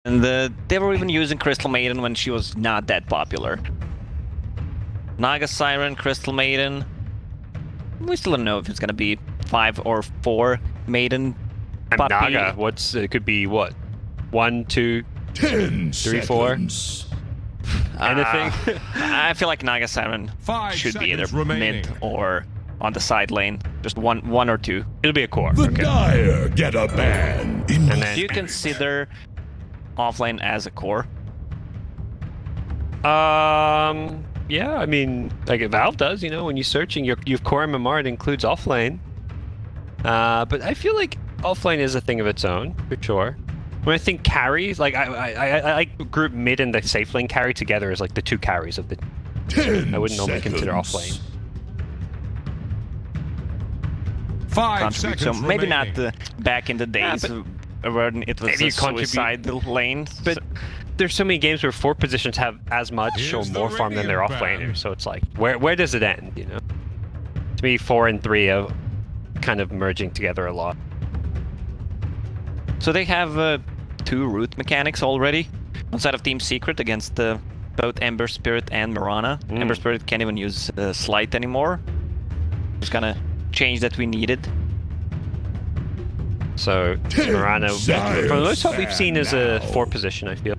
And they were even using Crystal Maiden when she was not that popular. Naga Siren, Crystal Maiden. We still don't know if it's gonna be 5 or 4 Maiden. And Puppy. Naga, it could be what? 1, 2, 10 3, 4? seconds. Anything? I feel like Naga Siren 5 should be either seconds remaining. mid or on the side lane. Just one or two. It'll be a core. The Okay. Dire get a ban. And then, Do you consider offlane as a core? yeah, I mean, like Valve does, you know, when you're searching, you have core MMR, it includes offlane. But I feel like offlane is a thing of its own, for sure. When I think carries, like I group mid and the safe lane carry together as like the 2 carries of the. 10 I wouldn't normally consider seconds. offlane. 5 Contribute. seconds So maybe remaining. not back in the days when it was Maybe a you contribute- suicide lane. But there's so many games where 4 positions have as much or Here's the more farm than their radiant offlaners, ban. so it's like, where does it end, you know? To me, 4 and 3 are kind of merging together a lot. So they have 2 root mechanics already on side of Team Secret against both Ember Spirit and Mirana. Ember Spirit can't even use Slight anymore. It's gonna change that we needed. So Mirana, for the most part, we've seen as a now. 4 position, I feel.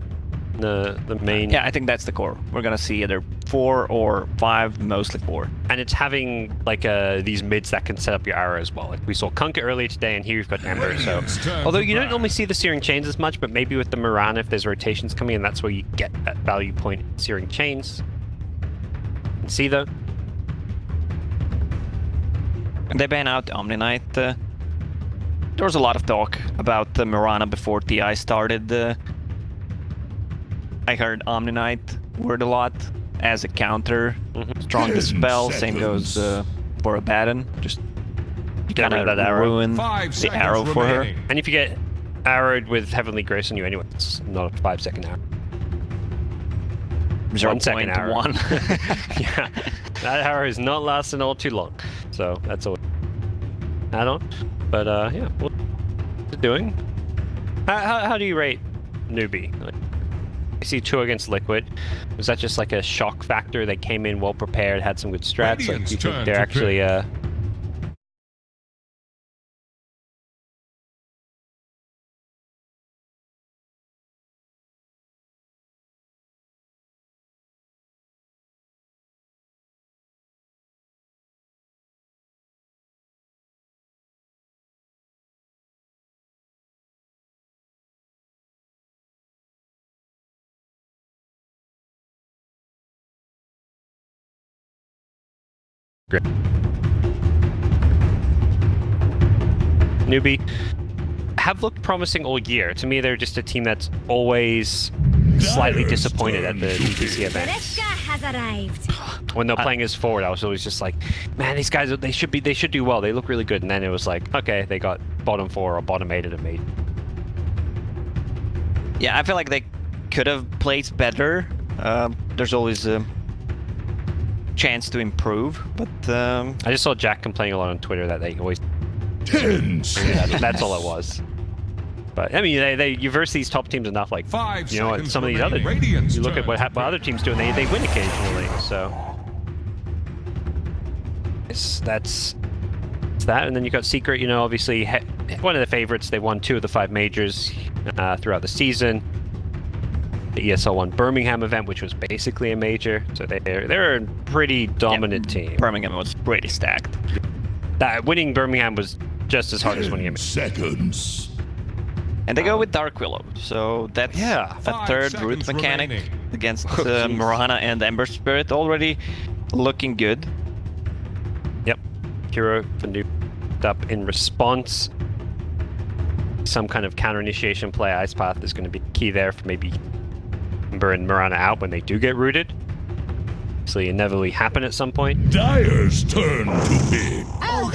The main, Yeah, I think that's the core. We're gonna see either 4 or 5, mostly 4. and it's having like these mids that can set up your arrow as well. Like we saw Kunkka earlier today, and here we've got Ember. So Radiant's turn although to you don't bat. normally see the Searing Chains as much, but maybe with the Mirana, if there's rotations coming in, that's where you get that value point in Searing Chains. And see though. And they ban out Omni Knight. There was a lot of talk about the Mirana before TI started. I heard Omni Knight word a lot as a counter. Strong 10 Dispel, same goes for Abaddon. Just you Get kind rid of of that arrow. ruin 5 the seconds arrow for her. remaining. And if you get arrowed with Heavenly Grace on you anyway, it's not a 5-second arrow. 1 second arrow. 0.1. Yeah, that arrow is not lasting all too long. So that's a add-on. But yeah, what's it doing? How do you rate Newbee? Like, I see 2 against Liquid. Was that just like a shock factor? They came in well prepared, had some good strats. Like, Radiant's do you think turn they're to actually great? Newbee have looked promising all year. To me, they're just a team that's always slightly Dire's disappointed at the turn to DPC be. events. Reska has arrived. When they're playing as forward, I was always just like, man, these guys, they should do well. They look really good. And then it was like, okay, they got bottom 4 or bottom 8 at a mate. Yeah, I feel like they could have played better. There's always a chance to improve, but I just saw Jack complaining a lot on Twitter that they always 10 seconds. that's all it was. But I mean, you verse these top teams enough, like 5 you know what, seconds some of these other, remaining. Radiant's you look at turn what to other teams do, and they win occasionally. So that's that. And then you got Secret. You know, obviously one of the favorites. They won 2 of the 5 majors throughout the season. The ESL won Birmingham event, which was basically a major. So they're a pretty dominant team. Birmingham was pretty stacked. That winning Birmingham was just as hard as winning a 10 major. seconds. And they go with Dark Willow, so that's Yeah. a 5 third seconds root mechanic remaining. against jeez. Mirana and Ember Spirit, already looking good. Yep. Hero nuked up in response. Some kind of counter initiation play. Ice Path is going to be key there for maybe Ember and Mirana out when they do get rooted. So it inevitably happen at some point. Dire's turn to be.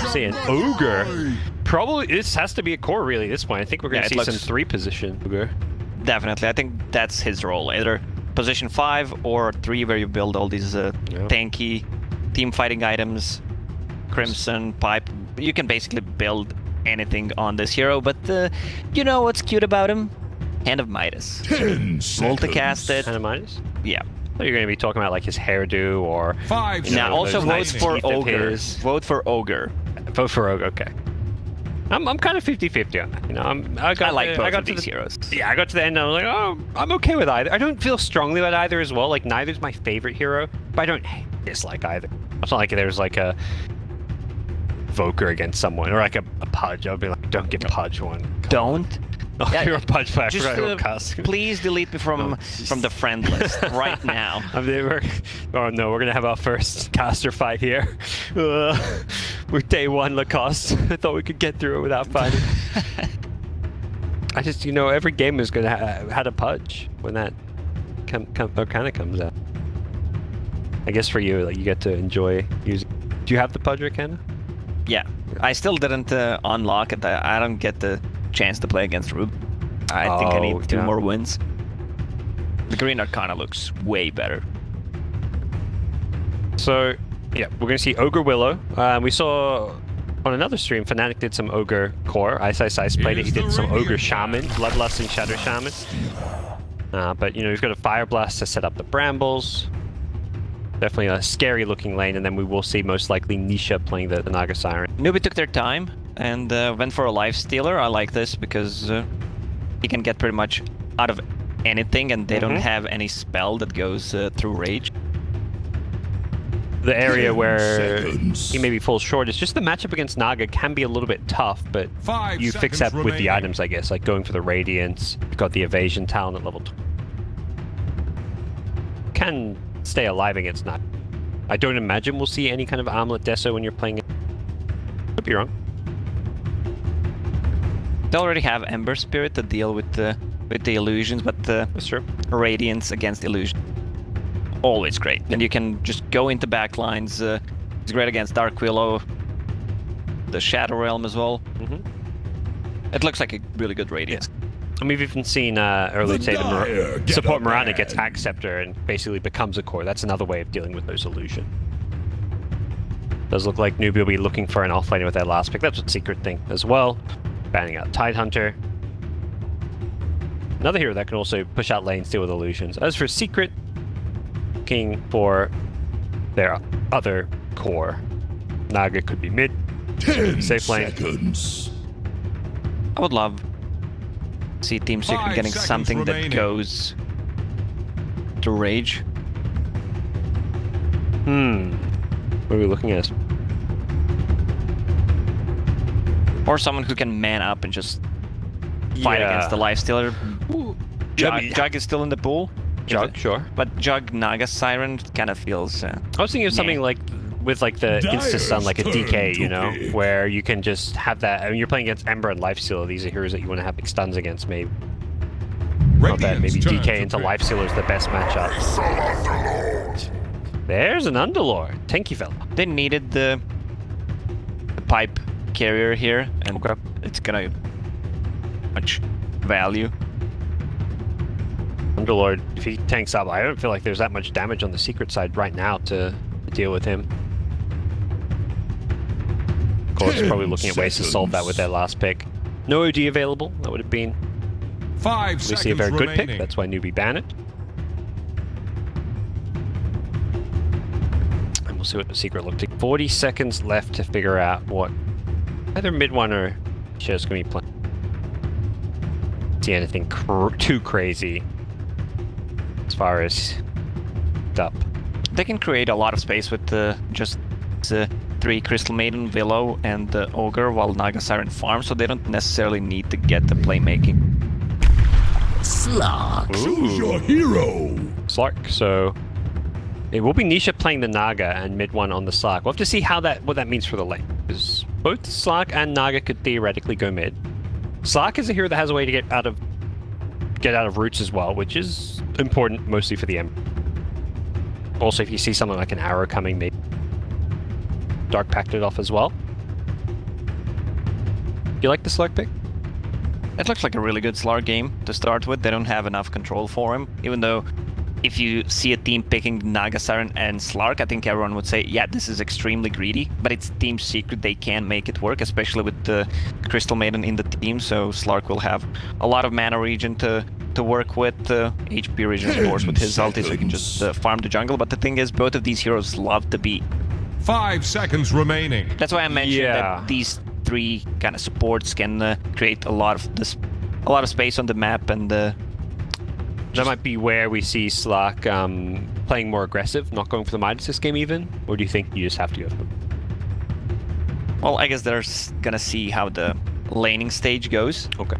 See an Ogre. Probably this has to be a core really at this point. I think we're going Yeah, to it see some looks- 3 position Ogre. Definitely, I think that's his role. Either position 5 or 3, where you build all these tanky team fighting items, Crimson, Pipe. You can basically build anything on this hero, but you know what's cute about him? Hand of Midas. 10 seconds. Multicasted. Hand of Midas? Yeah. So you're going to be talking about like his hairdo or 5 You know, Now, also those vote nice for teeth of Ogre. his. Vote for Ogre. vote for Rogue. Okay. I'm kind of 50-50 on that. You know, I like both I got of to these the, heroes. Yeah, I got to the end and I was like, oh, I'm okay with either. I don't feel strongly about either as well. Like, neither's my favorite hero, but I don't dislike either. It's not like there's like a Voker against someone or like a Pudge. I'll be like, don't give Pudge one. Don't. Oh, Yeah, you're a Pudge player. I Just forgot who cast. please delete me from the friend list right now. Oh no, we're gonna have our first caster fight here. We're day one Lacoste. I thought we could get through it without fighting. I just, you know, every game is gonna had a Pudge when that kind of comes out. I guess for you, like, you get to enjoy using. Do you have the Pudge, Arcana? Yeah, I still didn't unlock it. I don't get the chance to play against Rube. I think I need 2 more wins. The green Arcana looks way better. So, yeah, we're going to see Ogre Willow. We saw on another stream, Fnatic did some Ogre Core. Ice played it. He did some Ogre Shaman, Bloodlust and Shadow Shaman. But, you know, he's got a Fire Blast to set up the Brambles. Definitely a scary looking lane, and then we will see most likely Nisha playing the Naga Siren. Newbee took their time and went for a life stealer. I like this because he can get pretty much out of anything, and they don't have any spell that goes through rage. The area 10 where seconds. he maybe falls short is just the matchup against Naga can be a little bit tough, but 5 you fix that seconds with the remaining. items, I guess, like going for the Radiance. You've got the Evasion talent at level 2. Can stay alive against Naga. I don't imagine we'll see any kind of Armlet Deso when you're playing it. Could be wrong. They already have Ember Spirit to deal with the illusions, but the That's true. Radiance against illusion, always great. And you can just go into backlines. It's great against Dark Willow, the Shadow Realm as well. It looks like a really good Radiance. And we've even seen earlier The today Dire the get support a Miranda bag. gets Acceptor and basically becomes a core. That's another way of dealing with those illusions. Does look like Newbee will be looking for an offlaner with their last pick. That's what Secret think as well. Banning out Tidehunter. Another hero that can also push out lanes, deal with illusions. As for Secret, looking for their other core. Naga could be mid. 10 Safe lane. seconds. I would love to see Team Secret 5 getting seconds something that remaining. goes to rage. What are we looking at? Or someone who can man up and just fight against the life stealer. Jug is still in the pool. Jug, sure. But Jug Naga Siren kind of feels. I was thinking of something like with like the insta-stun, like a Dire's DK, you turn know, to pick. where you can just have that. I mean, you're playing against Ember and Lifestealer. These are heroes that you want to have big stuns against, maybe. Not that maybe Radiant's turn DK to into pick. Lifestealer is the best matchup. There's an Underlord. Tanky fella. They needed the pipe carrier here, and Okay. it's gonna much value. Underlord, if he tanks up, I don't feel like there's that much damage on the Secret side right now to deal with him. Of course, 10 probably looking at ways to solve that with their last pick. No OD available. That would have been 5 obviously a seconds very good remaining. pick. That's why Newbee banned it. And we'll see what the Secret looked like. 40 seconds left to figure out what either mid one or Show's going to be playing. See anything too crazy as far as up. They can create a lot of space with just 3 Crystal Maiden, Willow, and the Ogre while Naga Siren farms, so they don't necessarily need to get the playmaking. Choose your hero. Slark, so it will be Nisha playing the Naga and mid one on the Slark. We'll have to see how what that means for the lane, because both Slark and Naga could theoretically go mid. Slark is a hero that has a way to get out of roots as well, which is important mostly for the Ember. Also, if you see something like an arrow coming, maybe Dark Pact it off as well. Do you like the Slark pick? It looks like a really good Slark game to start with. They don't have enough control for him, even though if you see a team picking Naga Siren and Slark, I think everyone would say, yeah, this is extremely greedy, but it's Team Secret, they can make it work, especially with the Crystal Maiden in the team, so Slark will have a lot of mana regen to work with, HP regen, of course, with his ulti, so you can just farm the jungle, but the thing is, both of these heroes love to be. 5 seconds remaining. That's why I mentioned that these three kind of supports can create a lot of space on the map, and that might be where we see Slark playing more aggressive, not going for the Midas this game even? Or do you think you just have to go for them? Well, I guess they're gonna see how the laning stage goes. Okay.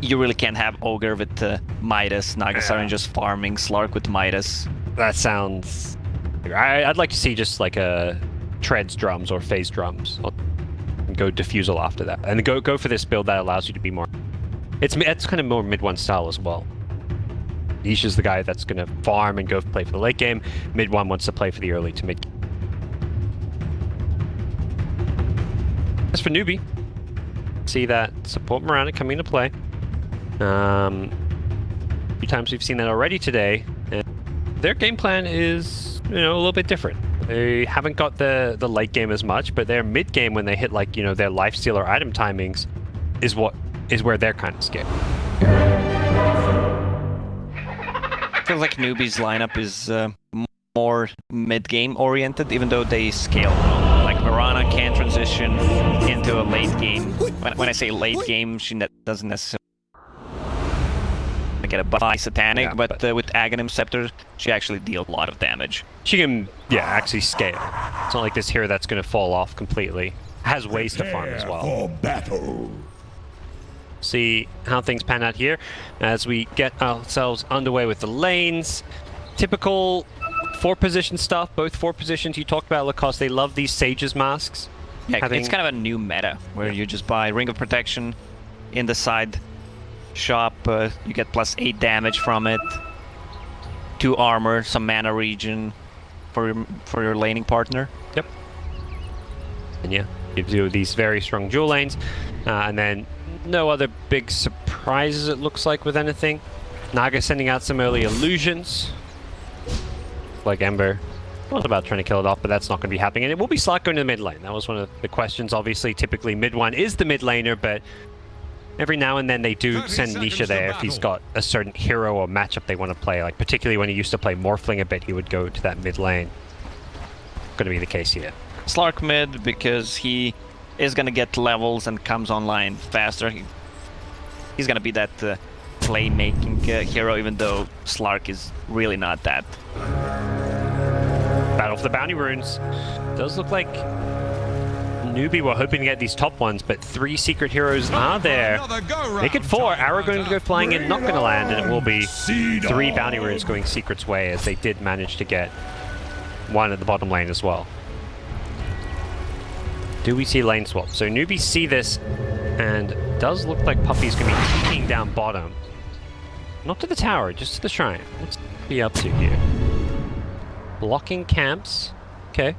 You really can't have Ogre with Midas, Naga Siren just farming, Slark with Midas. That sounds... I'd like to see just like a Treads drums or Phase drums. And go Diffusal after that. And go for this build that allows you to be more... It's kind of more mid-1 style as well. Nisha's the guy that's going to farm and go play for the late game. Mid-1 wants to play for the early to mid. As for Newbee, see that support Miranda coming into play. A few times we've seen that already today. And their game plan is, a little bit different. They haven't got the late game as much, but their mid game when they hit like, their lifesteal or item timings is where they're kind of scared. I feel like Newbee's lineup is more mid-game oriented, even though they scale. Like Mirana can transition into a late game. When I say late game, she doesn't necessarily get a buy Satanic, but with Aghanim Scepter, she actually deals a lot of damage. She can, actually scale. It's not like this hero that's going to fall off completely. Has ways to farm as well. For battle. See how things pan out here as we get ourselves underway with the lanes. Typical 4-position stuff, both 4 positions you talked about, Lacoste. They love these Sage's masks. Yeah, it's kind of a new meta where you just buy Ring of Protection in the side shop. You get +8 damage from it, 2 armor, some mana regen for your laning partner. Yep. And yeah, gives you these very strong dual lanes, and then no other big surprises, it looks like, with anything. Naga sending out some early illusions. Like Ember. Thought about trying to kill it off, but that's not going to be happening. And it will be Slark going to the mid lane. That was one of the questions. Obviously, typically mid-1 is the mid laner, but every now and then they do send Nisha there if he's got a certain hero or matchup they want to play. Like, particularly when he used to play Morphling a bit, he would go to that mid lane. Going to be the case here. Slark mid because he is going to get levels and comes online faster. He's going to be that playmaking hero, even though Slark is really not that. Battle for the bounty runes. Does look like Newbee were hoping to get these top ones, but 3 secret heroes are there. Make it 4. Arrow going to go flying in, not going to land, and it will be 3 bounty runes going secret's way, as they did manage to get 1 at the bottom lane as well. Do we see lane swap? So Newbee see this, and does look like Puppy's going to be kicking down bottom. Not to the tower, just to the shrine. What's he up to here? Blocking camps. Okay.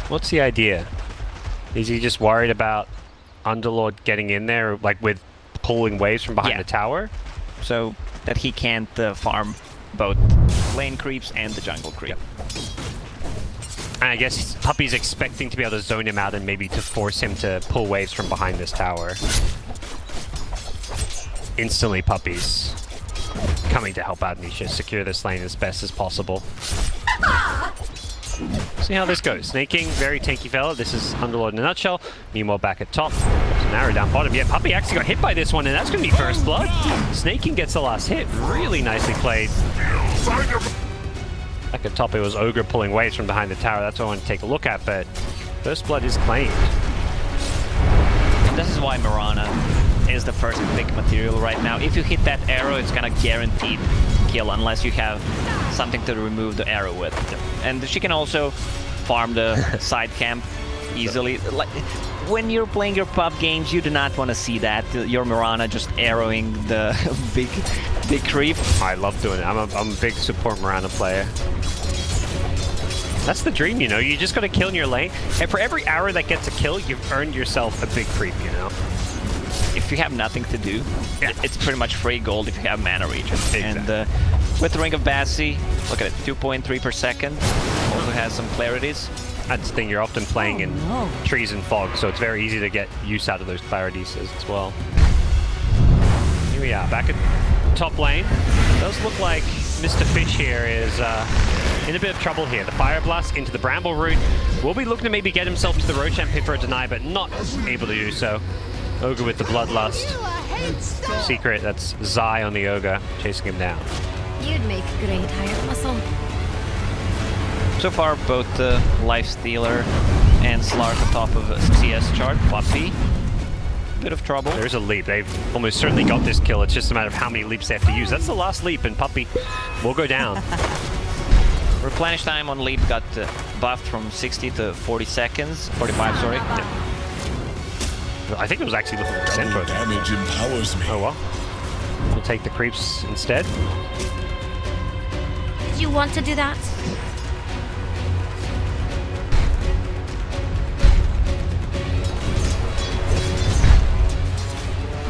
What's the idea? Is he just worried about Underlord getting in there, like with pulling waves from behind the tower? So that he can't farm both lane creeps and the jungle creep. And I guess Puppy's expecting to be able to zone him out and maybe to force him to pull waves from behind this tower. Instantly, Puppy's coming to help out Nisha secure this lane as best as possible. See how this goes. Snaking, very tanky fella. This is Underlord in a nutshell. Meanwhile, back at top. So narrow down bottom. Yeah, Puppy actually got hit by this one, and that's going to be first blood. Snaking gets the last hit. Really nicely played. Back at top, it was Ogre pulling waves from behind the tower. That's what I want to take a look at, but first blood is claimed. And this is why Mirana is the first pick material right now. If you hit that arrow, it's gonna guaranteed kill unless you have something to remove the arrow with. And she can also farm the side camp easily. Like when you're playing your pub games, you do not want to see that. Your Mirana just arrowing the big creep. I love doing it. I'm a big support Mirana player. That's the dream, you know? You just gotta kill in your lane. And for every arrow that gets a kill, you've earned yourself a big creep, you know? if you have nothing to do, it's pretty much free gold if you have mana regen. Exactly. And with the Ring of Bassi, look at it, 2.3 per second. Also has some clarities. That's the thing, you're often playing in trees and fog, so it's very easy to get use out of those clarities as well. Here we are, back at top lane. Does look like Mr. Fish here is in a bit of trouble here. The Fire Blast into the Bramble route. Will be looking to maybe get himself to the Roshan pit for a deny, but not able to do so. Ogre with the Bloodlust. Secret, that's Zai on the Ogre, chasing him down. You'd make great hired muscle. So far, both Lifestealer and Slark on top of a CS chart. Puppy, bit of trouble. There's a leap. They've almost certainly got this kill. It's just a matter of how many leaps they have to use. That's the last leap, and Puppy will go down. Replenish time on leap got buffed from 60 to 40 seconds. 45, sorry. I think it was actually looking at the center. Damage empowers me. Oh well. We'll take the creeps instead. Do you want to do that?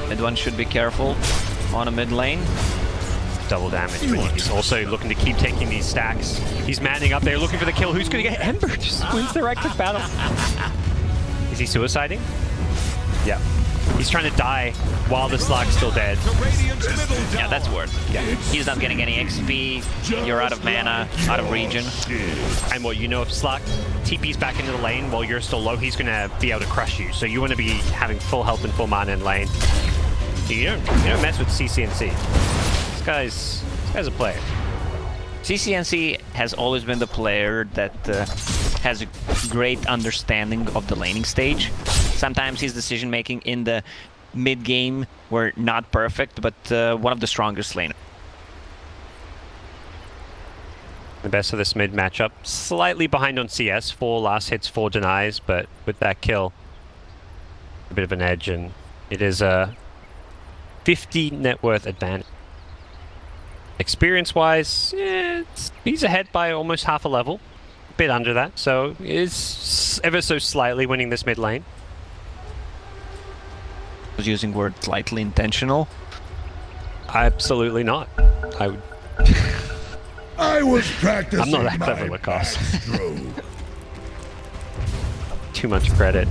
Mid one should be careful on a mid lane. Double damage, but he's also looking to keep taking these stacks. He's manning up there, looking for the kill. Who's going to get Ember? Just wins the reckless battle. Is he suiciding? Yeah. He's trying to die while the Slark's still dead. Yeah, that's worth it. Yeah. He's not getting any XP. You're out of mana, out of regen. And what you know, if Slark TP's back into the lane while you're still low, he's going to be able to crush you. So you want to be having full health and full mana in lane. You don't mess with CCNC. This guy's a player. CCNC has always been the player that has a great understanding of the laning stage. Sometimes his decision making in the mid game were not perfect, but one of the strongest laners. The best of this mid matchup. Slightly behind on CS, 4 last hits, 4 denies, but with that kill, a bit of an edge, and it is a 50 net worth advantage. Experience-wise, he's ahead by almost half a level. A bit under that, so is ever so slightly winning this mid lane. I was using word slightly intentional. Absolutely not. I would. I was practicing. I'm not that clever, my Lacoste. backstroke. Too much credit.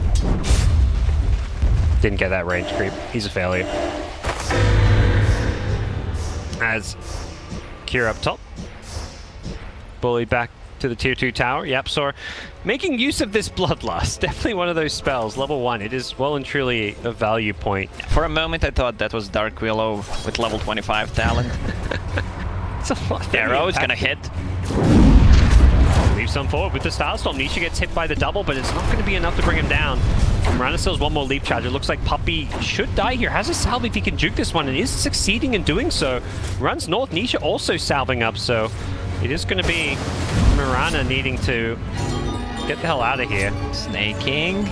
Didn't get that range creep. He's a failure. As Kira up top. Bully back to the tier 2 tower. Yep, so making use of this Bloodlust. Definitely one of those spells. Level 1. It is well and truly a value point. For a moment I thought that was Dark Willow with level 25 talent. It's a lot. Arrow is gonna hit. Leaves some forward with the Style Storm. Nisha gets hit by the double, but it's not going to be enough to bring him down. Miranda still has one more leap charge. It looks like Puppy should die here. Has a salve if he can juke this one, and is succeeding in doing so. Runs north. Nisha also salving up, so it is going to be Miranda needing to get the hell out of here. Snaking.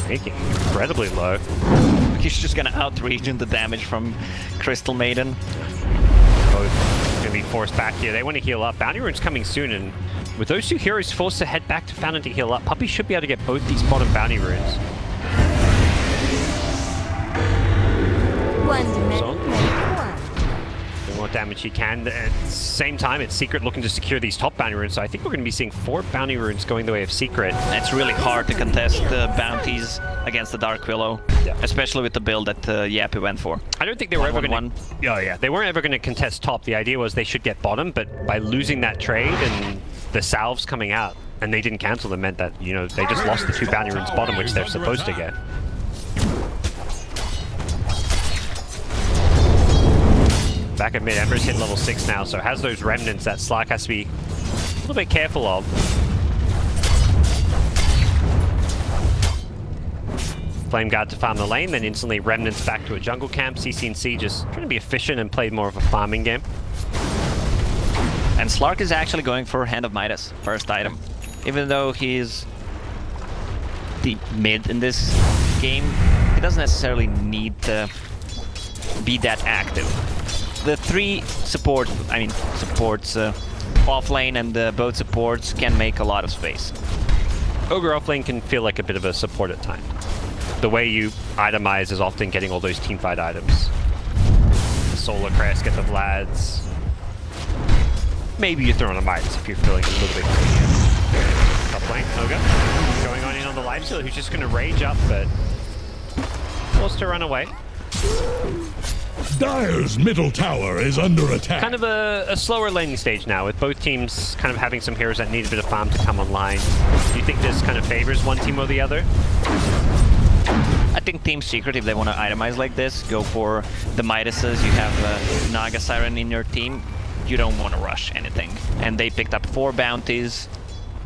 Making incredibly low. He's just gonna out-regen the damage from Crystal Maiden. Both going to be forced back here. They want to heal up. Bounty Rune's coming soon, and with those two heroes forced to head back to Fountain to heal up, Puppy should be able to get both these bottom Bounty Runes. The more damage he can. At the same time, it's Secret looking to secure these top Bounty Runes, so I think we're going to be seeing 4 Bounty Runes going the way of Secret. It's really hard to contest the bounties against the Dark Willow, especially with the build that Yappy went for. I don't think they were ever going to... Oh yeah, they weren't ever going to contest top. The idea was they should get bottom, but by losing that trade and the salves coming out, and they didn't cancel them, meant that, you know, they just lost the 2 Bounty Runes bottom, which they're supposed to get. Back at mid, Ember's hit level 6 now, so has those remnants that Slark has to be a little bit careful of. Flame Guard to farm the lane, then instantly remnants back to a jungle camp. CCNC just trying to be efficient and play more of a farming game. And Slark is actually going for Hand of Midas, first item. Even though he's the mid in this game, he doesn't necessarily need to be that active. The 3 supports, offlane and both supports can make a lot of space. Ogre offlane can feel like a bit of a support at times. the way you itemize is often getting all those teamfight items. The Solar Crest, get the Vlads. Maybe you throw on a Midas if you're feeling a little bit greedy. Top lane, Ogre. Going on the lifesteal, who's just going to rage up, but forced to run away. Dire's middle tower is under attack. Kind of a slower laning stage now, with both teams kind of having some heroes that need a bit of farm to come online. Do you think this kind of favors one team or the other? I think Team Secret, if they want to itemize like this, go for the Midases. You have Naga Siren in your team. You don't want to rush anything. And they picked up 4 bounties.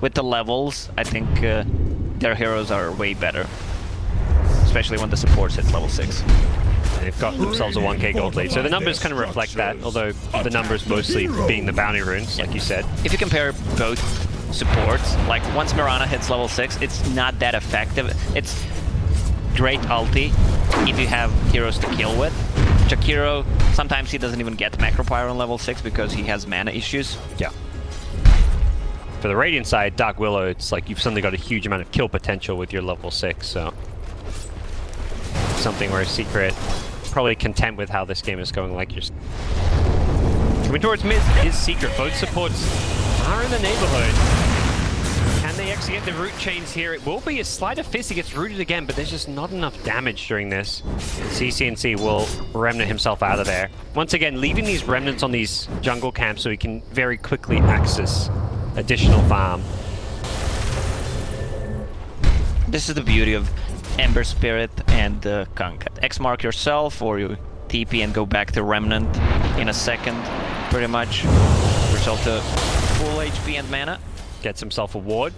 With the levels, I think their heroes are way better. Especially when the supports hit level 6. They've got themselves a 1k gold lead, so the numbers kind of reflect that, although the numbers mostly being the bounty runes, like you said. If you compare both supports, like once Mirana hits level 6, it's not that effective. It's great ulti if you have heroes to kill with. Jakiro, sometimes he doesn't even get Macro Pyro on level 6 because he has mana issues. Yeah. For the Radiant side, Dark Willow, it's like you've suddenly got a huge amount of kill potential with your level 6, so... something where Secret probably content with how this game is going, like you're... Coming towards mid is Secret. Both supports are in the neighborhood. Can they actually get the root chains here? It will be a sleight of fist. He gets rooted again, but there's just not enough damage during this. CCNC will remnant himself out of there. Once again, leaving these remnants on these jungle camps so he can very quickly access additional farm. This is the beauty of Ember Spirit and Concat. X-mark yourself, or you TP and go back to Remnant in a second, pretty much. Result to full HP and mana. Gets himself a ward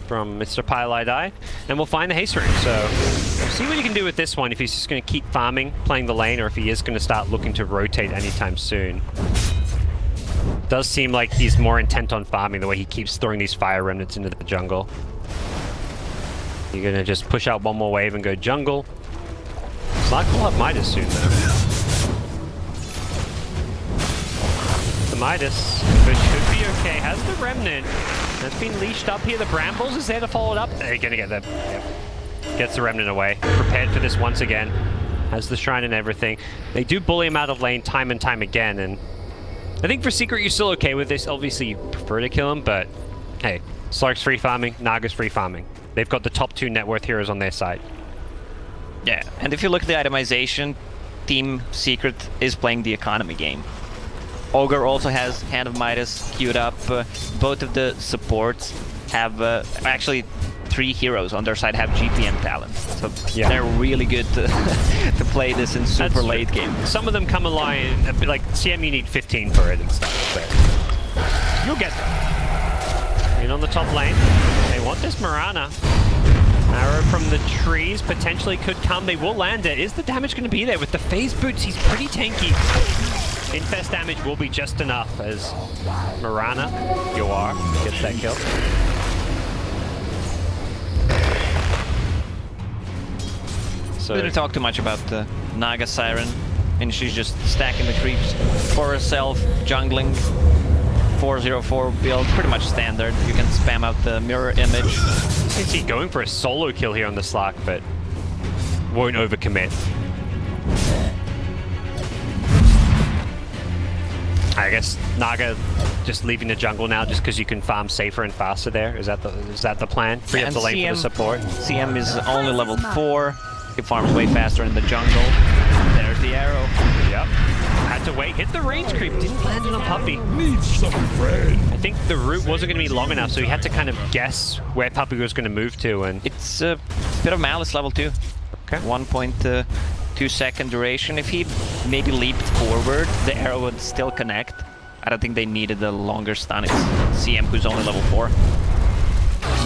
from Mr. Pile-I-Die, and we'll find the haste ring. So we'll see what he can do with this one, if he's just going to keep farming, playing the lane, or if he is going to start looking to rotate anytime soon. Does seem like he's more intent on farming, the way he keeps throwing these fire remnants into the jungle. You're going to just push out one more wave and go jungle. Slark will have Midas soon, though. The Midas, but should be okay. Has the Remnant. That's been leashed up here. The Brambles is there to follow it up. They're going to get them. Yep. Gets the Remnant away. Prepared for this once again. Has the Shrine and everything. They do bully him out of lane time and time again, and I think for Secret, you're still okay with this. Obviously, you prefer to kill him, but hey, Slark's free farming, Naga's free farming. They've got the top 2 net worth heroes on their side. Yeah, and if you look at the itemization, Team Secret is playing the economy game. Ogre also has Hand of Midas queued up. Both of the supports have, actually 3 heroes on their side have GPM talent. So yeah, they're really good to, to play this in super late game. Some of them come along, a bit like CM, you need 15 for it and stuff, but you'll get them. In on the top lane, they want this Mirana. Arrow from the trees potentially could come. They will land it. Is the damage going to be there? With the phase boots, he's pretty tanky. Infest damage will be just enough as Mirana, Yoar, gets that kill. So we didn't talk too much about the Naga Siren, and she's just stacking the creeps for herself, jungling. 404 build, pretty much standard. You can spam out the mirror image. You can see going for a solo kill here on the Slark, but won't overcommit. I guess Naga just leaving the jungle now just because you can farm safer and faster there. Is that the plan? Free up the lane for the support. CM is only level 4. He farms way faster in the jungle. There's the arrow. Yep. Had to wait. Hit the range creep. Didn't land it on Puppy. Need some friend. I think the route wasn't going to be long enough, so he had to kind of guess where Puppy was going to move to, and it's a bit of Malice level 2. Okay. 1.2 second duration. If he maybe leaped forward, the arrow would still connect. I don't think they needed a longer stun. It's CM who's only level 4.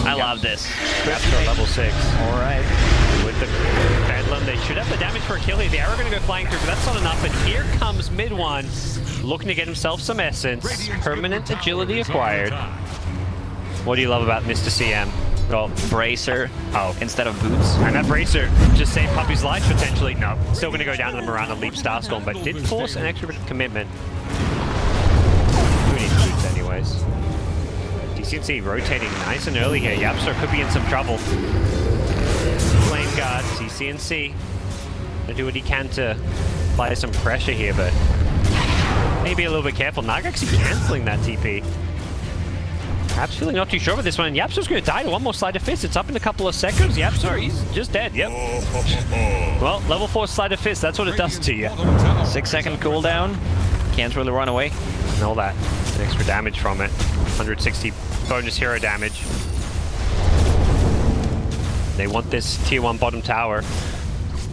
I love this. Capture level 6. Alright. With the Bedlam, they should have the damage for a kill here. They are going to go flying through, but that's not enough. And here comes mid one, looking to get himself some essence. Permanent agility acquired. What do you love about Mr. CM? Well, Bracer instead of Boots. And that Bracer just saved Puppy's life potentially. No, still going to go down to the Mirana, leap Starstorm, but did force an extra bit of commitment. Who needs Boots anyways? DCNC rotating nice and early here. Yapster could be in some trouble. Flame guard. CCNC. Gonna do what he can to apply some pressure here, but maybe a little bit careful. Naga actually canceling that TP. Perhaps feeling not too sure about this one. And Yapso's going to die to one more Sleight of Fist. It's up in a couple of seconds. Yapso, he's just dead. Yep. Well, level 4 Sleight of Fist, that's what it does to you. 6-second cooldown. Can't really run away. And all that extra damage from it. 160 bonus hero damage. They want this tier 1 bottom tower.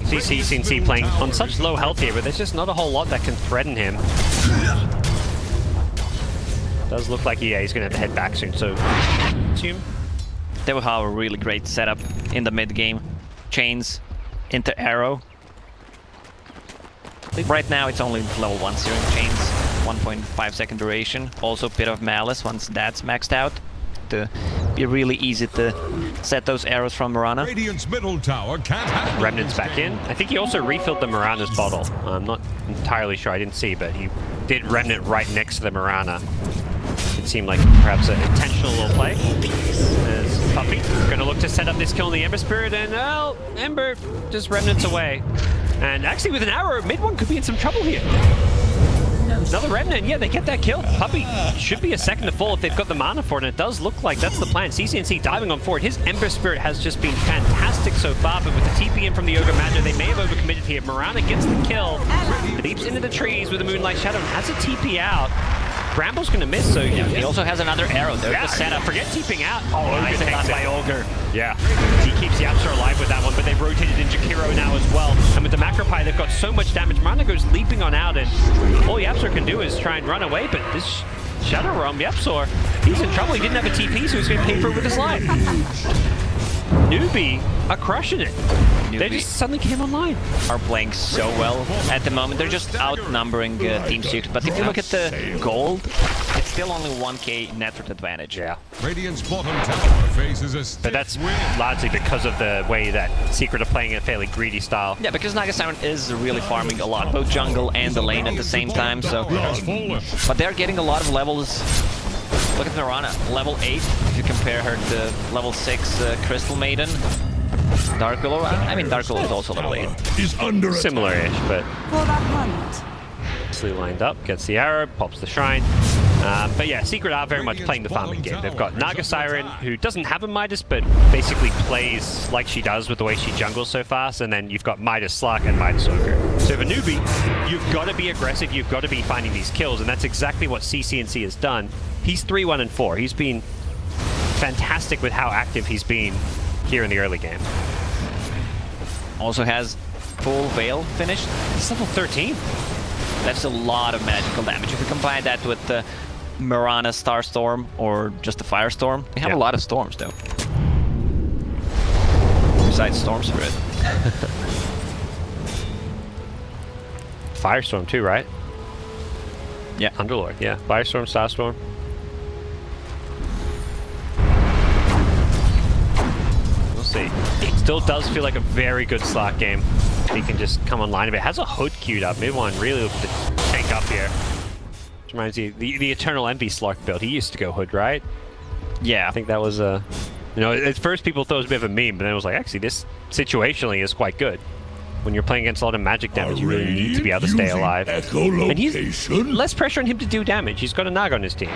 You see CCNC playing on such low health here, but there's just not a whole lot that can threaten him. Does look like he's going to have to head back soon, so assume. They will have a really great setup in the mid game. Chains into arrow. Right now it's only level 1 searing chains, 1.5 second duration. Also Pit of Malice once that's maxed out. To be really easy to set those arrows from Mirana. Radiant's middle tower can't handle Remnant's back in. I think he also refilled the Mirana's bottle. I'm not entirely sure, I didn't see, but he did Remnant right next to the Mirana. It seemed like perhaps an intentional little play. As Puppy going to look to set up this kill on the Ember Spirit, and well, Ember just Remnants away. And actually with an arrow, mid one could be in some trouble here. Another Remnant, yeah, they get that kill. Puppy should be a second to fall if they've got the mana for it, and it does look like that's the plan. CCNC diving on forward. His Ember Spirit has just been fantastic so far, but with the TP in from the Ogre Magi, they may have overcommitted here. Mirana gets the kill, leaps into the trees with a Moonlight Shadow, and has a TP out. Bramble's gonna miss, so yeah, He also has another arrow. There's the setup. Forget TPing out. Oh, Nice Ogre done takes by it. Ogre. Yeah, he keeps Yapso alive with that one, but they've rotated into Kiro now as well. And with the Macropie, they've got so much damage. Mirana goes leaping on out, and all Yapso can do is try and run away, but this Shadow Realm, Yapso, he's in trouble. He didn't have a TP, so he's going to pay for it with his life. Newbee are crushing it. They just suddenly came online. Are playing so well at the moment. They're just outnumbering Team Secret. But if you look at the gold, it's still only 1k net worth advantage. Yeah. Radiant's bottom tower faces a stiff But that's wind. largely because of the way that Secret are playing a fairly greedy style. Yeah, because Naga Siren is really farming a lot, both jungle and the lane at the same time. So, but they're getting a lot of levels. Look at Mirana, level 8. If you compare her to level 6 Crystal Maiden. Dark Willow, I mean Dark Willow is also level 8. Is under attack. Similar-ish, but nicely lined up. Gets the arrow, pops the shrine. But yeah, Secret are very much playing the farming game. They've got Naga Siren, who doesn't have a Midas, but basically plays like she does with the way she jungles so fast. And then you've got Midas Slark and Midas Ogre. So for Newbee, you've got to be aggressive. You've got to be finding these kills, and that's exactly what CCNC has done. He's 3-1-4. He's been fantastic with how active he's been here in the early game. Also has full Veil finished. He's level 13. That's a lot of magical damage. If you combine that with the Mirana Starstorm or just the Firestorm, they have a lot of storms though. Besides Storm Spirit. Firestorm too, right? Yeah. Underlord, yeah. Firestorm, Starstorm. We'll see. It still does feel like a very good slot game. He can just come online a bit. Has a Hood queued up. Mid one really looking to tank up here. Which reminds you, the Eternal Envy Slark build. He used to go Hood, right? Yeah. I think that was a... You know, at first people thought it was a bit of a meme, but then it was like, actually, this situationally is quite good. When you're playing against a lot of magic damage, you really need to be able to stay alive. And he's less pressure on him to do damage. He's got a Naga on his team.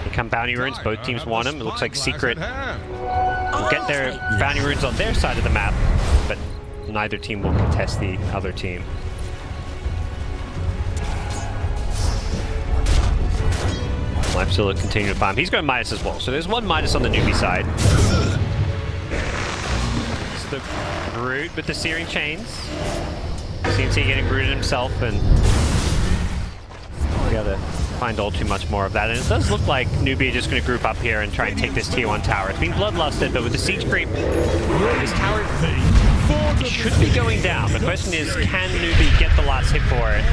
They come bounty runes. Both teams want him. It looks like Secret will get their bounty runes on their side of the map, but neither team will contest the other team. Absolute continue to farm. He's going Midas as well, so there's one Midas on the Newbee side. It's the Brood with the Searing Chains. CNC getting brooded himself, and we gotta find all too much more of that. And it does look like Newbee are just going to group up here and try and take this tier 1 tower. It's been bloodlusted, but with the siege creep, this tower should be going down. The question is, can Newbee get the last hit for it?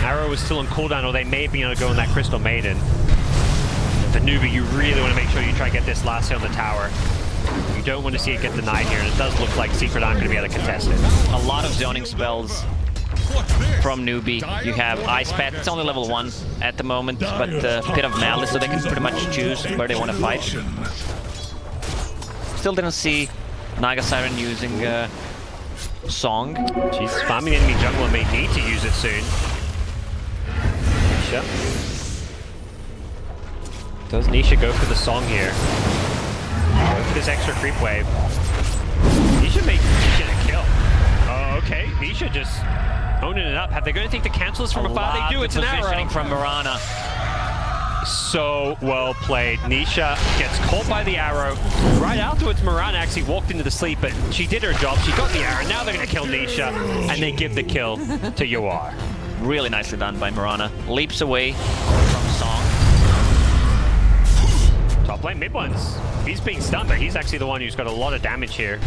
Arrow is still on cooldown, or they may be able to go on that Crystal Maiden. For Newbee, you really want to make sure you try and get this last hit on the tower. You don't want to see it get denied here, and it does look like Secret aren't going to be able to contest it. A lot of zoning spells from Newbee. You have Ice Path, it's only level 1 at the moment, but Pit of Malice, so they can pretty much choose where they want to fight. Still didn't see Naga Siren using Song. She's farming enemy jungle and may need to use it soon. Nisha. Does Nisha go for the Song here? Go for this extra creep wave. Nisha may get a kill. Oh, okay. Nisha just owning it up. Have they got anything to cancel this from afar? They do. It's an arrow from Mirana. So well played. Nisha gets caught by the arrow. Right afterwards, Mirana actually walked into the sleep, but she did her job. She got the arrow. Now they're going to kill Nisha, and they give the kill to Yawar. Really nicely done by Mirana. Leaps away from Song. Top lane, mid ones. He's being stunned, but he's actually the one who's got a lot of damage here.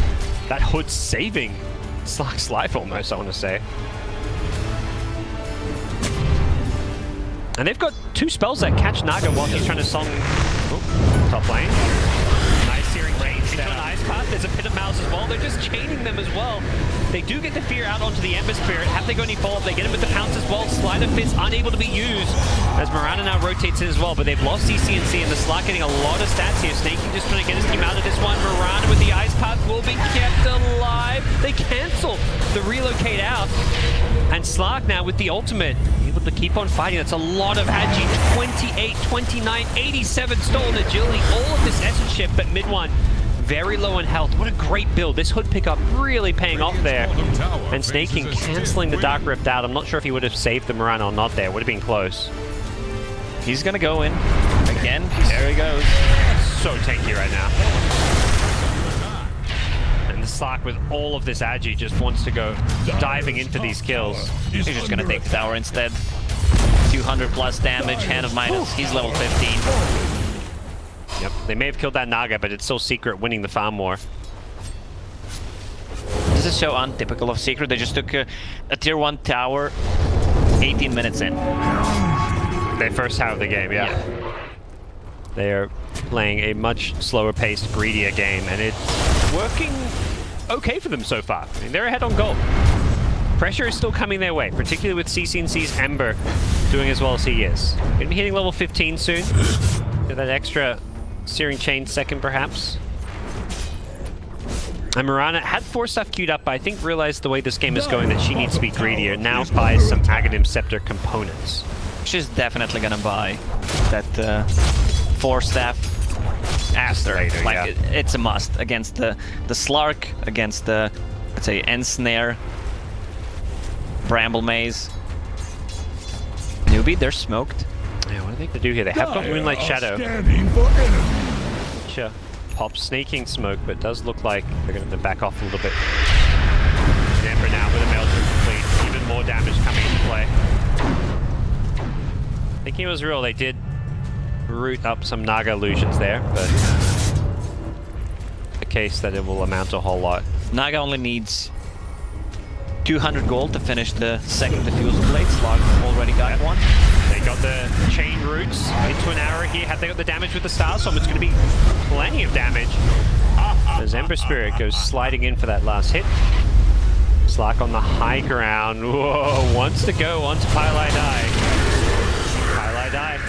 That Hood's saving Slark's life almost, I want to say. And they've got 2 spells that catch Naga while he's trying to Song. Oh, top lane. Nice searing range into an ice path. There's a pit of mouths as well. They're just chaining them as well. They do get the fear out onto the Ember Spirit. Have they got any follow-up? They get him with the pounce as well. Sleight of Fist unable to be used as Mirana now rotates in as well. But they've lost CCNC and the Slark getting a lot of stats here. Snaking just trying to get his team out of this one. Mirana with the ice path will be kept alive. They cancel the relocate out. And Slark now with the ultimate, able to keep on fighting. That's a lot of agi. 28, 29, 87 stolen agility. All of this essence shift, but mid one very low in health. What a great build. This Hood pickup really paying off there. And Snaking canceling the Dark Rift out. I'm not sure if he would have saved the Mirana or not there. Would have been close. He's gonna go in again. There he goes. So tanky right now. And the Slark with all of this agi just wants to go diving into these kills. He's just gonna take the tower instead. 200 plus damage, Hand of Midas. He's level 15. Yep, they may have killed that Naga, but it's still Secret winning the farm war. This is so untypical of Secret. They just took a tier 1 tower 18 minutes in. Their first tower of the game, yeah. They are playing a much slower paced, greedier game, and it's working okay for them so far. I mean, they're ahead on gold. Pressure is still coming their way, particularly with CCNC's Ember doing as well as he is. Gonna be hitting level 15 soon. Get that extra Searing Chain second, perhaps. And Mirana had 4 stuff queued up, but I think realized the way this game is going that she needs to be greedier. Now buys some Aghanim Scepter components. She's definitely gonna buy that 4 staff after. Later, like yeah. it's a must against the Slark, against the, let's say, Ensnare, Bramble Maze. Newbee, they're smoked. Yeah, what are they going to do here? They have got Moonlight Shadow. Sure. Pop Snaking Smoke, but it does look like they're going to back off a little bit. Ember now with a Maelstrom complete. Even more damage coming into play. Thinking it was real, they did root up some Naga illusions there, but the case that it will amount to a whole lot. Naga only needs 200 gold to finish the second diffusal blade. Slug already got one. They got the chain roots into an arrow here. Have they got the damage with the Starstorm? It's going to be plenty of damage. As Ember Spirit goes sliding in for that last hit. Slark on the high ground. Whoa, wants to go onto Pylai Die. Pylai Die.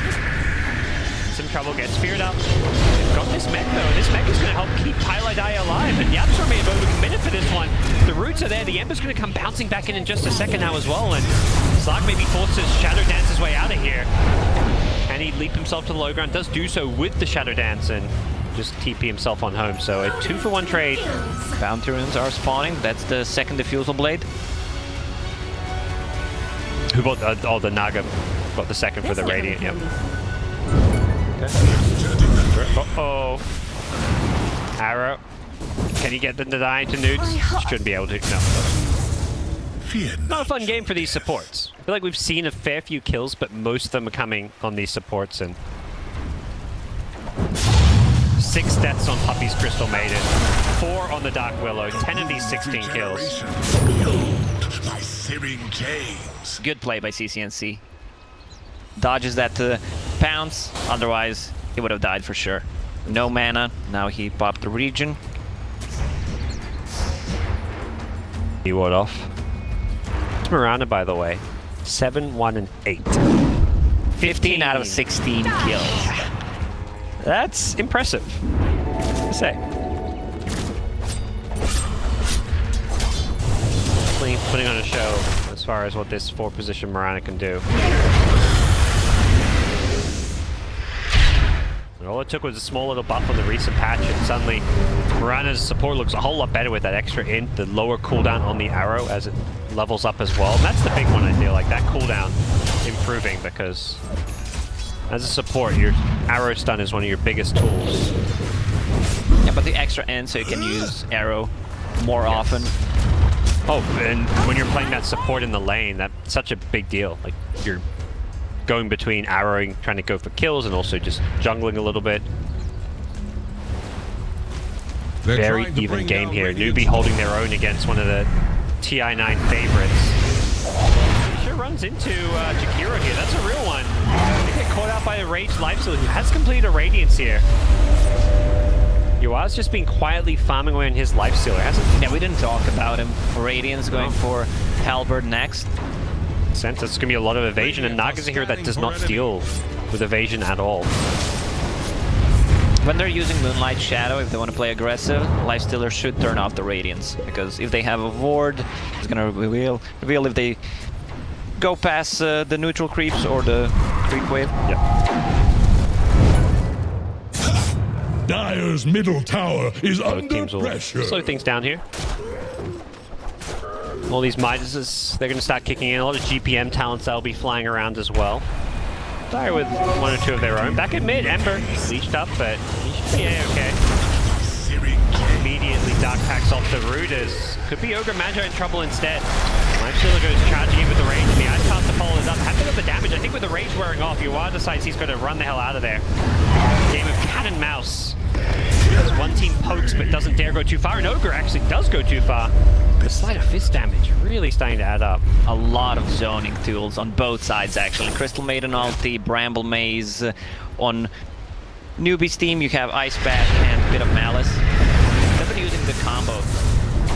Some trouble, gets feared up. They've got this mech though, and this mech is going to help keep Pylai Die alive. And Yapsor may have overcommitted for this one. The roots are there. The Ember's going to come bouncing back in just a second now as well. And Slark may be forced to Shadow Dance his way out of here. Can he leap himself to the low ground? Does do so with the Shadow Dance and just TP himself on home. So a 2-for-1 trade. Bounty runes are spawning. That's the second diffusal blade. Who bought the Naga got the second for the Radiant, yep. Okay. Uh-oh. Arrow. Can you get the die to newts? Shouldn't be able to, no. Not a fun game for these supports. I feel like we've seen a fair few kills, but most of them are coming on these supports, and 6 deaths on Puppy's Crystal Maiden, 4 on the Dark Willow, 10 of these 16 kills. Good play by CCNC. Dodges that to pounce, otherwise he would have died for sure. No mana, now he popped the region. He ward off. It's Mirana, by the way. 7, 1, and 8. 15 out of 16 kills. That's impressive, to say. definitely putting on a show as far as what this 4-position Mirana can do. And all it took was a small little buff on the recent patch, and suddenly Mirana's support looks a whole lot better with that extra int, the lower cooldown on the arrow as it levels up as well. And that's the big one, I feel like, that cooldown improving, because as a support, your arrow stun is one of your biggest tools. Yeah, but the extra end, so you can use arrow more often. Oh, and when you're playing that support in the lane, that's such a big deal. Like, you're going between arrowing, trying to go for kills, and also just jungling a little bit. Very even game here. Newbee holding their own against one of the TI9 favorites. He sure runs into Jakiro here. That's a real one. They get caught out by a Rage Lifesteal, who has completed a Radiance here. Yua's just been quietly farming away on his Lifestealer, hasn't he? Yeah, we didn't talk about him. Radiance going for Halberd next. Sense it's going to be a lot of evasion, and Naga's a hero that does not deal with evasion at all. When they're using Moonlight Shadow, if they want to play aggressive, Lifestealer should turn off the Radiance, because if they have a ward, it's going to reveal if they go past the neutral creeps or the creep wave. Yep. Dire's middle tower is Both under teams will pressure. slow things down here. All these Midases, they're going to start kicking in. A lot of GPM talents that'll be flying around as well. Dire with one or two of their own. Back at mid, Ember leashed up, but he should be okay. Immediately Dark Packs off the Rooters. Could be Ogre Magi in trouble instead. Lifestealer goes charging in with the range, and the Ice Path to follow it up. Happy with the damage. I think with the rage wearing off, Yuwa decides he's going to run the hell out of there. Game of cat and mouse. As one team pokes but doesn't dare go too far, and Ogre actually does go too far. The sleight of fist damage really starting to add up. A lot of zoning tools on both sides, actually. Crystal Maiden ulti, Bramble Maze. On Newbee's team, you have Ice Bash and Bit of Malice. They've been using the combo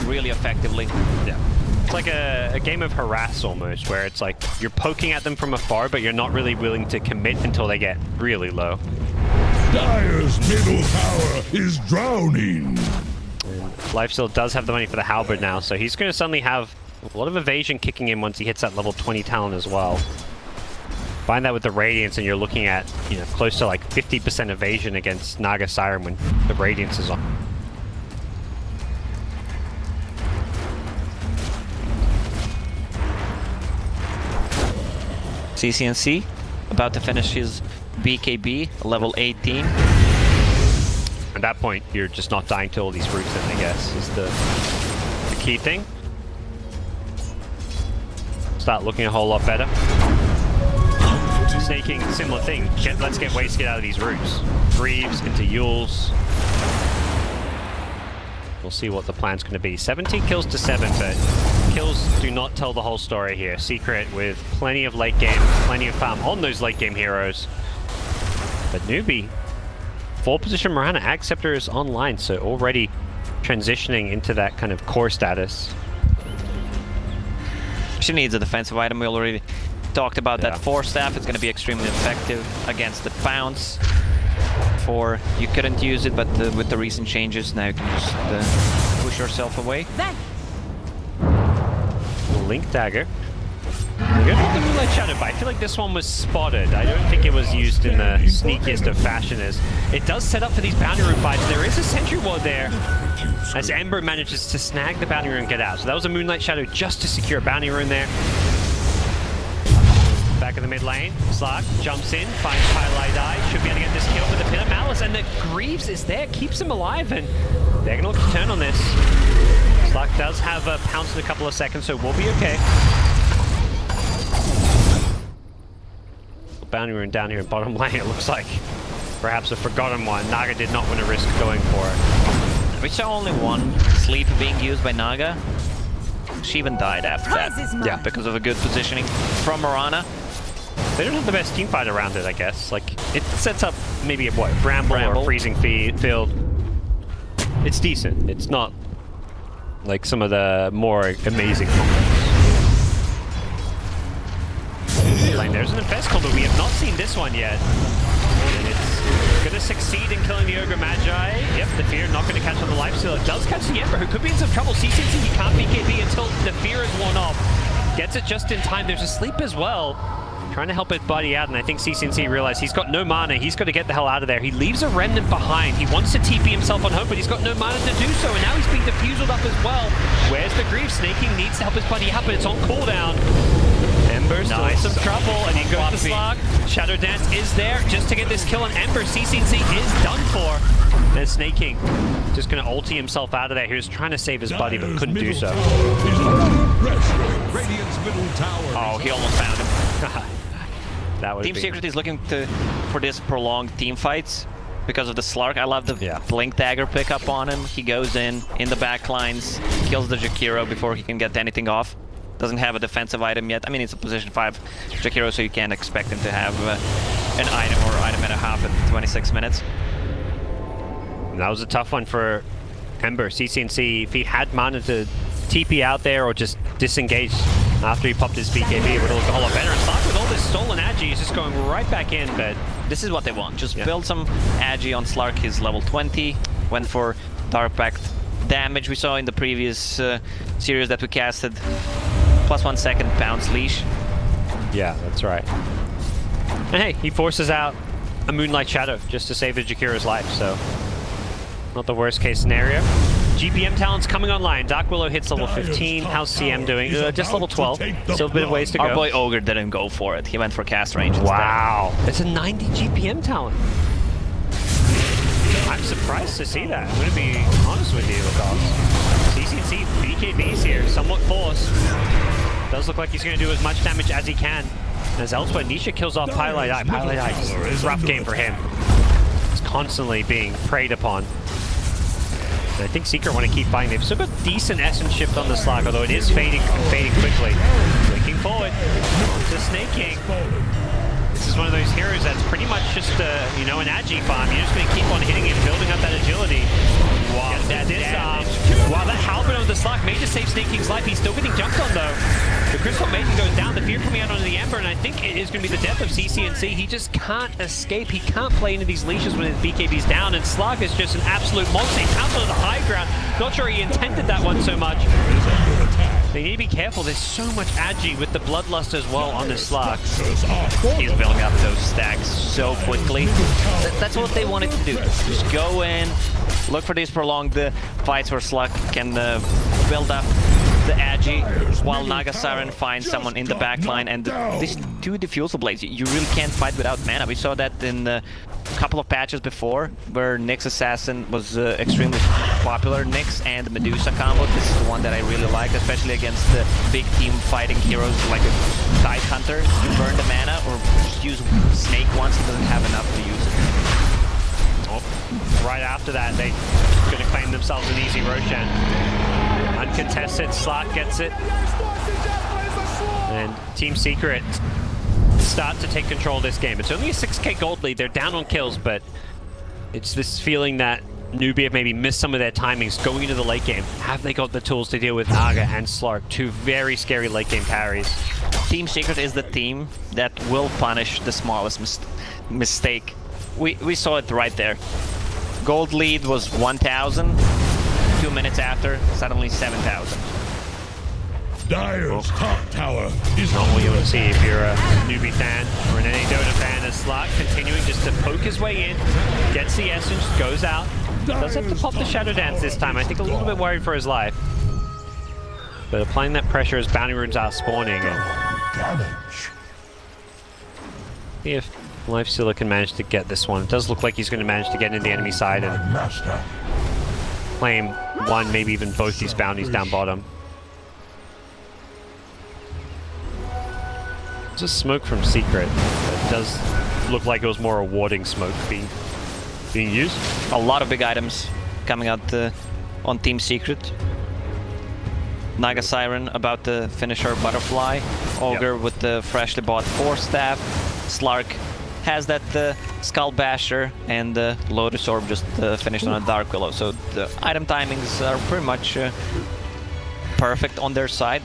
really effectively. Yeah. It's like a game of harass almost, where it's like you're poking at them from afar, but you're not really willing to commit until they get really low. Dire's middle tower is drowning. Lifesteal does have the money for the Halberd now, so he's going to suddenly have a lot of evasion kicking in once he hits that level 20 talent as well. Find that with the Radiance, and you're looking at, you know, close to like 50% evasion against Naga Siren when the Radiance is on. CCNC about to finish his BKB, level 18. At that point, you're just not dying to all these roots, I guess, is the key thing. Start looking a whole lot better. Snaking, similar thing. Let's get wasted out of these roots. Greaves into Yules. We'll see what the plan's going to be. 17 kills to 7, but kills do not tell the whole story here. Secret with plenty of late game, plenty of farm on those late game heroes. But Newbee, 4-position Mirana Acceptor is online, so already transitioning into that kind of core status. She needs a defensive item. We already talked about that Force Staff. It's going to be extremely effective against the Pounce. Before you couldn't use it, but with the recent changes, now you can just push yourself away. Link Dagger. We're going to the Moonlight Shadow, but I feel like this one was spotted. I don't think it was used in the sneakiest of fashion. As it does set up for these bounty rune fights. There is a sentry ward there, as Ember manages to snag the bounty rune and get out. So that was a Moonlight Shadow just to secure a bounty rune there. Back in the mid lane, Slark jumps in, finds Highlight Eye, should be able to get this kill with the Pit of Malice, and the Greaves is there, keeps him alive, and they're going to look to turn on this. Slark does have a pounce in a couple of seconds, so we'll be okay. Bounty rune down here in bottom lane, it looks like perhaps a forgotten one. Naga did not want to risk going for it. We saw only one sleep being used by Naga. She even died after that. Yeah, because of a good positioning from Mirana. They don't have the best team fight around it, I guess. Like, it sets up maybe a, what, Bramble or Freezing Field. It's decent. It's not like some of the more amazing combos. There's an Infest combo. We have not seen this one yet. And it's Gonna succeed in killing the Ogre Magi. Yep, the Fear not gonna catch on the Lifestealer. Does catch the Ember, who could be in some trouble. CCC, he can't BKB until the Fear is worn off. Gets it just in time. There's a sleep as well. Trying to help his buddy out, and I think CCC realized he's got no mana. He's got to get the hell out of there. He leaves a Remnant behind. He wants to TP himself on home, but he's got no mana to do so, and now he's being diffused up as well. Where's the Grief? Snaking needs to help his buddy out, but it's on cooldown. Ember still in some trouble, and he goes to Slug. Shadow Dance is there just to get this kill on Ember. CCC is done for. There's Snaking. Just going to ulti himself out of there. He was trying to save his buddy, but couldn't do so. Radiant's middle tower. Oh, he almost found him. That would Team Secret is looking for this prolonged team fights because of the Slark. I love the Blink Dagger pickup on him. He goes in the back lines, kills the Jakiro before he can get anything off. Doesn't have a defensive item yet. I mean, it's a position 5 Jakiro, so you can't expect him to have an item or item and a half at 26 minutes. And that was a tough one for Ember. CCNC, if he had mana to TP out there or just disengage after he popped his BKB, it would look a whole lot better. And Slark with all this stolen Agi is just going right back in, but this is what they want. Just build some Agi on Slark. He's level 20. Went for Dark Pact damage we saw in the previous series that we casted. +1 second bounce leash. Yeah, that's right. And hey, he forces out a Moonlight Shadow just to save the Jakiro's life, so not the worst case scenario. GPM talents coming online. Dark Willow hits level 15. How's CM doing? Just level 12. Still a bit of ways to go. Our boy Ogre didn't go for it. He went for cast range instead. Wow. It's a 90 GPM talent. I'm surprised to see that. I'm going to be honest with you, because CCC BKBs here, somewhat forced. Does look like he's going to do as much damage as he can. As elsewhere, Nisha kills off Pilot Eye. Pilot Eye, it's a rough game for him. He's constantly being preyed upon. And I think Secret want to keep fighting. They've still got decent essence shift on the Slark, although it is fading quickly. Blinking forward, onto Snaking. This is one of those heroes that's pretty much just you know, an Agi farm. You're just going to keep on hitting him, building up that agility. Wow, wow, that halberd on the Slark may just save Snaking's life. He's still getting jumped on though. The Crystal Maiden goes down, the Fear coming out onto the Ember, and I think it is going to be the death of CCNC. He just can't escape. He can't play into these leashes when his BKB's down, and Slark is just an absolute monster. He comes onto the high ground. Not sure he intended that one so much. They need to be careful. There's so much Agi with the Bloodlust as well on this Slark. He's building up those stacks so quickly. That's what they wanted to do. Just go in, look for these prolonged fights where Slark can build up the Agi while Naga Siren finds someone in the back line. And these two Diffusal Blades, you really can't fight without mana. We saw that in a couple of patches before where Nyx Assassin was extremely popular. Nyx and Medusa combo. This is the one that I really like, especially against the big team fighting heroes like a Tide Hunter. You burn the mana or just use Snake once, he doesn't have enough to use it. Oh, right after that, they're going to claim themselves an easy Roshan. Uncontested, Slark gets it. And Team Secret start to take control of this game. It's only a 6k gold lead. They're down on kills, but it's this feeling that Newbee have maybe missed some of their timings going into the late game. Have they got the tools to deal with Naga and Slark, two very scary late game carries? Team Secret is the team that will punish the smallest mistake. We saw it right there. Gold lead was 1,000. 2 minutes after, suddenly 7,000. Dire's top tower is not what you want to see if you're a Newbee fan or an NA Dota fan. As Slark continuing just to poke his way in, gets the essence, goes out. Does have to pop the Shadow Dance this time. I think a little bit worried for his life. But applying that pressure as bounty runes are spawning. And see if Lifestealer can manage to get this one. It does look like he's going to manage to get into the enemy side and claim one, maybe even both these bounties down bottom. It's a smoke from Secret. It does look like it was more a warding smoke being used. A lot of big items coming out on Team Secret. Naga Siren about to finish her Butterfly. Ogre with the freshly bought Force Staff. Slark has that Skull Basher, and Lotus Orb just finished on a Dark Willow. So the item timings are pretty much perfect on their side.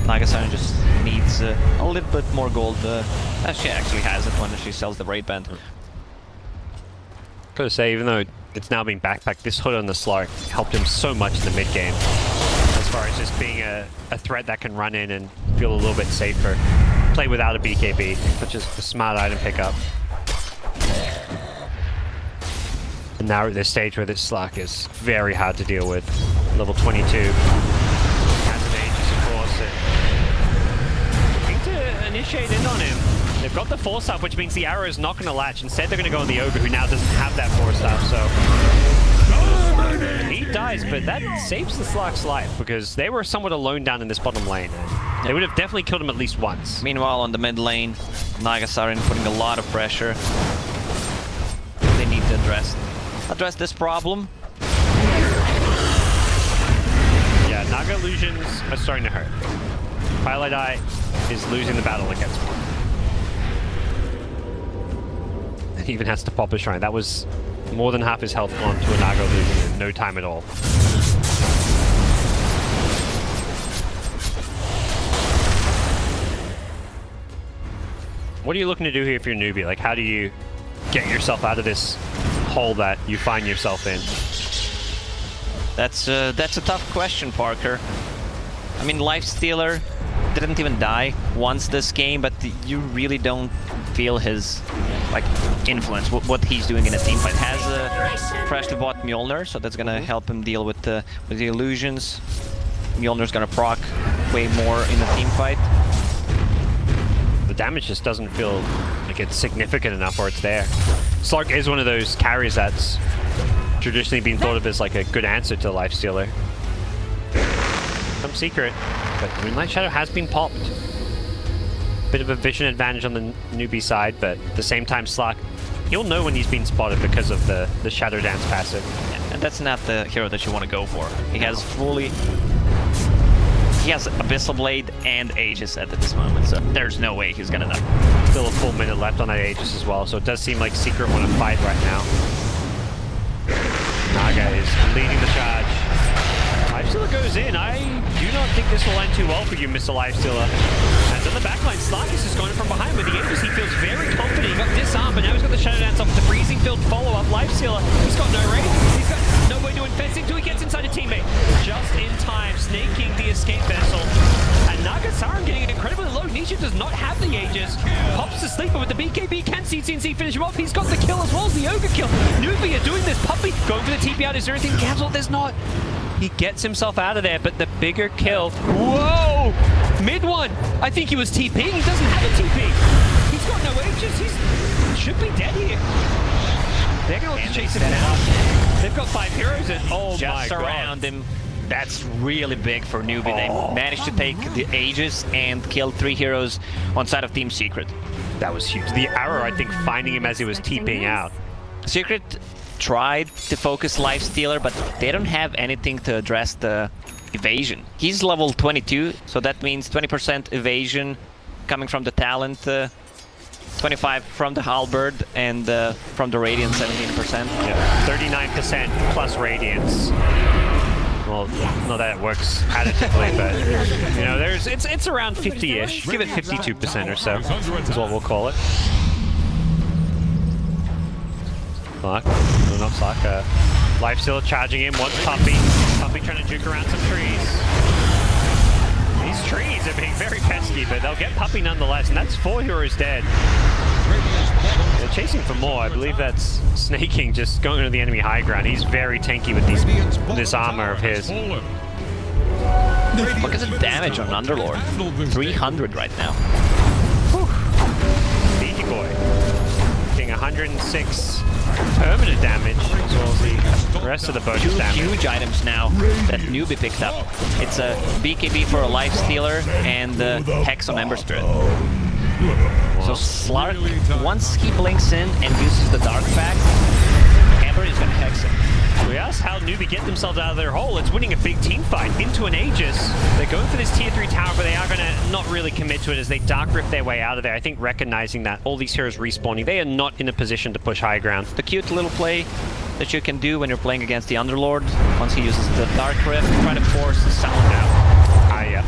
Naga Siren just needs a little bit more gold. She actually has it when she sells the Raid Band. Gotta say, even though it's now being backpacked, this hood on the Slark helped him so much in the mid game. As far as just being a threat that can run in and feel a little bit safer. Play without a BKB, which is a smart item pickup. And now we're at this stage where this Slark is very hard to deal with. Level 22. Has an Aegis, of course. Looking to initiate in on him. They've got the 4-staff, which means the arrow is not going to latch. Instead, they're going to go on the Ogre, who now doesn't have that 4-staff, so... He dies, but that saves the Slark's life, because they were somewhat alone down in this bottom lane. They would have definitely killed him at least once. Meanwhile, on the mid lane, Nagasarin putting a lot of pressure. They need to address this problem. Yeah, Naga illusions are starting to hurt. Twilight Eye is losing the battle against one. He even has to pop a shrine. That was more than half his health gone to a Naga illusion in no time at all. What are you looking to do here if you're Newbee? Like, how do you get yourself out of this hole that you find yourself in? That's a tough question, Parker. I mean, Lifestealer didn't even die once this game, but you really don't feel his like influence, what he's doing in a team fight. Has a freshly bought Mjolnir, so that's gonna help him deal with the illusions. Mjolnir's gonna proc way more in the team fight. The damage just doesn't feel like it's significant enough, or it's there. Slark is one of those carries that's traditionally been thought of as like a good answer to Lifestealer. Some secret, but Moonlight Shadow has been popped. Bit of a vision advantage on the Newbee side, but at the same time, Slark, he'll know when he's been spotted because of the Shadow Dance passive. Yeah, and that's not the hero that you want to go for. He has Abyssal Blade and Aegis at this moment, so there's no way he's gonna die. Still a full minute left on that Aegis as well, so it does seem like Secret want to fight right now. Naga is leading the charge. Lifestealer goes in. I do not think this will end too well for you, Mr. Lifestealer. As in the backline, Slark is just going from behind with the Aegis. He feels very confident. He got disarmed, but now he's got the Shadow Dance off the Freezing Field follow-up. Lifestealer, he's got no range. He's got no way to infest until he gets inside a teammate. Just in time, snaking the escape vessel. And Nagasarin getting incredibly low. Nisha does not have the Aegis. Pops to sleep, but with the BKB, can CCNC finish him off? He's got the kill as well as the Ogre kill. Newbee are doing this. Puppy going for the TP out. Is there anything cancelled? There's not. He gets himself out of there, but the bigger kill. Whoa! Mid one. I think he was TPing. He doesn't have a TP. He's got no Aegis. He should be dead here. They're going to chase him down. They've got 5 heroes and oh my god. Just around him. That's really big for Newbee. They managed to take the Aegis and kill 3 heroes on side of Team Secret. That was huge. The arrow, I think, finding him as he was TPing out. Secret tried to focus Lifestealer, but they don't have anything to address the evasion. He's level 22, so that means 20% evasion coming from the talent, 25 from the halberd, and from the radiant 17%. Yeah, 39% plus radiance. Well, not that it works additively, but you know, it's around 50-ish. Give it 52% or so is what we'll call it. Slark, no, not Slark. Lifestealer charging in, wants Puppy. Puppy trying to juke around some trees. These trees are being very pesky, but they'll get Puppy nonetheless, and that's 4 heroes dead. They're chasing for more. I believe that's Snaking just going into the enemy high ground. He's very tanky with this armor of his. Look at the damage on Underlord. 300 right now. Whew. Beefy boy. Getting 106 permanent damage, as well as the rest of the bonus damage. 2 huge items now that Newbee picked up. It's a BKB for a Lifestealer and Hex on Ember Spirit. So Slark, once he blinks in and uses the Dark Pact, Ember is going to Hex him. We asked how Newbee get themselves out of their hole. It's winning a big team fight into an Aegis. They're going for this tier 3 tower, but they are going to not really commit to it as they Dark Rift their way out of there. I think recognizing that all these heroes respawning, they are not in a position to push high ground. The cute little play that you can do when you're playing against the Underlord, once he uses the Dark Rift, try to force the sound out. Ah, yeah.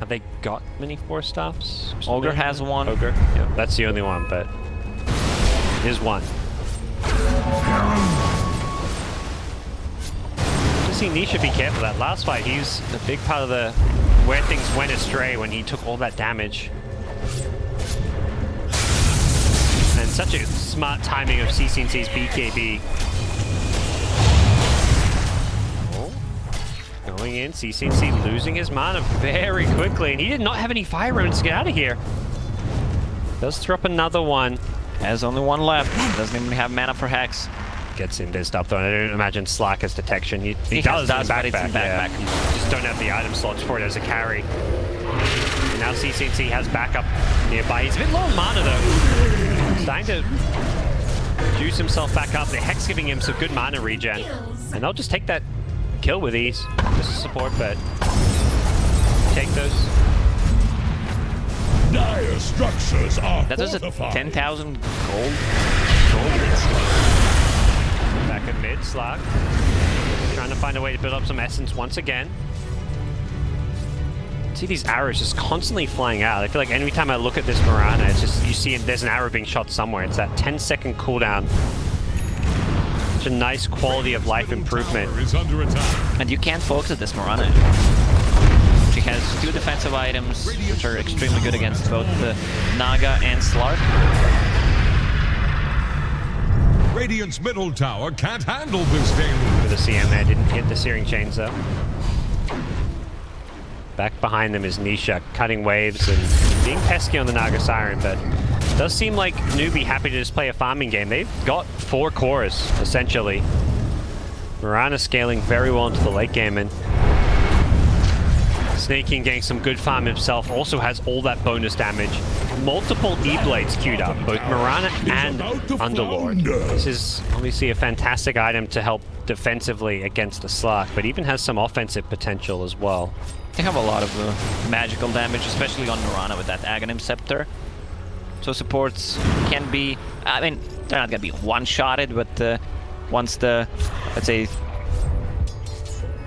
Have they got many 4-stops? Ogre has one. Ogre, yeah, that's the only one, but here's one. see Nisha be careful. That last fight, he was a big part of the where things went astray when he took all that damage. And such a smart timing of CCNC's BKB. Oh, going in, CCNC losing his mana very quickly, and he did not have any fire runes to get out of here. Does throw up another one. Has only one left. Doesn't even have mana for Hex. Gets in this up though. I don't imagine Slack has detection. He does but backpack. it's in backpack. Yeah. You just don't have the item slots for it as a carry. And now CCNC has backup nearby. He's a bit low on mana though. Starting to juice himself back up. The Hex giving him some good mana regen. And they'll just take that kill with ease. This is support, but take those. Dire structures are That was a fortified. 10,000 gold. Back at mid, Slack. Trying to find a way to build up some essence once again. See these arrows just constantly flying out. I feel like every time I look at this Mirana, it's just, you see there's an arrow being shot somewhere. It's that 10-second cooldown. Such a nice quality of life improvement. Is under attack. And you can't focus at this Mirana. She has 2 defensive items, which are extremely good against both the Naga and Slark. Radiant's middle tower can't handle this daily. With the CM there, didn't hit the Searing Chains though. Back behind them is Nisha, cutting waves and being pesky on the Naga Siren, but it does seem like Newbee happy to just play a farming game. They've got 4 cores, essentially. Mirana scaling very well into the late game, and Snaking getting some good farm himself, also has all that bonus damage. Multiple E-Blades queued up, both Mirana and Underlord. This is obviously a fantastic item to help defensively against the Slark, but even has some offensive potential as well. They have a lot of magical damage, especially on Mirana with that Aghanim Scepter. So supports can be, I mean, they're not gonna be one-shotted, but once the, let's say,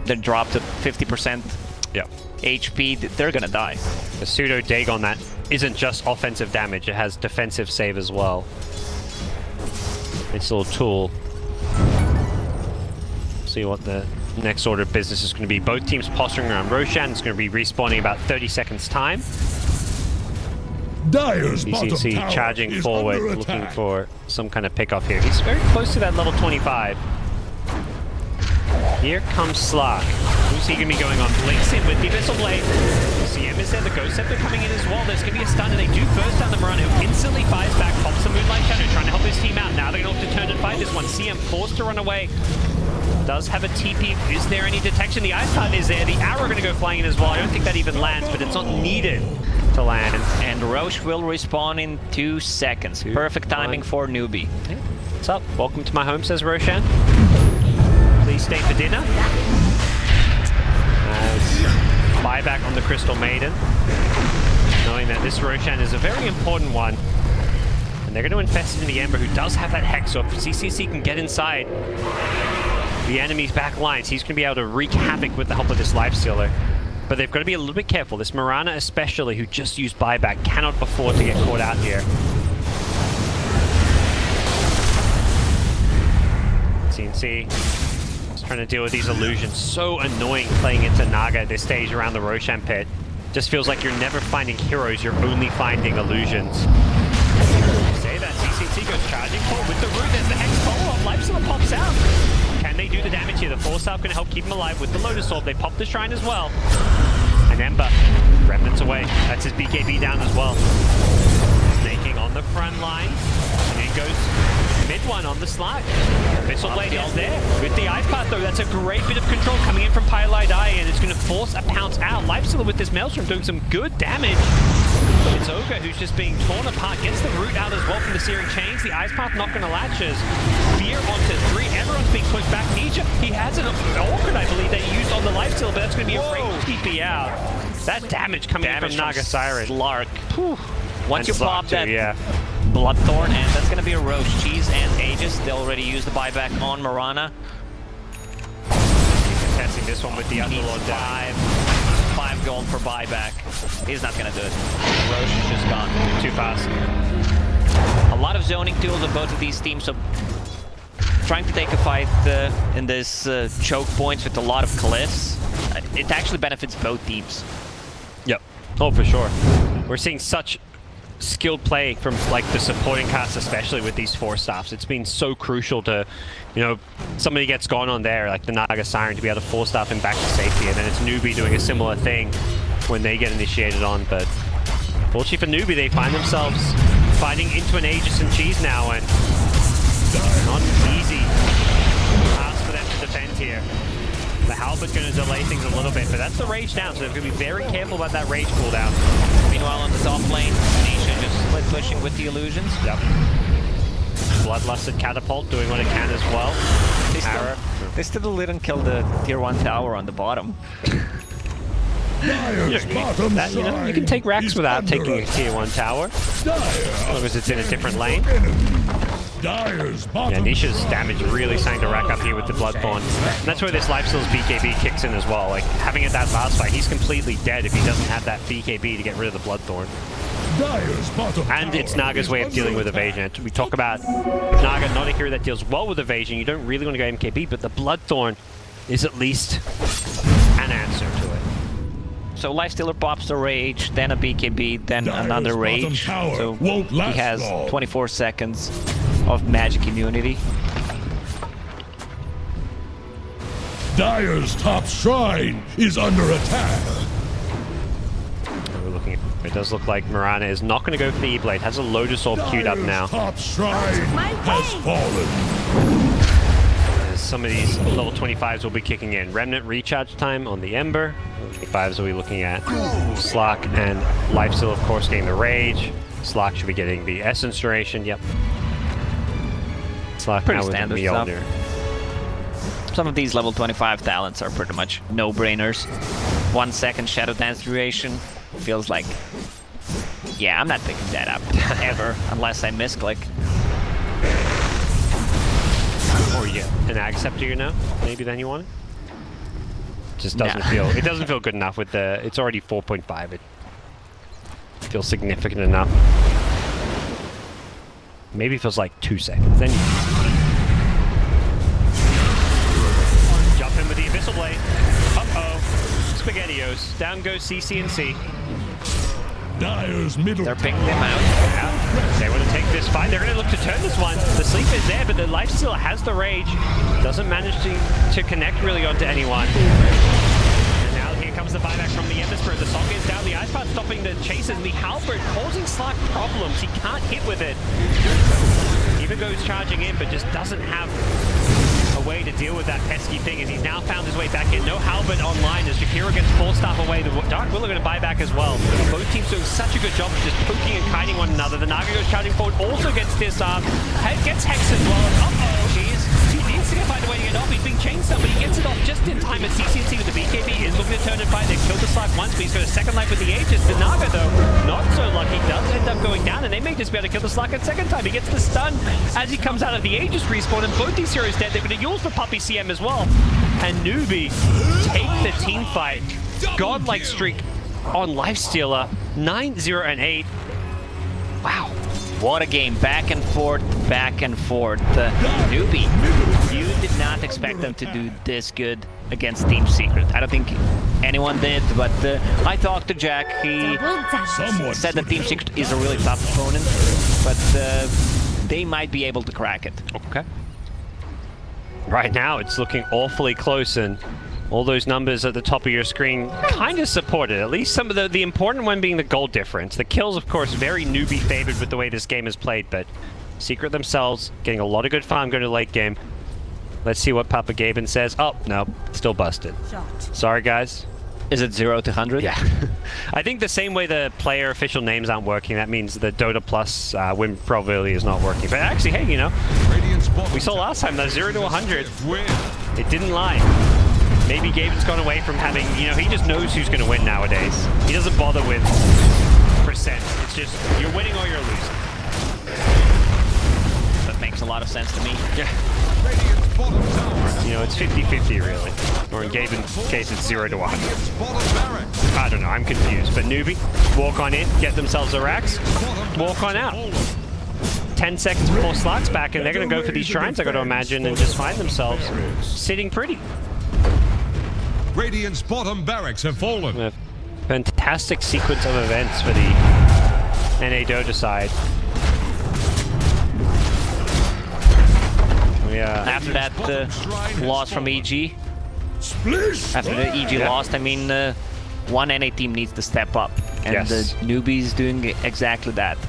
they're dropped to 50% HP, they're gonna die. The pseudo Dagon that isn't just offensive damage, it has defensive save as well. It's a little tool. See what the next order of business is going to be. Both teams posturing around Roshan. It's going to be respawning about 30 seconds time. Dire's BCC charging forward, looking for some kind of pickoff here. He's very close to that level 25. Here comes Slark. Who's he going to be going on? Blinks in with the Abyssal Blade. CM is there, the Ghost Scepter coming in as well. There's going to be a stun, and they do burst down the Mirana, who instantly fires back, pops the Moonlight Shadow, trying to help his team out. Now they're going to have to turn and fight this one. CM forced to run away. Does have a TP. Is there any detection? The Ice Titan is there. The arrow going to go flying in as well. I don't think that even lands, but it's not needed to land. And Roche will respawn in 2 seconds. Perfect timing for Newbee. Hey, what's up? Welcome to my home, says Roshan. Please stay for dinner. Buyback on the Crystal Maiden. Knowing that this Roshan is a very important one. And they're going to infest it in the Ember, who does have that Hex, so if CCC can get inside the enemy's back lines, he's going to be able to wreak havoc with the help of this Lifestealer. But they've got to be a little bit careful. This Mirana especially, who just used buyback, cannot afford to get caught out here. CNC is trying to deal with these illusions. So annoying playing into Naga at this stage around the Roshan pit. Just feels like you're never finding heroes, you're only finding illusions. Say that CCC goes charging forward with the root. There's the Hex follow-up. Lifestealer pops out. Can they do the damage here? The Force Staff going to help keep him alive with the Lotus Orb. They pop the Shrine as well. And Ember, Remnants away. That's his BKB down as well. Snaking on the front line. And then goes mid one on the slide. Abyssal Blade is there. With the Ice Path though, that's a great bit of control coming in from Pylite Eye, and it's going to force a pounce out. Lifestealer with this Maelstrom doing some good damage. It's Ogre who's just being torn apart. Gets the root out as well from the Searing Chains. The Ice Path not going to latch as Fear onto 3. Everyone's being pushed back. Nietzsche, he has an Orchid, I believe, that he used on the Lifestealer, but that's going to be a range TP out. That damage coming in from Naga Siren. Slark. Once And you Slark pop too, that yeah. Bloodthorn, and that's going to be a Roche. Cheese and Aegis. They already used the buyback on Mirana. He's contesting this one with the Underlord down. 5 gold for buyback. He's not going to do it. Roche is just gone. Too fast. A lot of zoning tools on both of these teams, so trying to take a fight in this choke points with a lot of cliffs, it actually benefits both teams. Yep. Oh, for sure. We're seeing such skilled play from like the supporting cast, especially with these 4-staffs. It's been so crucial to, you know, somebody gets gone on there, like the Naga Siren, to be able to 4-staff him back to safety, and then it's Newbee doing a similar thing when they get initiated on. But fortunately for Newbee, they find themselves fighting into an Aegis and Cheese now, and not easy task for them to defend here. The Halberd's going to delay things a little bit, but that's the rage down, so they're going to be very careful about that rage cooldown. Meanwhile, on the top lane, Nisha just split pushing with the illusions. Yep. Bloodlusted Catapult doing what it can as well. They still didn't kill the tier 1 tower on the bottom. You can take Rex without taking a tier 1 tower, as long as it's in a different lane. Yeah, Nisha's damage really starting to rack up here with the Bloodthorn. And that's where this Lifesteal's BKB kicks in as well. Like, having it that last fight, he's completely dead if he doesn't have that BKB to get rid of the Bloodthorn. And it's Naga's way of dealing with evasion. We talk about Naga, not a hero that deals well with evasion. You don't really want to go MKB, but the Bloodthorn is at least an answer to it. So Lifestealer pops the rage, then a BKB, then another rage. So he has 24 seconds of magic immunity. Dire's top shrine is under attack. We're looking at, it does look like Mirana is not going to go for the E-Blade. Has a Lotus Orb queued up now. Top shrine has fallen. As some of these level 25s will be kicking in. Remnant recharge time on the Ember. 25s will be looking at Slack and Lifesteal, of course, getting the Rage. Slack should be getting the Essence Duration. Yep. Slack Pretty now with standard Mjolnir. Some of these level 25 talents are pretty much no-brainers. 1 second Shadow Dance duration feels like... Yeah, I'm not picking that up ever, unless I misclick. Or you get an Ag Scepter, you know? Maybe then you want it? Just doesn't feel... It doesn't feel good enough with the... It's already 4.5. It feels significant enough. Maybe it feels like 2 seconds. Then you jump in with the Abyssal Blade. Uh-oh. SpaghettiOs. Down goes CC&C. Dire's middle. They're picking them out. Yeah. They want to take this fight. They're going to look to turn this one. The sleep is there, but the life still has the rage. Doesn't manage to connect really onto anyone. And now here comes the buyback from the Ember Spirit. The Song is down. The Ice Path stopping the chases. And the Halberd causing Slack problems. He can't hit with it. Even goes charging in, but just doesn't have a way to deal with that pesky thing as he's now found his way back in. No Halberd online as Shakira gets 4-staff away. The Dark Willow going to buy back as well. Both teams doing such a good job of just poking and kiting one another. The Naga goes charging forward, also gets disarmed. Gets Hex as well. Uh-oh, he needs to find a way to get off. He's being chained some, but he gets it off just in time as CC&C with the BKB is looking to turn and fight. They've killed the Slack once, but he's got a second life with the Aegis. The Naga, though, not so lucky. Does end up going down, and they may just be able to kill the Slack a second time. He gets the stun as he comes out of the Aegis respawn, and both these heroes dead. They're going to use for Puppy CM as well. And Newbee take the team fight. Godlike streak on Lifestealer. 9-0 and 8. Wow. What a game. Back and forth, back and forth. Newbee, you did not expect them to do this good against Team Secret. I don't think anyone did, but I talked to Jack. He said that Team Secret is a really tough opponent, but they might be able to crack it. Okay. Right now, it's looking awfully close, and all those numbers at the top of your screen kind of support it. At least some of the important one being the gold difference. The kills, of course, very Newbee favored with the way this game is played, but Secret themselves getting a lot of good farm going to late game. Let's see what Papa Gaben says. Oh, no, still busted. Sorry, guys. Is it 0 to 100? Yeah. I think the same way the player official names aren't working, that means the Dota Plus win probability is not working. But actually, hey, you know, we saw last time that 0 to 100. It didn't lie. Maybe Gaben's gone away from having, you know, he just knows who's going to win nowadays. He doesn't bother with percent. It's just, you're winning or you're losing. That makes a lot of sense to me. Yeah. You know, it's 50-50 really. Or in Gaben's case, it's 0 to 100. I don't know, I'm confused. But Newbee, walk on in, get themselves a Rax, walk on out. 10 seconds before Slark's back, and they're going to go for these shrines, I got to imagine, and just find themselves sitting pretty. Radiant's bottom barracks have fallen. A fantastic sequence of events for the NA DotA side. After that loss from EG, after the EG lost, I mean, one NA team needs to step up, and the Newbee's doing exactly that.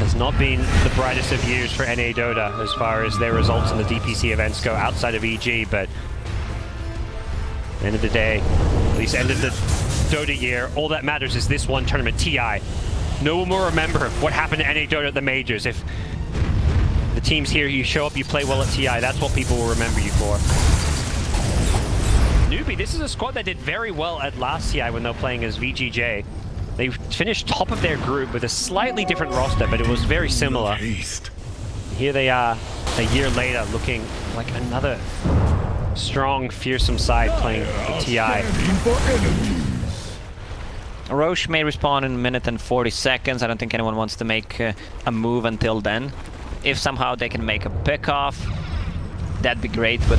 Has not been the brightest of years for NA DotA as far as their results in the DPC events go outside of EG, but end of the day, at least end of the DotA year, all that matters is this one tournament, TI. No one will remember what happened to NA DotA at the majors. If the teams here, you show up, you play well at TI, that's what people will remember you for. Newbee, this is a squad that did very well at last TI when they were playing as VGJ. They finished top of their group with a slightly different roster, but it was very similar. Here they are, a year later, looking like another strong, fearsome side playing the TI. Roche may respawn in a minute and 40 seconds. I don't think anyone wants to make a move until then. If somehow they can make a pick-off, that'd be great, but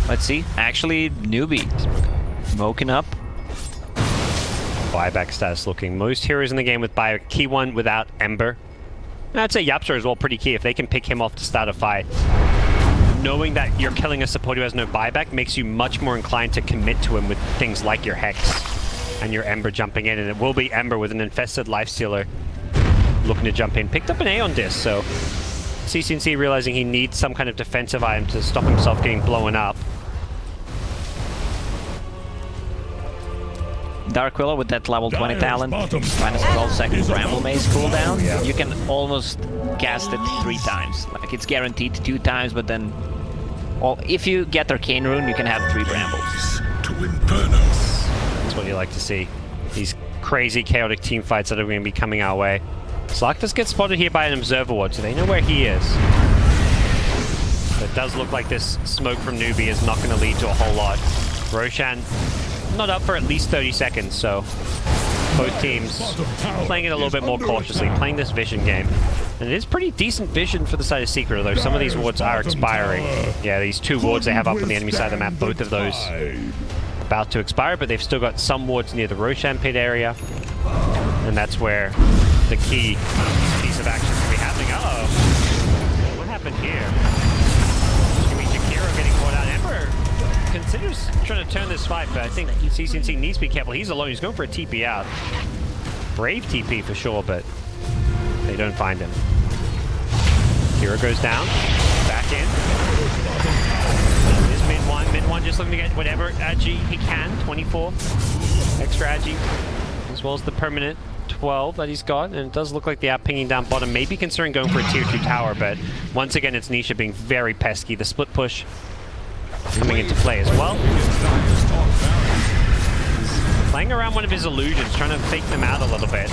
let's see. Actually, Newbee smoking up. Buyback status looking. Most heroes in the game with buyback. Key one without Ember. And I'd say Yapster as well, pretty key. If they can pick him off to start a fight, knowing that you're killing a support who has no buyback makes you much more inclined to commit to him with things like your Hex and your Ember jumping in. And it will be Ember with an infested Lifestealer looking to jump in. Picked up an Aeon Disc, so CCNC realizing he needs some kind of defensive item to stop himself getting blown up. Dark Willow with that level 20 talent, minus 12 seconds Bramble Maze cooldown. You can almost cast it 3 times. Like, it's guaranteed 2 times, but then if you get Arcane Rune, you can have 3 Brambles. That's what you like to see. These crazy, chaotic team fights that are going to be coming our way. Slark does get spotted here by an Observer Ward, so they know where he is. But it does look like this smoke from Newbee is not going to lead to a whole lot. Roshan not up for at least 30 seconds, so both teams playing it a little bit more cautiously, playing this vision game. And it is pretty decent vision for the side of Secret, although some of these wards are expiring. Yeah, these 2 wards they have up on the enemy side of the map, both of those about to expire, but they've still got some wards near the Roshan pit area. And that's where the key piece of action will be happening. Uh-oh. What happened here? It's going to be Jakiro getting caught out. Ember considers trying to turn this fight, but I think CCNC needs to be careful. He's alone. He's going for a TP out. Brave TP for sure, but they don't find him. Kira goes down. Back in. There's mid one. Mid one just looking to get whatever agi he can. 24. Extra agi. As well as the permanent 12 that he's got. And it does look like they are pinging down bottom. Maybe considering going for a tier 2 tower, but once again, it's Nisha being very pesky. The split push coming into play as well. He's playing around one of his illusions, trying to fake them out a little bit.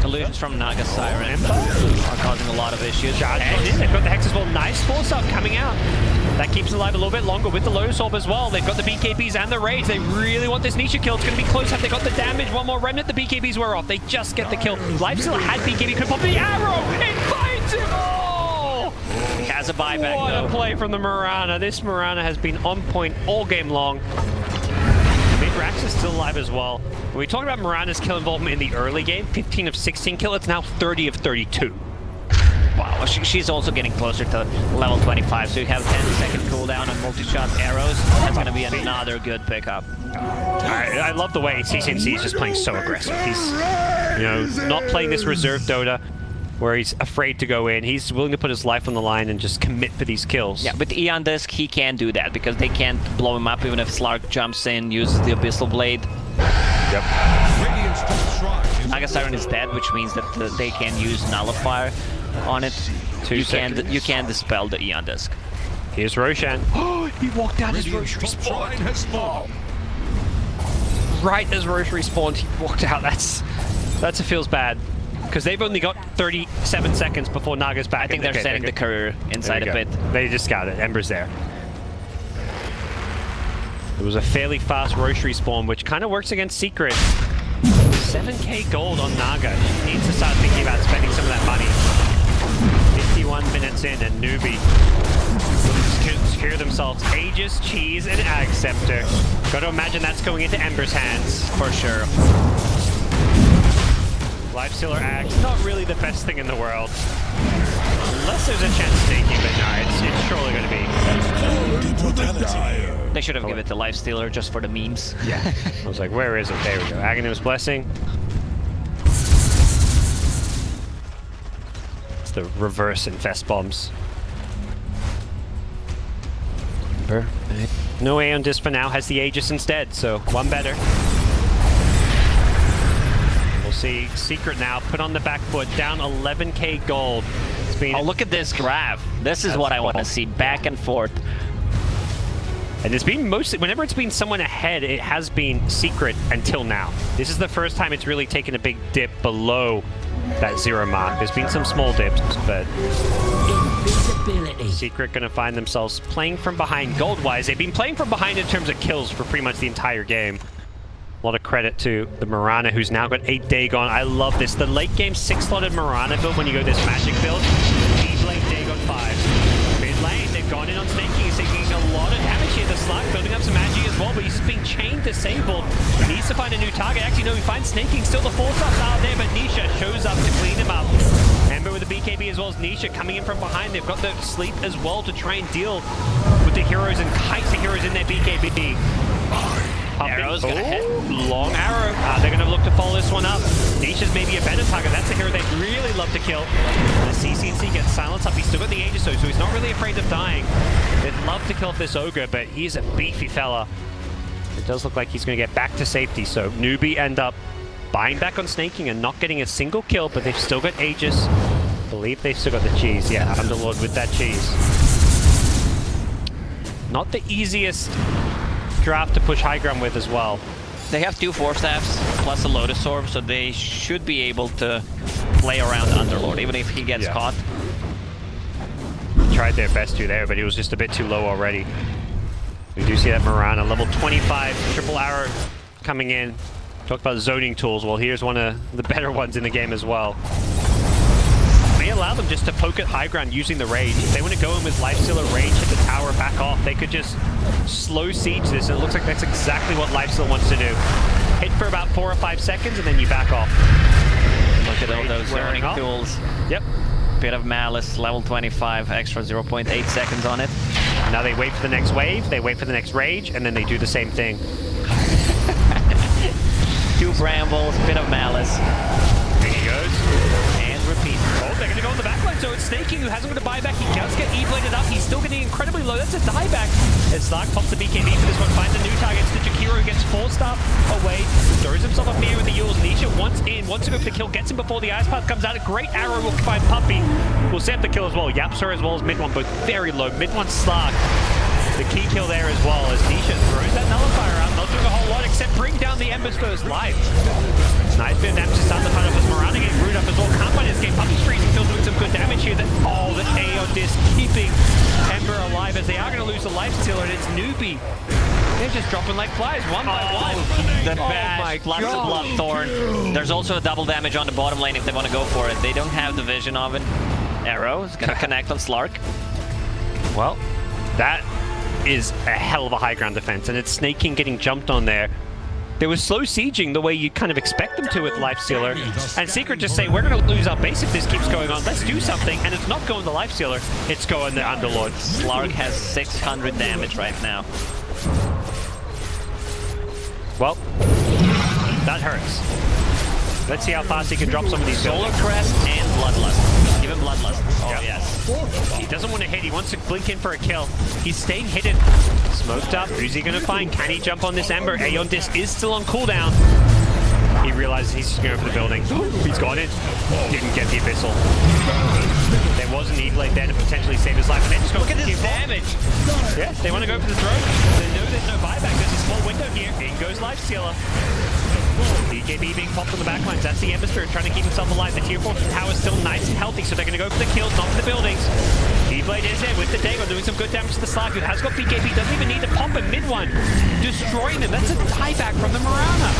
Illusions from Naga Siren are causing a lot of issues. Charge in. They've got the Hex as well. Nice force up coming out. That keeps it alive a little bit longer with the Lotus Orb as well. They've got the BKBs and the Raids. They really want this Nisha kill. It's going to be close. Have they got the damage? One more Remnant. The BKBs were off. They just get the kill. Lifesteal had BKB. Could pop the arrow. It finds him. Oh! He has a buyback, What though. a play from the Mirana. This Mirana has been on point all game long. Mid-Rax is still alive as well. When we talk about Mirana's kill involvement in the early game, 15 of 16 kill, it's now 30 of 32. Wow, she's also getting closer to level 25, so you have 10-second cooldown on multi-shot arrows. That's going to be another good pickup. I love the way CCNC is just playing so aggressive. He's, not playing this reserve Dota where he's afraid to go in. He's willing to put his life on the line and just commit for these kills. Yeah, with Aeon Disc, he can do that because they can't blow him up even if Slark jumps in, uses the Abyssal Blade. Yep. Naga Siren is dead, which means that they can use Nullifier on it. You can dispel the Aeon Disc. Here's Roshan. Oh, he walked out as Roche respawned. Right as Roche respawned, he walked out. That feels bad. Because they've only got 37 seconds before Naga's back. I think they're setting the courier inside a bit. They just got it. Ember's there. It was a fairly fast Roche respawn, which kind of works against Secret. 7k gold on Naga. She needs to start thinking about spending some of that money. 51 minutes in, and Newbee will secure themselves Aegis, Cheese, and Ag Scepter. Got to imagine that's going into Ember's hands. For sure. Lifestealer Axe, not really the best thing in the world. Unless there's a chance snaking, but no, it's surely going to be. They should have given it to Lifestealer just for the memes. Yeah. I was like, where is it? There we go. Aghanim's Blessing. It's the reverse Infest Bombs. No Aeon Disc for now, has the Aegis instead, so one better. We'll see Secret now put on the back foot, down 11k gold. It's been Oh, look at this graph. This is what I want to see, back and forth. And it's been mostly, whenever it's been someone ahead, it has been Secret until now. This is the first time it's really taken a big dip below that 0 mark. There's been some small dips, but Secret gonna find themselves playing from behind gold-wise. They've been playing from behind in terms of kills for pretty much the entire game. A lot of credit to the Mirana, who's now got 8 Dagon. I love this. The late game 6-slotted Mirana build, when you go this magic build, deep lane Dagon 5. Mid lane, they've gone in on Snaking. He's taking a lot of damage here. The Slug building up some magic as well, but he's being chained disabled. He needs to find a new target. Actually, no, he finds Snaking. Still the 4-stars out there, but Nisha shows up to clean him up. Ember with the BKB as well as Nisha coming in from behind. They've got the sleep as well to try and deal with the heroes and kite the heroes in their BKB. Arrow's gonna hit. Long arrow. They're gonna look to follow this one up. Nisha's maybe a better target. That's a hero they'd really love to kill. The CCNC gets silenced up. He's still got the Aegis though, so he's not really afraid of dying. They'd love to kill this ogre, but he's a beefy fella. It does look like he's gonna get back to safety, so Newbee end up buying back on Snaking and not getting a single kill, but they've still got Aegis. I believe they've still got the cheese. Yeah, Underlord with that cheese. Not the easiest draft to push high ground with as well. They have 2 Force Staffs plus a Lotus Orb, so they should be able to play around Underlord, even if he gets caught. Tried their best to there, but he was just a bit too low already. We do see that Mirana, level 25, triple arrow coming in. Talk about zoning tools. Well, here's one of the better ones in the game as well. May allow them just to poke at high ground using the rage. If they want to go in with Lifestealer rage, hit the tower, back off, they could just slow siege this, and it looks like that's exactly what Lifestealer wants to do. Hit for about 4 or 5 seconds, and then you back off. Look at all those zoning tools. Yep. Bit of Malice, level 25, extra 0.8 seconds on it. Now they wait for the next wave, they wait for the next rage, and then they do the same thing. 2 Brambles, bit of Malice. There he goes. And repeat. Oh, they're going to go on the backline, so it's Snaking who hasn't got a buyback. He does get E-bladed up. He's still getting incredibly low. That's a dieback. As Slark pops the BKB for this one, finds a new target. Stitchakiro gets 4-star away, throws himself up near with the Yules. Nisha wants to go for the kill, gets him before the Ice Path comes out. A great arrow will find Puppy. Will set the kill as well. Yapsur as well as mid one, both very low. Mid one Slark. The key kill there as well as Nisha throws that nullifier out. Not doing a whole lot except bring down the Ember's first life. Nice bit of damage to start the fight off as Mirana getting brewed up as well. Can't find escape. Puppy's freezing, still doing some good damage here. The Aeon Disc keeping Ember alive as they are going to lose the Lifestealer, and it's Newbee. They're just dropping like flies, one by one. The bash, plus the Bloodthorn. There's also a double damage on the bottom lane if they want to go for it. They don't have the vision of it. Arrow is going to connect on Slark. Well, that is a hell of a high ground defense, and it's Snaking getting jumped on there. There was slow sieging the way you kind of expect them to with Lifestealer, and Secret just say, we're going to lose our base if this keeps going on. Let's do something, and it's not going the Lifestealer, it's going the Underlord. Slark has 600 damage right now. Well, that hurts. Let's see how fast he can drop some of these Solar Crest and Bloodlust. Give him Bloodlust. Oh, yep. Yes. He doesn't want to hit. He wants to blink in for a kill. He's staying hidden. Smoked up. Who's he going to find? Can he jump on this Ember? Aeon Disc is still on cooldown. He realizes he's just going for the building. He's gone in. Didn't get the Abyssal. There was an E-Blade there to potentially save his life. And then just look at his damage. Yeah, they want to go for the throne. They know there's no buyback. There's a small window here. In goes Lifestealer. BKB being popped on the backlines. That's the Ember Spirit trying to keep himself alive. The tier 4 tower is still nice and healthy, so they're going to go for the kills, not for the buildings. E-Blade is there with the Dagon, doing some good damage to the Slark, who has got BKB, doesn't even need to pop him mid one. Destroying them. That's a tieback from the Mirana.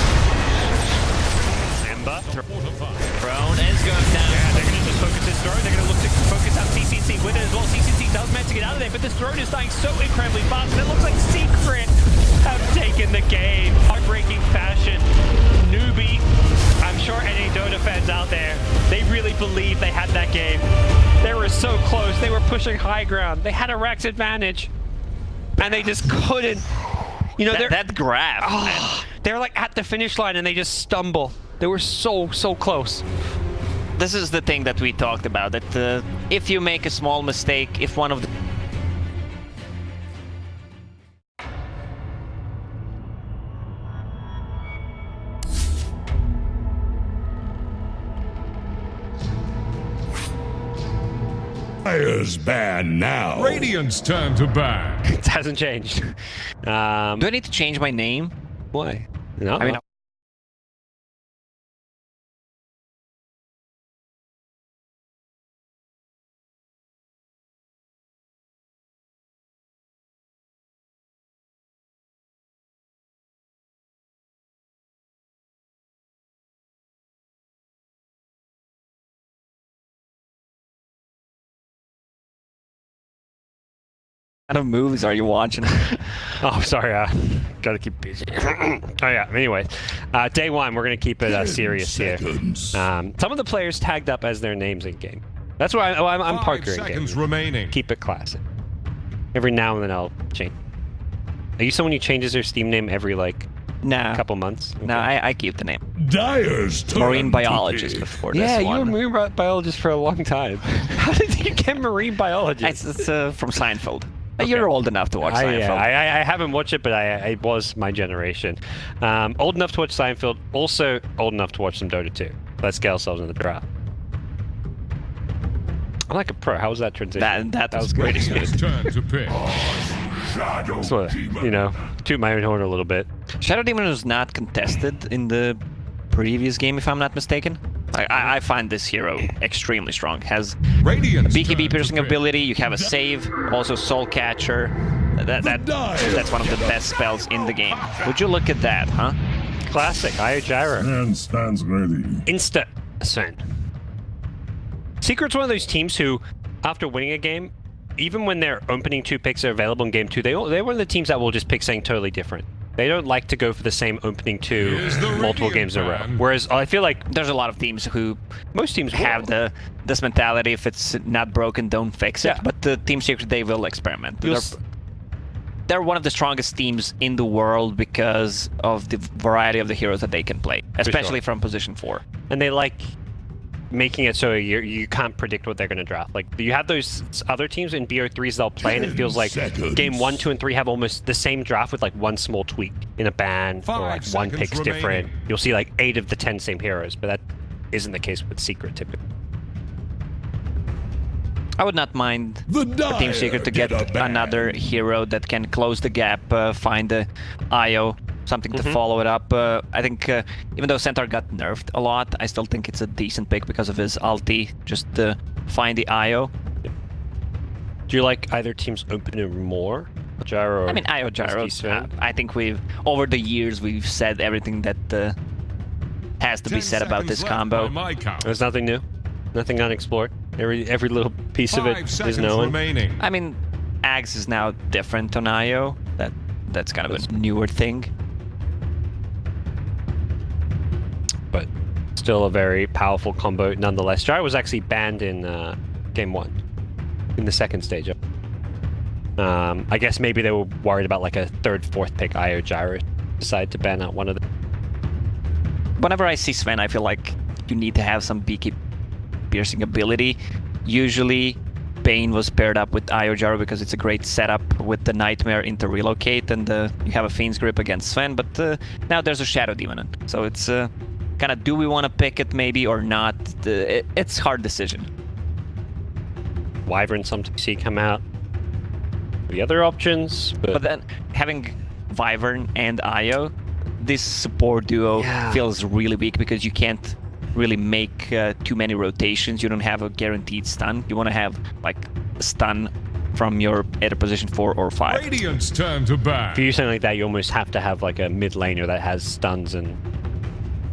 Drone is going down. Yeah, they're going to just focus this drone. They're going to look to focus out CCC with it as well. CCC does manage to get out of there, but this drone is dying so incredibly fast. And it looks like Secret have taken the game. Heartbreaking fashion. Newbee, I'm sure any DotA fans out there, they really believe they had that game. They were so close. They were pushing high ground. They had a Rex advantage. And they just couldn't. You know, that grab. Oh, they're like at the finish line and they just stumble. They were so close. This is the thing that we talked about, that if you make a small mistake, if one of the... Fire's ban now. Radiant's turn to ban. It hasn't changed. Do I need to change my name? Why? No. I mean, what kind of movies are you watching? Oh, sorry. Gotta keep busy. Oh yeah. Anyway, day one, we're gonna keep it serious here. Some of the players tagged up as their names in game. That's why I'm 5 Parker in seconds game. remaining. Keep it classic. Every now and then I'll change. Are you someone who changes their Steam name every like Nah. couple months? No, I keep the name. Dyer's turn Marine to biologist pick. before Yeah, this you were one. a marine biologist for a long time. How did you get marine biologist? It's from Seinfeld. You're old enough to watch Seinfeld. I haven't watched it, but I was my generation. Old enough to watch Seinfeld, also old enough to watch some Dota 2. Let's get ourselves in the draft. I'm like a pro. How was that transition? That was pretty Radiant's smooth. turn to pick. Sort of, you know, toot my own horn a little bit. Shadow Demon was not contested in the previous game, if I'm not mistaken. I find this hero extremely strong. Has Radiant's BKB turn to piercing pick. ability, you have a save, also Soul Catcher. That's one of the best spells in the game. Would you look at that, huh? Classic, Io Gyro. Man stands ready. Insta Sven. Secret's one of those teams who, after winning a game, even when their opening 2 picks are available in game 2, they're one of the teams that will just pick something totally different. They don't like to go for the same opening 2 multiple Radiant games in a row. fan. Whereas I feel like There's a lot of teams who most teams have will. this mentality: if it's not broken, don't fix it. Yeah. But the Team Secret, they will experiment. You'll They're one of the strongest teams in the world because of the variety of the heroes that they can play, especially from position 4. And they like making it so you can't predict what they're going to draft. Like, you have those other teams in BO3s they'll play, and it feels like game 1, 2, and 3 have almost the same draft with like one small tweak in a ban, 5 or like one seconds pick's remaining. different. You'll see like 8 of the 10 same heroes, but that isn't the case with Secret typically. I would not mind The for Team Secret to get a ban. another hero that can close the gap, find the IO, something to follow it up. I think even though Centaur got nerfed a lot, I still think it's a decent pick because of his ulti. Just find the IO. Do you like either team's opener more? Gyro? I mean, IO Gyro. I think over the years we've said everything that has to be 10 said about seconds this left combo. by my count. There's nothing new, nothing unexplored. Every little piece of it 5 is seconds known. remaining. I mean, Axe is now different on IO. That's kind of a newer thing. But still a very powerful combo nonetheless. Gyro was actually banned in game 1, in the second stage. I guess maybe they were worried about like a 3rd, 4th pick IO Gyro. Decided to ban out one of them. Whenever I see Sven, I feel like you need to have some BK piercing ability. Usually, Bane was paired up with IO Gyro because it's a great setup with the Nightmare into Relocate, and you have a Fiend's Grip against Sven, but now there's a Shadow Demon. So it's kind of, do we want to pick it maybe or not? It's a hard decision. Wyvern sometimes see come out. The other options, But then having Wyvern and IO, this support duo feels really weak because you can't really make too many rotations. You don't have a guaranteed stun. You want to have like a stun from your either position 4 or 5. Radiant's turn to ban. if you use something like that, you almost have to have like a mid laner that has stuns and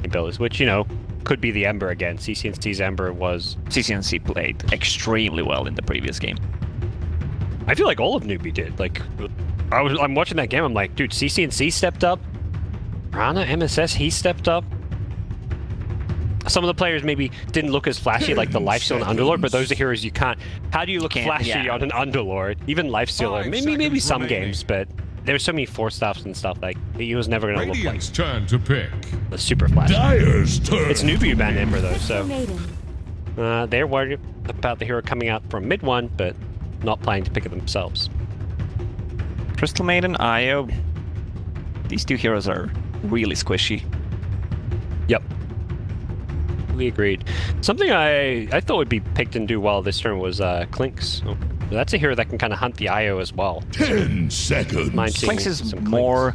abilities, which, you know, could be the Ember again. CCNC's Ember was... CCNC played extremely well in the previous game. I feel like all of Newbee did. Like, I'm watching that game, I'm like, dude, CCNC stepped up. Rana, MSS, he stepped up. Some of the players maybe didn't look as flashy like the Lifesteal and Underlord, but those are heroes you can't... How do you look flashy on an Underlord? Even Lifesteal, maybe some games, but there's so many 4-staffs and stuff, like, he was never going to look like... turn to pick. A super flashy. Dire's turn. It's Newbee who banned Ember, though, so... they're worried about the hero coming out from mid 1, but not planning to pick it themselves. Crystal Maiden, Io. These two heroes are really squishy. Yep. Totally agreed. Something I thought would be picked and do well this turn was Clinks. Oh, that's a hero that can kind of hunt the IO as well. 10 seconds. Clinks is more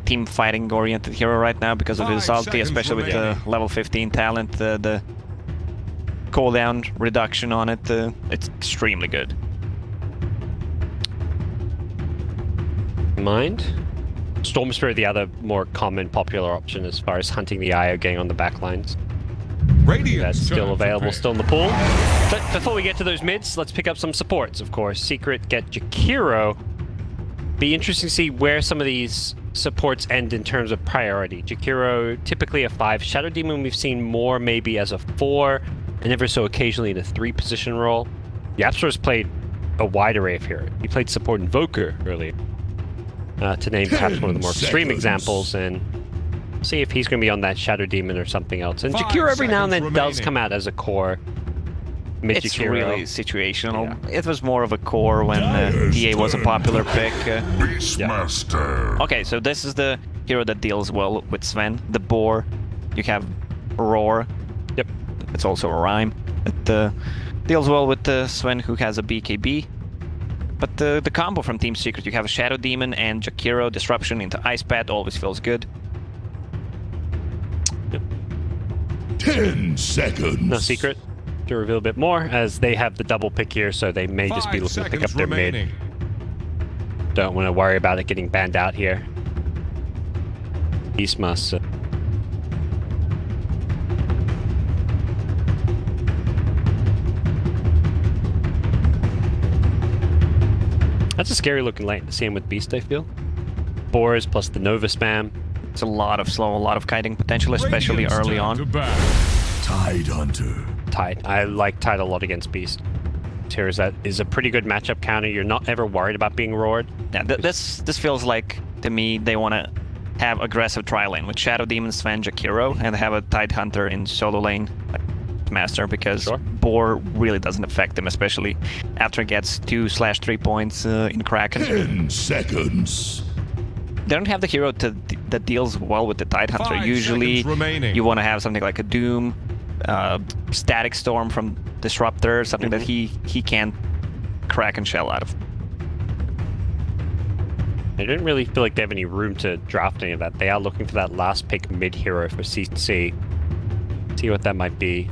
team fighting oriented hero right now because of his ulti, especially with the level 15 talent. The cooldown reduction on it, it's extremely good. Mind? Storm Spirit, the other more common, popular option as far as hunting the IO, getting on the back lines. That's still available, still in the pool. But before we get to those mids, let's pick up some supports, of course. Secret, get Jakiro. Be interesting to see where some of these supports end in terms of priority. Jakiro, typically a 5. Shadow Demon, we've seen more maybe as a 4, and ever so occasionally in a 3 position role. Yapstor's played a wide array of heroes. He played support Invoker earlier. To name perhaps one of the more extreme examples, and see if he's going to be on that Shadow Demon or something else. And Jakiro every now and then does come out as a core mid-Jakiro. It's really situational. Yeah. It was more of a core when DA was a popular pick. Beastmaster. Okay, so this is the hero that deals well with Sven. The Boar. You have Roar. Yep. It's also a rhyme. It deals well with Sven, who has a BKB. But the combo from Team Secret, you have a Shadow Demon and Jakiro disruption into Ice Pad, always feels good. Yep. 10 seconds. No Secret to reveal a bit more, as they have the double pick here, so they may just be looking to pick up their mid. Don't want to worry about it getting banned out here. Beastmaster. That's a scary looking lane, same with Beast, I feel. Boars plus the Nova spam. It's a lot of slow, a lot of kiting potential, especially early on. Tide Hunter. Tide. I like Tide a lot against Beast. That is a pretty good matchup counter. You're not ever worried about being roared. Yeah, this feels like, to me, they want to have aggressive tri lane with Shadow Demon, Sven, Jakiro, and have a Tide Hunter in solo lane master, because Boar really doesn't affect him, especially after it gets 2/3 points in Kraken. 10 seconds. They don't have the hero that deals well with the Tide Hunter. 5 Usually, seconds remaining. you want to have something like a Doom, Static Storm from Disruptor, something that he can't crack and shell out of. I didn't really feel like they have any room to draft any of that. They are looking for that last pick mid hero for CC. See what that might be.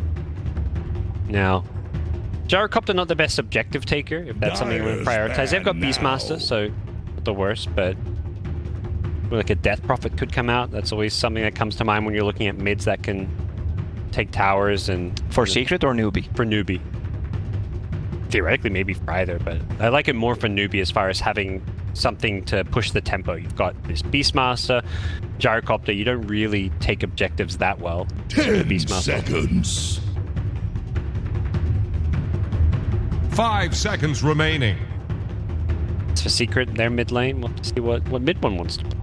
Now, Gyrocopter not the best objective taker, if that's something we want to prioritize. They've got Beastmaster, so not the worst, but like a Death Prophet could come out. That's always something that comes to mind when you're looking at mids that can take towers and... For Secret or Newbee? For Newbee. Theoretically, maybe for either, but I like it more for Newbee as far as having something to push the tempo. You've got this Beastmaster, Gyrocopter. You don't really take objectives that well. 10 Beastmaster. seconds. 5 seconds remaining. It's for Secret, their mid lane. We'll have to see what mid one wants to play.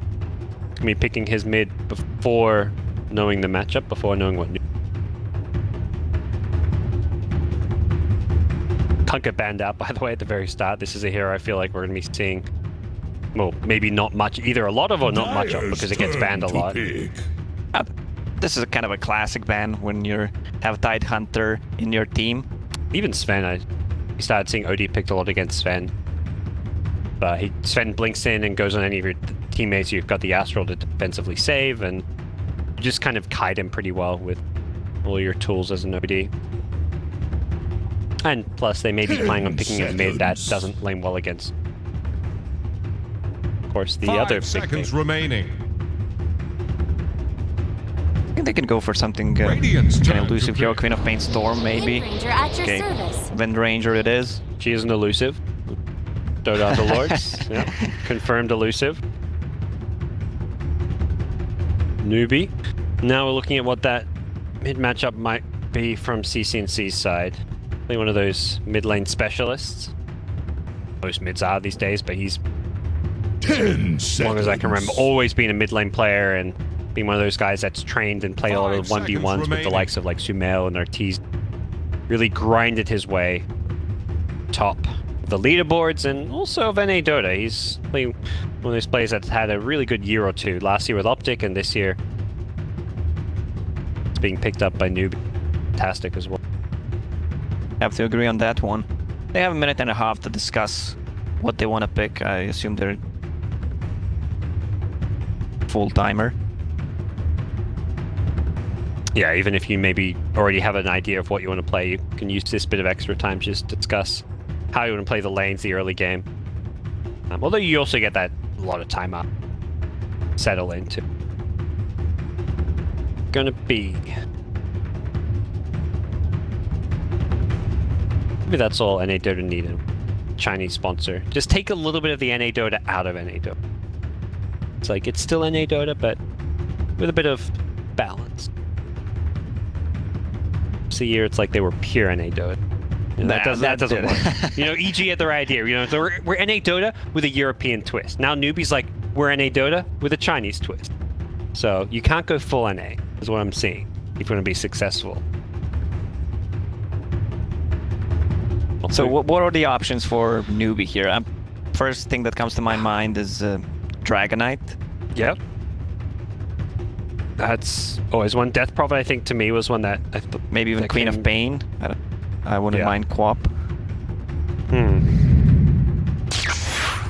It's gonna be picking his mid before knowing the matchup, before knowing what... Can't get banned out, by the way, at the very start. This is a hero I feel like we're gonna be seeing, well, maybe not much, either a lot of or not much of, because it gets banned a lot. This is kind of a classic ban when you have Tide Hunter in your team. Even Sven, I started seeing OD picked a lot against Sven. But Sven blinks in and goes on any of your teammates. You've got the Astral to defensively save, and you just kind of kite him pretty well with all your tools as an OD. And plus, they may be planning on picking a mid that doesn't lane well against, of course, the other big thing. 5 seconds remaining. think they can go for something Radiant's kind turn of to elusive here. pick. Queen of Pain Storm, maybe. Wind Ranger at your Okay. service. Wind Ranger it is. She is an elusive. DotA Lords. Yeah. Confirmed elusive. Newbee. Now we're looking at what that mid matchup might be from CCNC's side. Probably one of those mid lane specialists. Most mids are these days, but he's, 10 as long as I can remember, always been a mid lane player and being one of those guys that's trained and played a lot of 5 1v1s with the remaining. likes of like Sumail and Ortiz. Really grinded his way top of the leaderboards and also of NA DotA. He's playing one of those players that's had a really good year or two. Last year with Optic and this year it's being picked up by Newbee. Fantastic as well. Have to agree on that one. They have a minute and a half to discuss what they want to pick. I assume they're full timer. Yeah, even if you maybe already have an idea of what you want to play, you can use this bit of extra time to just discuss how you want to play the lanes, the early game. Although you also get that a lot of time up. Settle into. Gonna be. Maybe that's all NA DotA needed. Chinese sponsor. Just take a little bit of the NA DotA out of NA DotA. It's like, it's still NA DotA, but with a bit of balance. A year, it's like they were pure NA DotA. You know, that doesn't work. You know, EG had the right idea. You know, so we're NA DotA with a European twist. Now Newbee's like, we're NA DotA with a Chinese twist. So you can't go full NA, is what I'm seeing, if you want to be successful. So what are the options for Newbee here? First thing that comes to my mind is Dragonite. Yep. That's always one. Death Prophet, I think, to me, was one that I thought Maybe even that Queen of Pain. I wouldn't mind Quap.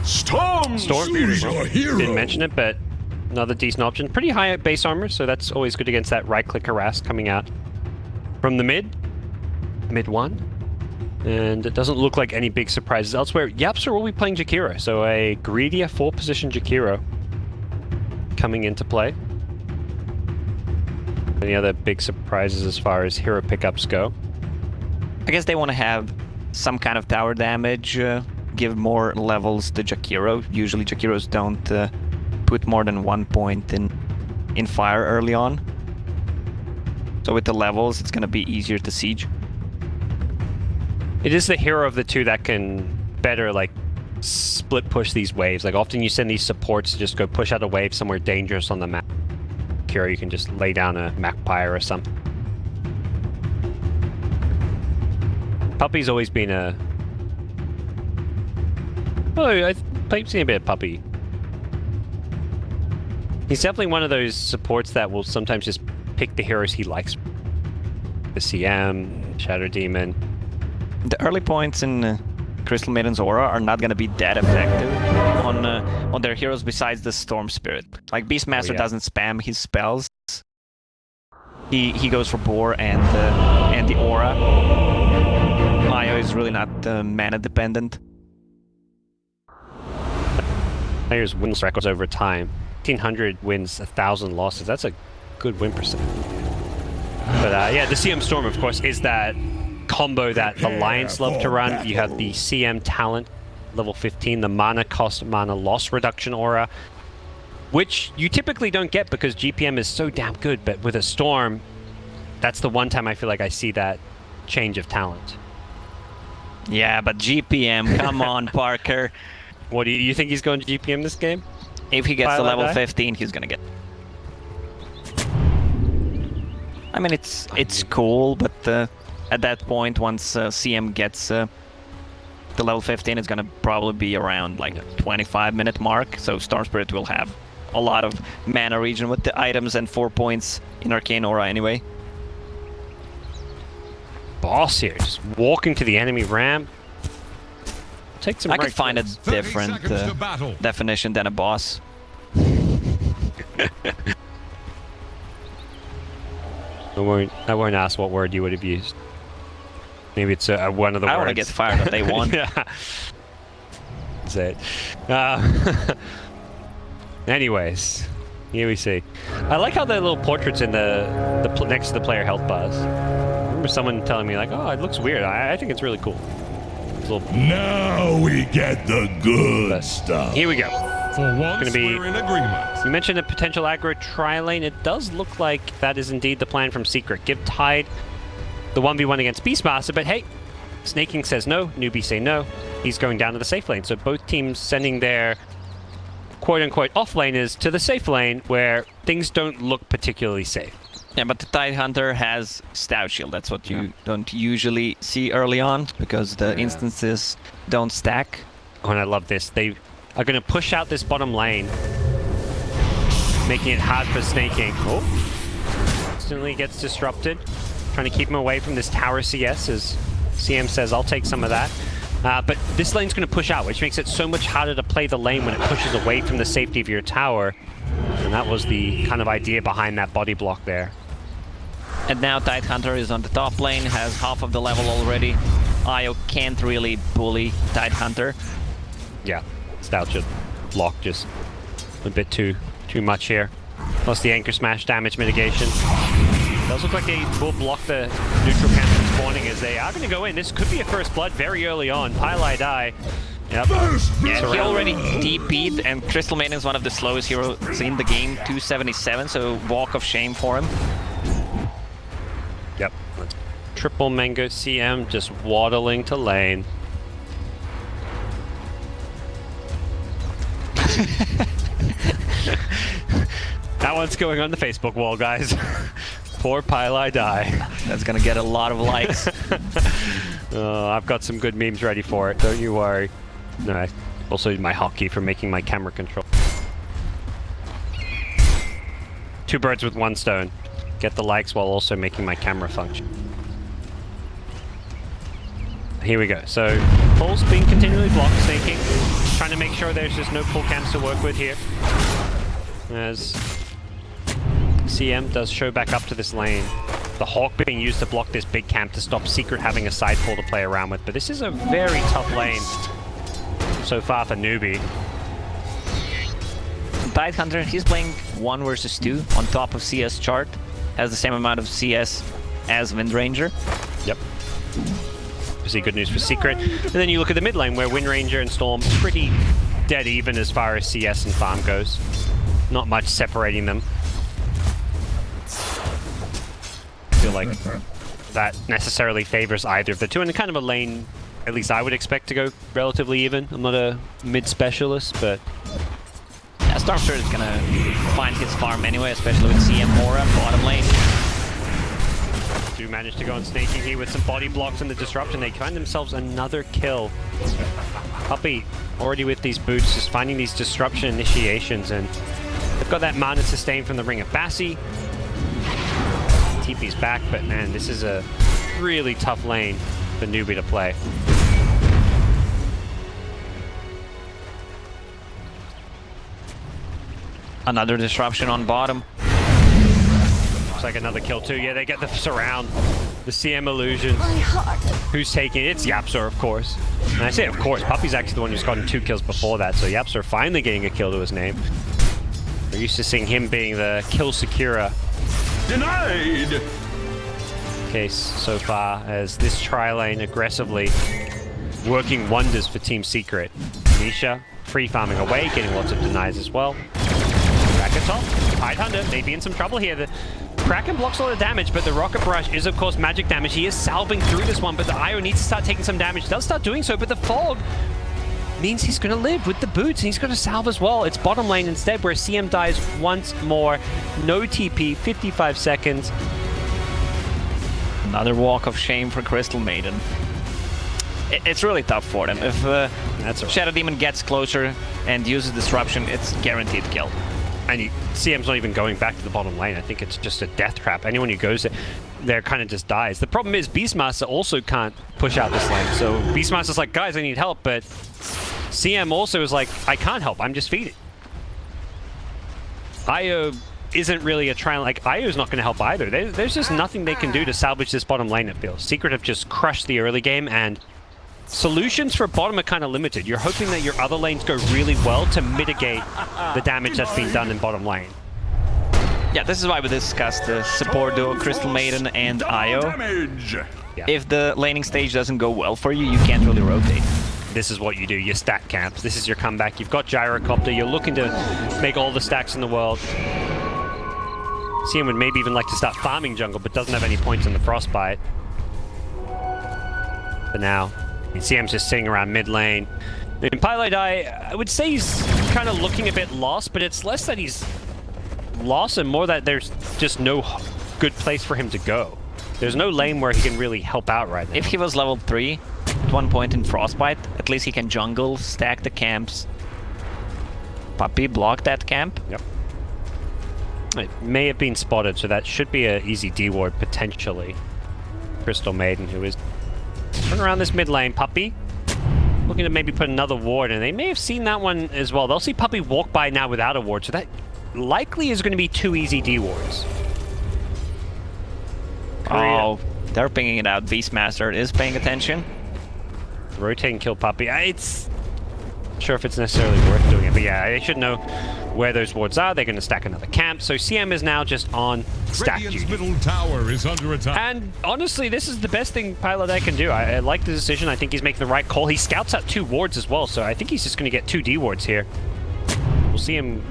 Storm Spirit. your hero. Didn't mention it, but another decent option. Pretty high base armor, so that's always good against that right-click harass coming out from the mid. Mid one. And it doesn't look like any big surprises elsewhere. Yapster will be playing Jakiro, so a greedier 4-position Jakiro coming into play. Any other big surprises as far as hero pickups go? I guess they want to have some kind of tower damage, give more levels to Jakiro. Usually Jakiros don't put more than 1 point in fire early on. So with the levels, it's going to be easier to siege. It is the hero of the two that can better, like, split push these waves. Like, often you send these supports to just go push out a wave somewhere dangerous on the map. Hero, you can just lay down a Magpie or something. Puppy's always been a... Oh, I've seen a bit of Puppy. He's definitely one of those supports that will sometimes just pick the heroes he likes. The CM, Shadow Demon. The early points in Crystal Maiden's Aura are not going to be that effective on their heroes besides the Storm Spirit. Like Beastmaster doesn't spam his spells. He goes for Boar and the Aura. Mayo is really not mana dependent. Players' wins records over time. 1,500 wins, 1,000 losses. That's a good win percent. But yeah, the CM Storm, of course, is that combo that Alliance love to run. You have the CM talent, level 15, the mana cost, mana loss reduction aura, which you typically don't get because GPM is so damn good, but with a Storm, that's the one time I feel like I see that change of talent. Yeah, but GPM, come on, Parker. What do you think he's going to GPM this game? If he gets to level die? 15, he's gonna get... I mean, it's cool, but at that point, once CM gets to level 15, it's gonna probably be around like 25-minute mark. So Storm Spirit will have a lot of mana regen with the items and 4 points in Arcane Aura anyway. Boss here, just walking to the enemy ramp. Take some. I could find a different definition than a boss. I won't ask what word you would have used. Maybe it's one of the words. I want to get fired on day one. Yeah. That's it. Anyways, Here we see. I like how the little portraits in the next to the player health bars. I remember someone telling me like, oh, it looks weird. I think it's really cool. Now we get the good stuff. Here we go. For once, be, we're in agreement. You mentioned a potential aggro tri-lane. It does look like that is indeed the plan from Secret. Give Tide the 1v1 against Beastmaster, but hey, Snaking says no, Newbee say no. He's going down to the safe lane. So both teams sending their quote-unquote off-laners to the safe lane where things don't look particularly safe. Yeah, but the Tide Hunter has Stout Shield. That's what you don't usually see early on because the instances don't stack. Oh, and I love this. They are going to push out this bottom lane, making it hard for Snaking. Oh, instantly gets disrupted. Trying to keep him away from this tower CS as CM says, I'll take some of that. But this lane's going to push out, which makes it so much harder to play the lane when it pushes away from the safety of your tower. And that was the kind of idea behind that body block there. And now Tide Hunter is on the top lane, has half of the level already. Io can't really bully Tide Hunter. Yeah, Stout should block just a bit too much here. Plus the Anchor Smash damage mitigation. It does look like they will block the neutral camp from spawning as they are going to go in. This could be a first blood very early on. Pylai die. Yep. Yeah, he already DP'd, and Crystal Maiden is one of the slowest heroes in the game, 277, so walk of shame for him. Yep. Triple Mango CM just waddling to lane. That one's going on the Facebook wall, guys. Poor Pylai die. That's gonna get a lot of likes. I've got some good memes ready for it, don't you worry. No, I also use my hotkey for making my camera control. Two birds with one stone. Get the likes while also making my camera function. Here we go. So, Paul's being continually blocked, Snaking. Trying to make sure there's just no pull camps to work with here. As CM does show back up to this lane. The Hawk being used to block this big camp to stop Secret having a side pull to play around with. But this is a very tough lane so far for Newbee. Tide Hunter, he's playing 1 versus 2 on top of CS chart. Has the same amount of CS as Windranger. Yep. Obviously good news for Secret. And then you look at the mid lane where Windranger and Storm pretty dead even as far as CS and farm goes. Not much separating them. I feel like that necessarily favors either of the two, and kind of a lane at least I would expect to go relatively even. I'm not a mid specialist, but yeah, Stormstreet is gonna find his farm anyway, especially with CM Aura bottom lane. Do manage to go on Snaking here with some body blocks and the disruption. They find themselves another kill. Puppey already with these boots, just finding these disruption initiations, and they've got that mana sustain from the Ring of Bassi. TP's back, but man, this is a really tough lane for Newbee to play. Another disruption on bottom. Looks like another kill too. Yeah, they get the surround. The CM illusion. Who's taking it? It's Yapzor, of course. And I say of course, Puppey's actually the one who's gotten 2 kills before that, so Yapzor finally getting a kill to his name. We're used to seeing him being the kill securer. Denied! Case so far as this tri-lane aggressively working wonders for Team Secret. Nisha free farming away, getting lots of denies as well. Kraken top, Tide Hunter may be in some trouble here. The Kraken blocks a lot of damage, but the Rocket Barrage is of course magic damage. He is salving through this one, but the Io needs to start taking some damage. Does start doing so, but the Fog means he's going to live with the boots, and he's going to salve as well. It's bottom lane instead, where CM dies once more. No TP, 55 seconds. Another walk of shame for Crystal Maiden. It's really tough for them. If That's right. Shadow Demon gets closer and uses disruption, it's guaranteed kill. And CM's not even going back to the bottom lane. I think it's just a death trap. Anyone who goes there kind of just dies. The problem is Beastmaster also can't push out this lane. So Beastmaster's like, guys, I need help, but CM also is like, I can't help, I'm just feeding. Io isn't really a try, like Io's not going to help either. There's just nothing they can do to salvage this bottom lane, it feels. Secret have just crushed the early game, and solutions for bottom are kind of limited. You're hoping that your other lanes go really well to mitigate the damage that's been done in bottom lane. Yeah, this is why we discussed the support duo, Crystal Maiden and Io. Yeah. If the laning stage doesn't go well for you, you can't really rotate. This is what you do. You stack camps. This is your comeback. You've got Gyrocopter. You're looking to make all the stacks in the world. CM would maybe even like to start farming jungle, but doesn't have any points on the Frostbite. For now, CM's just sitting around mid lane. In Pylai, I would say he's kind of looking a bit lost, but it's less that he's lost and more that there's just no good place for him to go. There's no lane where he can really help out right now. If he was level 3, at one point in Frostbite, at least he can jungle, stack the camps. Puppy block that camp. Yep. It may have been spotted, so that should be an easy D-ward potentially. Crystal Maiden, who is turn around this mid lane. Puppy looking to maybe put another ward, and they may have seen that one as well. They'll see Puppy walk by now without a ward, so that likely is going to be 2 easy D-wards. Oh, they're pinging it out. Beastmaster is paying attention. Rotate and kill Puppy. It's not sure if it's necessarily worth doing it, but yeah, they should know where those wards are. They're going to stack another camp, so CM is now just on stack Radiant's duty. middle tower is under attack. And honestly, this is the best thing Pylai can do. I like the decision. I think he's making the right call. He scouts out 2 wards as well, so I think he's just going to get 2 D wards here. We'll see him.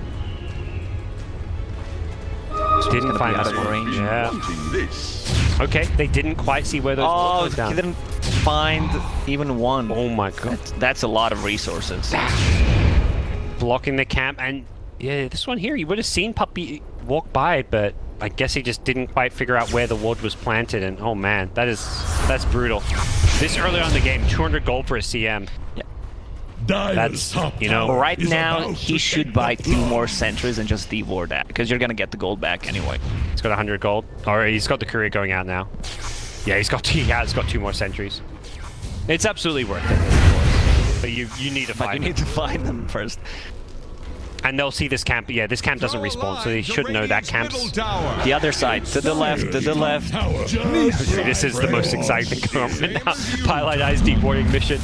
Didn't find out this of one. range. Yeah. Okay, they didn't quite see where those Oh, wards went he down. didn't find even one. Oh my god. That's a lot of resources. Blocking the camp, and yeah, this one here, you would have seen Puppy walk by, but I guess he just didn't quite figure out where the ward was planted, and oh man, that's brutal. This early on in the game, 200 gold for a CM. Yeah. That's, you know, Right now, he should buy 2 more sentries and just D-ward that, because you're gonna get the gold back anyway. he's got 100 gold, or he's got the courier going out now. Yeah, he's got 2 more sentries. It's absolutely worth it, of course. But you need to But find you need to find them first. and they'll see this camp. Yeah, this camp doesn't respawn, so they should know that camp's. The other side, to the left, to the left. This is the most exciting thing going on now. Pylai Eye's dewarding mission.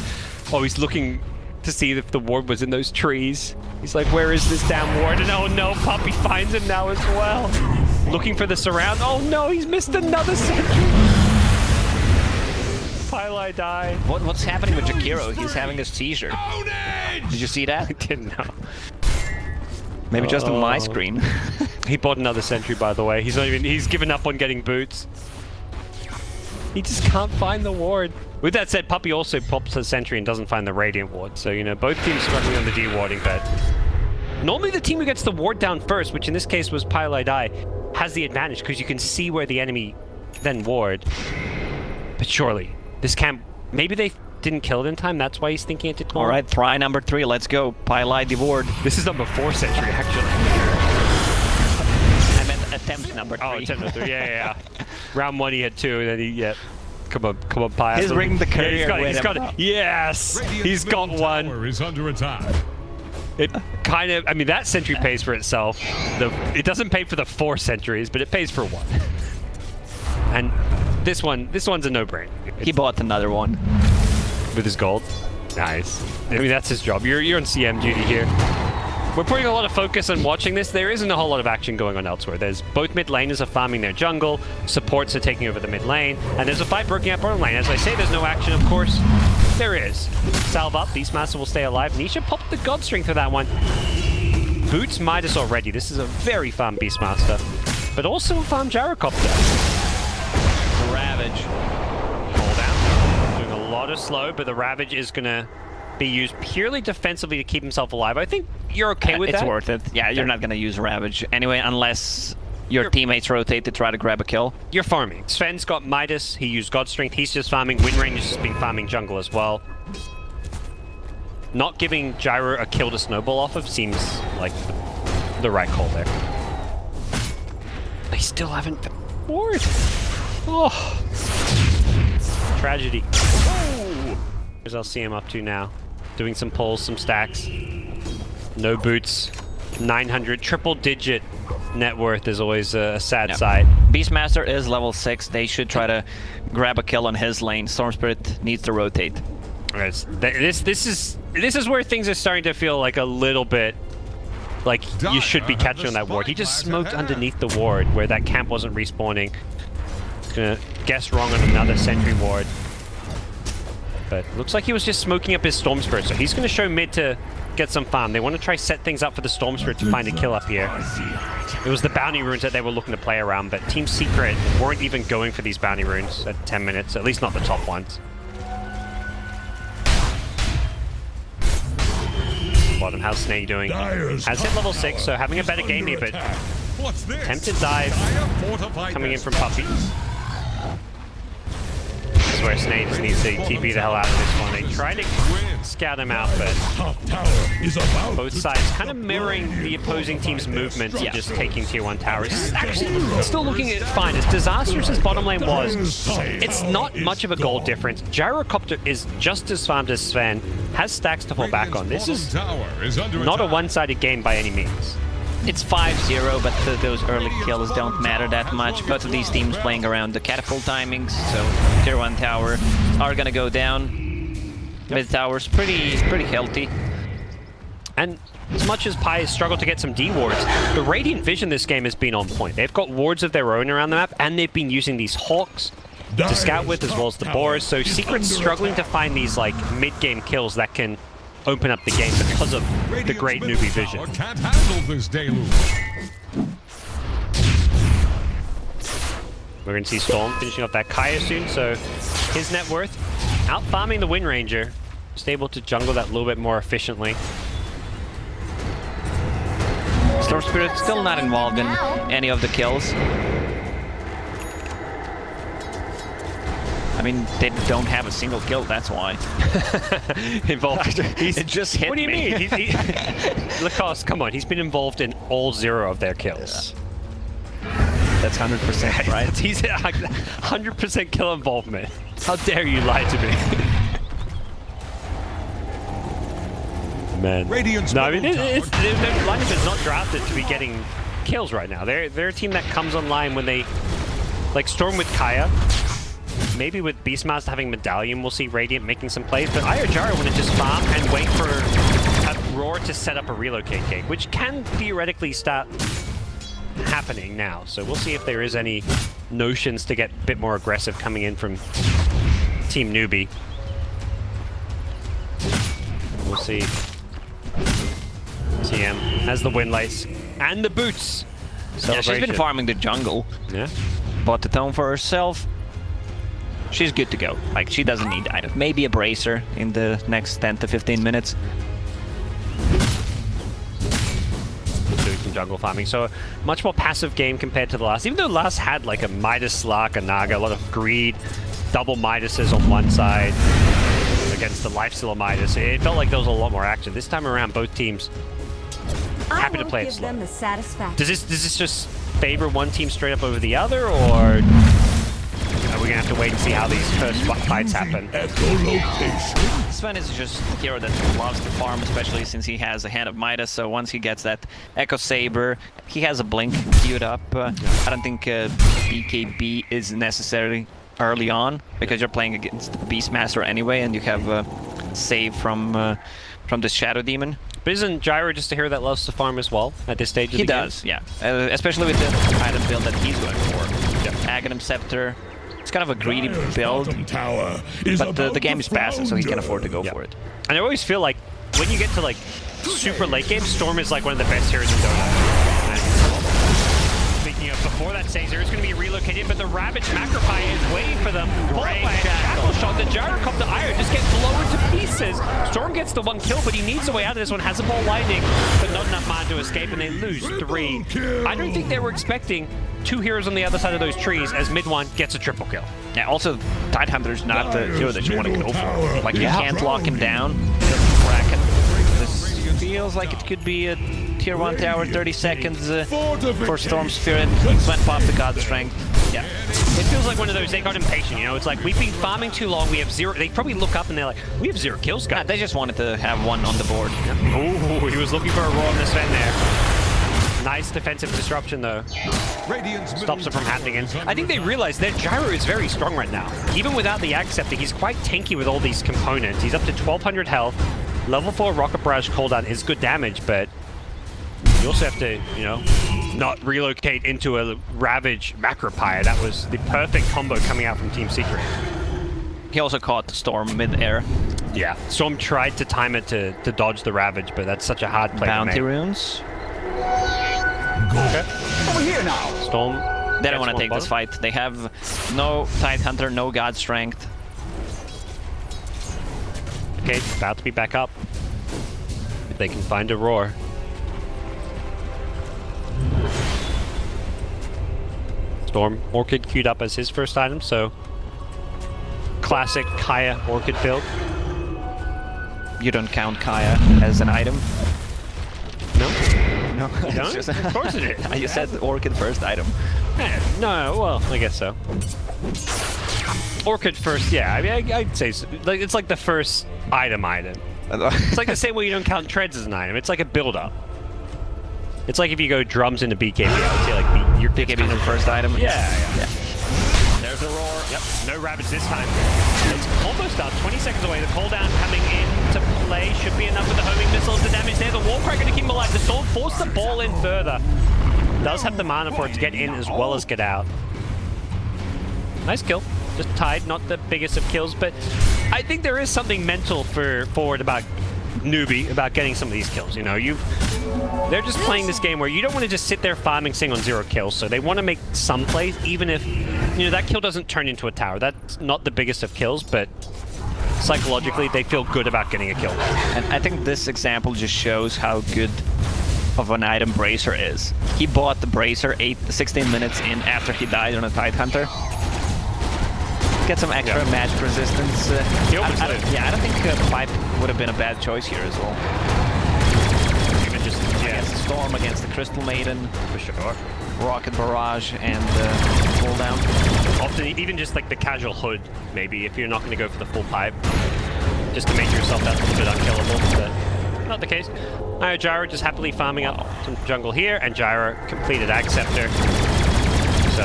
Oh, he's looking to see if the ward was in those trees. He's like, where is this damn ward? And oh no, Puppy finds him now as well. Looking for the surround. Oh no, he's missed another sentry. Pylai died. What's happening with Jakiro? He's having a seizure. Did you see that? I didn't know. Maybe just on my screen. He bought another sentry, by the way. He's given up on getting boots. He just can't find the ward. With that said, Puppy also pops a sentry and doesn't find the Radiant ward. So, you know, both teams struggling on the D-warding, but normally the team who gets the ward down first, which in this case was Pylai, has the advantage because you can see where the enemy then ward. But surely, this camp, maybe they didn't kill it in time. That's why he's thinking it did. All right, try number 3. Let's go. Pylai D-ward. This is number 4 sentry, actually. I meant attempt number 3. Oh, attempt number 3. Yeah. Round 1 he had 2, and then he, Come on, Pie. He's ringing the courier. Yeah, he's got it. Yes! He's got one. Tower is under attack. It kind of, I mean, that sentry pays for itself. It doesn't pay for the 4 sentries, but it pays for 1. And this one's a no-brainer. He bought another one. With his gold. Nice. I mean, that's his job. You're on CM duty here. We're putting a lot of focus on watching this. There isn't a whole lot of action going on elsewhere. There's both mid laners are farming their jungle, supports are taking over the mid lane, and there's a fight breaking out bottom lane. As I say, there's no action, of course. There is. Salve up, Beastmaster will stay alive. Nisha popped the God String for that one. Boots Midas already. This is a very farm Beastmaster, but also a farm Gyrocopter. Ravage. Hold down. Doing a lot of slow, but the Ravage is going to be used purely defensively to keep himself alive. I think you're okay with that. It's worth it. Yeah, you're not going to use Ravage anyway, unless your teammates rotate to try to grab a kill. You're farming. Sven's got Midas. He used God Strength. He's just farming. Windrange has just been farming jungle as well. Not giving Gyro a kill to snowball off of seems like the right call there. They still haven't ward. Oh. Tragedy. Oh. Here's I'll see him up to now. Doing some pulls, some stacks. No boots. 900. Triple digit net worth is always a sad sight. Beastmaster is level 6. They should try to grab a kill on his lane. Storm Spirit needs to rotate. This is where things are starting to feel like a little bit like you should be catching on that ward. He just smoked underneath the ward where that camp wasn't respawning. Gonna guess wrong on another sentry ward. But looks like he was just smoking up his Storm Spirit, so he's gonna show mid to get some farm. They want to try set things up for the Storm Spirit to find a kill up here. It was the bounty runes that they were looking to play around, but Team Secret weren't even going for these bounty runes at 10 minutes, at least not the top ones. Bottom, how's Snake doing? Has hit level 6, so having a better game here, but attempted dive coming in from Puppy. This is where Snake just needs to TP the hell out of this one. They try to scout him out, but both sides kind of mirroring the opposing team's movements and just taking tier 1 towers. Actually, still looking at it fine. As disastrous as bottom lane was, it's not much of a gold difference. Gyrocopter is just as farmed as Sven, has stacks to fall back on. This is not a one-sided game by any means. It's 5-0, but those early kills don't matter that much. Both of these teams playing around the catapult timings, so tier 1 tower are gonna go down. Mid tower's pretty healthy. And as much as Pi has struggled to get some D wards, the Radiant Vision this game has been on point. They've got wards of their own around the map, and they've been using these Hawks to scout with, as well as the Boars. So Secret's struggling to find these like mid-game kills that can open up the game because of the great Newbee vision. Can't handle this deluge. We're going to see Storm finishing off that Kaya soon, so his net worth out farming the Wind Ranger, just able to jungle that a little bit more efficiently. Storm Spirit still not involved in any of the kills. I mean, they don't have a single kill, that's why. Involved. It just hit me. What do you mean? Lacoste, come on, he's been involved in all 0 of their kills. That's 100%, right? He's 100% kill involvement. How dare you lie to me? Man. No, I mean, Lineage is not drafted to be getting kills right now. They're a team that comes online when they, like Storm with Kaya. Maybe with Beastmaster having Medallion, we'll see Radiant making some plays, but I or Jaro want to just farm and wait for a Roar to set up a relocate gate, which can theoretically start happening now. So we'll see if there is any notions to get a bit more aggressive coming in from Team Newbee. We'll see. TM has the win lights and the boots. Yeah, she's been farming the jungle. Yeah. Bought the tome for herself. She's good to go. Like, she doesn't need items. Maybe a bracer in the next 10 to 15 minutes. Doing some jungle farming. So a much more passive game compared to the last. Even though the last had like a Midas Slark, a Naga, a lot of greed, double Midases on one side against the Lifestealer Midas. It felt like there was a lot more action. This time around, both teams happy to play it slow. Does this just favor one team straight up over the other, or are we gonna have to wait and see how these first fights happen? Sven is just a hero that loves to farm, especially since he has a Hand of Midas, so once he gets that Echo Saber, he has a Blink queued up. I don't think BKB is necessarily early on, because you're playing against Beastmaster anyway, and you have a save from the Shadow Demon. But isn't Gyro just a hero that loves to farm as well at this stage of the game? He does, yeah. Especially with the item build that he's going for. Yeah. Aghanim Scepter. It's kind of a greedy build, but the game is passive, so he can afford to go for it. And I always feel like when you get to like super late game, Storm is like one of the best heroes in DotA. Speaking of, before that Caesar is going to be relocated, but the Ravage Macropie is waiting for them. Followed by a Shackle Shot. The Gyrocopter Io just gets blown to pieces. Storm gets the 1 kill, but he needs a way out of this one. Has a ball lightning, but not enough mana to escape, and they lose 3. I don't think they were expecting 2 heroes on the other side of those trees as mid one gets a triple kill. Yeah, also, Tidehunter's not the hero that you want to go for. Like, you can't lock him down. Bracket. This feels like it could be a tier 1 tower, 30 seconds for Storm Spirit. Sven popped the God Strength. Yeah. It feels like one of those, they got impatient, you know? It's like, we've been farming too long, we have 0. They probably look up and they're like, we have 0 kills, guys. Yeah, they just wanted to have 1 on the board. Yeah. Ooh, he was looking for a roar on the Sven there. Nice defensive disruption, though. Stops it from happening. And I think they realize that Gyro is very strong right now. Even without the Ag Scepter, he's quite tanky with all these components. He's up to 1200 health. Level 4 Rocket Barrage cooldown is good damage, but You also have to, you know, not relocate into a Ravage Macropire. That was the perfect combo coming out from Team Secret. He also caught Storm mid-air. Yeah, Storm tried to time it to dodge the Ravage, but that's such a hard play Bounty to make. runes. Okay. Over here now. Storm. They don't want to take this fight. They have no Tidehunter, no God Strength. Okay, about to be back up. If they can find a roar. Storm Orchid queued up as his first item, so classic Kaya Orchid build. You don't count Kaya as an item? No? No. You don't? Of course it is. You said Orchid first item. No, well, I guess so. Orchid first, yeah. I mean, I'd say so. Like, it's like the first item. It's like the same way you don't count treads as an item. It's like a build-up. It's like if you go drums into BKB, I would say like your BKB is the first item? Yeah. There's a roar. Yep, no Ravage this time. It's almost up, 20 seconds away. The cooldown coming into play should be enough with the homing missiles. The damage there, the Warcry going to keep him alive. The Storm forced the ball in further. Does have the mana for it to get in as well as get out. Nice kill. Just tied, not the biggest of kills, but I think there is something mental for Forward about Newbee, about getting some of these kills. You know, they're just playing this game where you don't want to just sit there farming Sing on 0 kills, so they want to make some plays, even if, you know, that kill doesn't turn into a tower. That's not the biggest of kills, but psychologically, they feel good about getting a kill. And I think this example just shows how good of an item Bracer is. He bought the Bracer 16 minutes in after he died on a Tidehunter. Get some extra magic resistance. I don't think Pipe would have been a bad choice here as well. Even just Against the Storm, against the Crystal Maiden, for sure. Rocket Barrage, and cooldown. Often, even just like the casual hood, maybe, if you're not going to go for the full pipe, just to make yourself that little bit unkillable, but not the case. Alright, Gyro just happily farming up some jungle here, and Gyro completed Ag Scepter. So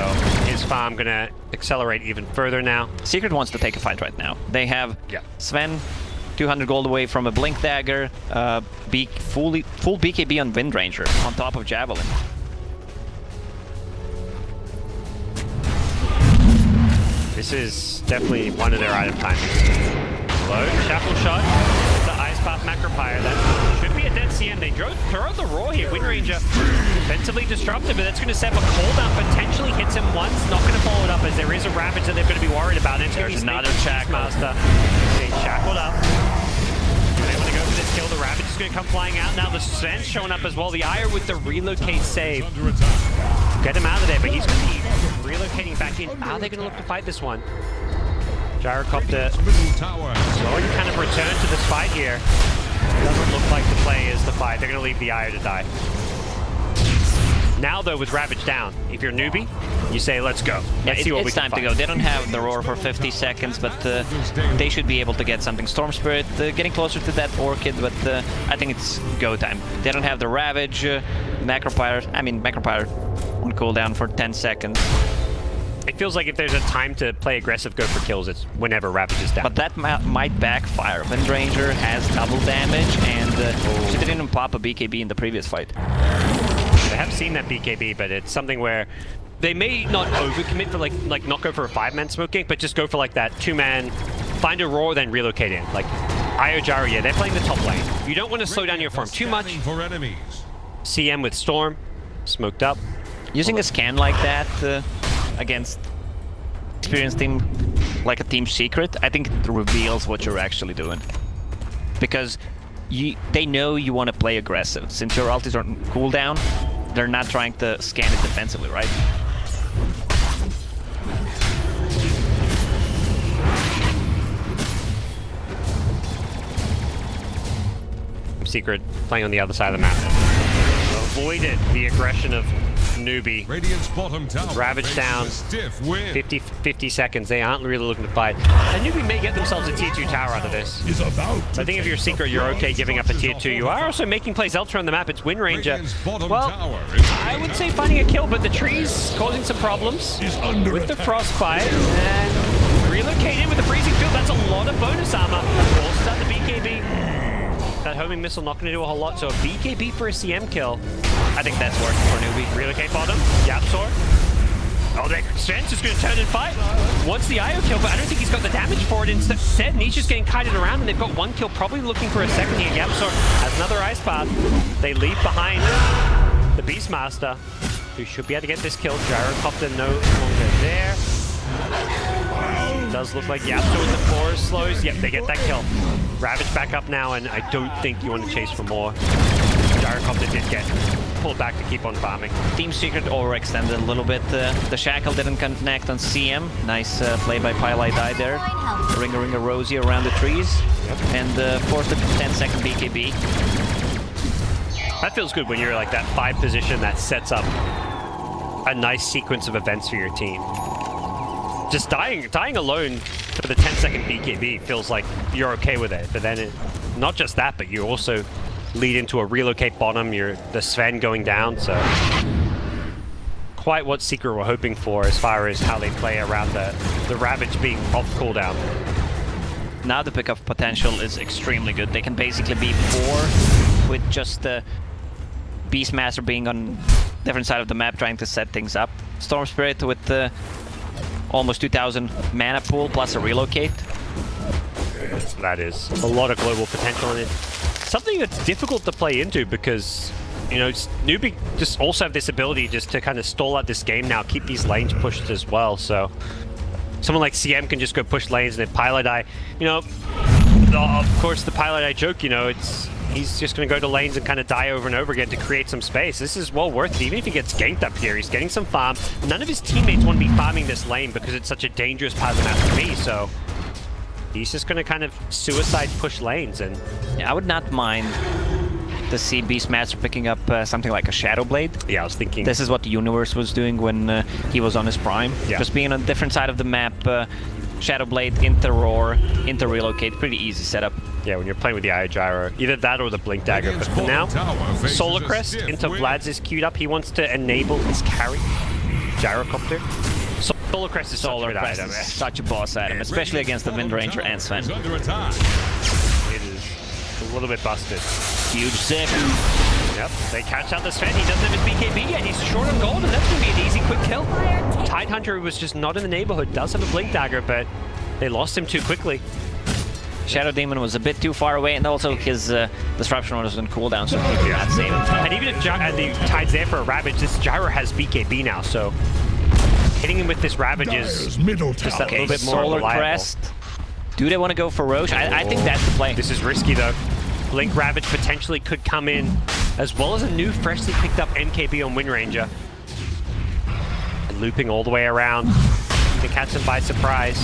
his farm gonna accelerate even further now. Secret wants to take a fight right now. They have Sven, 200 gold away from a Blink Dagger, full BKB on Wind Ranger on top of Javelin. This is definitely one of their item timings. Low Shackle Shot, the Ice Path Macropire. That should be a dead CM. They throw out the Roar here. Wind Ranger defensively disrupted, but that's going to set up a cooldown. Potentially hits him once. Not going to follow it up as there is a Ravage that they're going to be worried about. And it's There's another Master. They shackled up. They want to go for this kill. The Ravage is going to come flying out now. The Sven's showing up as well. The Ire with the relocate save. Get him out of there, but he's going to be relocating back in. Are they going to look to fight this one? Gyrocopter slowing kind of return to this fight here. Doesn't look like the play is the fight. They're going to leave the Ire to die. Now, though, with Ravage down, if you're Newbee, you say, let's go. Let's see what we can find. It's time to go. They don't have the Roar for 50 seconds, but they should be able to get something. Storm Spirit getting closer to that Orchid, but I think it's go time. They don't have the Ravage, Macropire on cooldown for 10 seconds. It feels like if there's a time to play aggressive, go for kills, it's whenever Ravage is down. But that might backfire. Wind Ranger has double damage, and she didn't even pop a BKB in the previous fight. I have seen that BKB, but it's something where they may not overcommit for like not go for a 5-man smoking, but just go for like that 2-man, find a Roar, then relocate in. Like Io Gyro, yeah, they're playing the top lane. You don't want to slow down your farm too much. CM with Storm, smoked up. Using a scan like that against experienced team like a Team Secret, I think it reveals what you're actually doing. Because they know you want to play aggressive. Since your ultis are on cooldown, they're not trying to scan it defensively, right? Secret playing on the other side of the map. Avoided the aggression of Newbee. Radiant's bottom tower Ravage down. 50 seconds. They aren't really looking to fight. And Newbee may get themselves a tier 2 tower out of this. I think if you're Secret, you're okay giving up a tier 2. You are also making plays elsewhere on the map. It's Wind Ranger. Well, I would say finding a kill, but the tree's causing some problems with the Frostbite. And relocating with the Freezing Field. That's a lot of bonus armor. Forces out the BKB. That homing missile not going to do a whole lot. So a BKB for a CM kill. I think that's working for Newbee. Relocate bottom. Yapsor. Oh, that Sense is going to turn and fight. Wants the IO kill, but I don't think he's got the damage for it. Instead, Nisha's getting kited around, and they've got one kill, probably looking for a second here. Yapsor has another ice path. They leave behind the Beastmaster, who should be able to get this kill. Gyrocopter no longer there. Does look like Yapsor with the forest slows. Yep, they get that kill. Ravage back up now, and I don't think you want to chase for more. Gyrocopter did get pulled back to keep on farming. Team Secret overextended a little bit. The Shackle didn't connect on CM. Nice play by Pylai there. Ringa Rosie around the trees. Yep. And forced a 10-second BKB. That feels good when you're like that 5 position that sets up a nice sequence of events for your team. Just dying alone for the 10-second BKB feels like you're okay with it. But then not just that, but you also lead into a relocate bottom, the Sven going down, so quite what Secret were hoping for as far as how they play around the Ravage being off cooldown. Now the pickup potential is extremely good. They can basically be 4 with just the Beastmaster being on different side of the map trying to set things up. Storm Spirit with the almost 2,000 mana pool plus a relocate. That is a lot of global potential in it. Something that's difficult to play into because, you know, Newbee just also have this ability just to kind of stall out this game now, keep these lanes pushed as well. So someone like CM can just go push lanes, and if Pylai, you know, of course the Pylai joke, you know, he's just going to go to lanes and kind of die over and over again to create some space. This is well worth it. Even if he gets ganked up here, he's getting some farm. None of his teammates want to be farming this lane because it's such a dangerous part of the map to me, so he's just going to kind of suicide push lanes. And yeah, I would not mind to see Beastmaster picking up something like a Shadow Blade. Yeah, I was thinking this is what the Universe was doing when he was on his prime. Yeah. Just being on a different side of the map, Shadow Blade into Roar, into Relocate, pretty easy setup. Yeah, when you're playing with the Eye Gyro, either that or the Blink Dagger. But for now, Solar Crest into Vlad's is queued up. He wants to enable his carry. Gyrocopter. Solar Crest is such a good item. Such a boss item, especially against the Wind Ranger and Sven. It is a little bit busted. Huge zip. Yep, they catch out the Sven. He doesn't have his BKB yet. He's short on gold, and that's going to be an easy, quick kill. Tidehunter was just not in the neighborhood. Does have a Blink Dagger, but they lost him too quickly. Shadow Demon was a bit too far away, and also his disruption was on cooldown, so he could not save him. And even if the Tide's there for a Ravage, this Gyro has BKB now, so hitting him with this Ravage is just a little bit more Solar reliable. Crest. Do they want to go for Roche? I think that's the play. This is risky though. Blink Ravage potentially could come in, as well as a new freshly picked up MKB on Wind Ranger. And looping all the way around to catch him by surprise.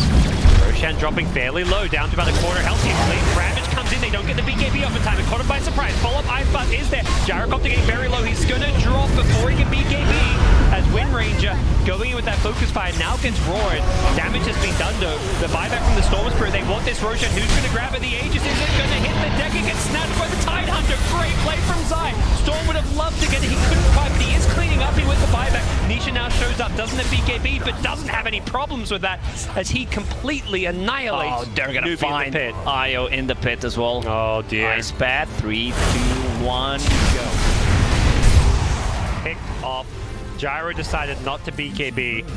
Roshan dropping fairly low, down to about a quarter health here. Blink Ravage comes in, they don't get the BKB off in time. Caught him by surprise. Follow-up Ice Butt is there. Gyrocopter getting very low. He's going to drop before he can BKB. As Wind Ranger going in with that focus fire now gets roared. Damage has been done though. The buyback from the Storm Spirit, they want this Roshan. Who's going to grab it? The Aegis isn't going to hit the deck. It gets snatched by the Tidehunter. Great play from Zai. Storm would have loved to get it. He couldn't quite, but he is cleaning up here with the buyback. Nisha now shows up, doesn't have BKB, but doesn't have any problems with that as he completely annihilates. Oh, they're going to Newbee find in the pit. Io in the pit as well. Oh dear. Ice Bat, 3, 2, 1, go. Picked off. Gyro decided not to BKB.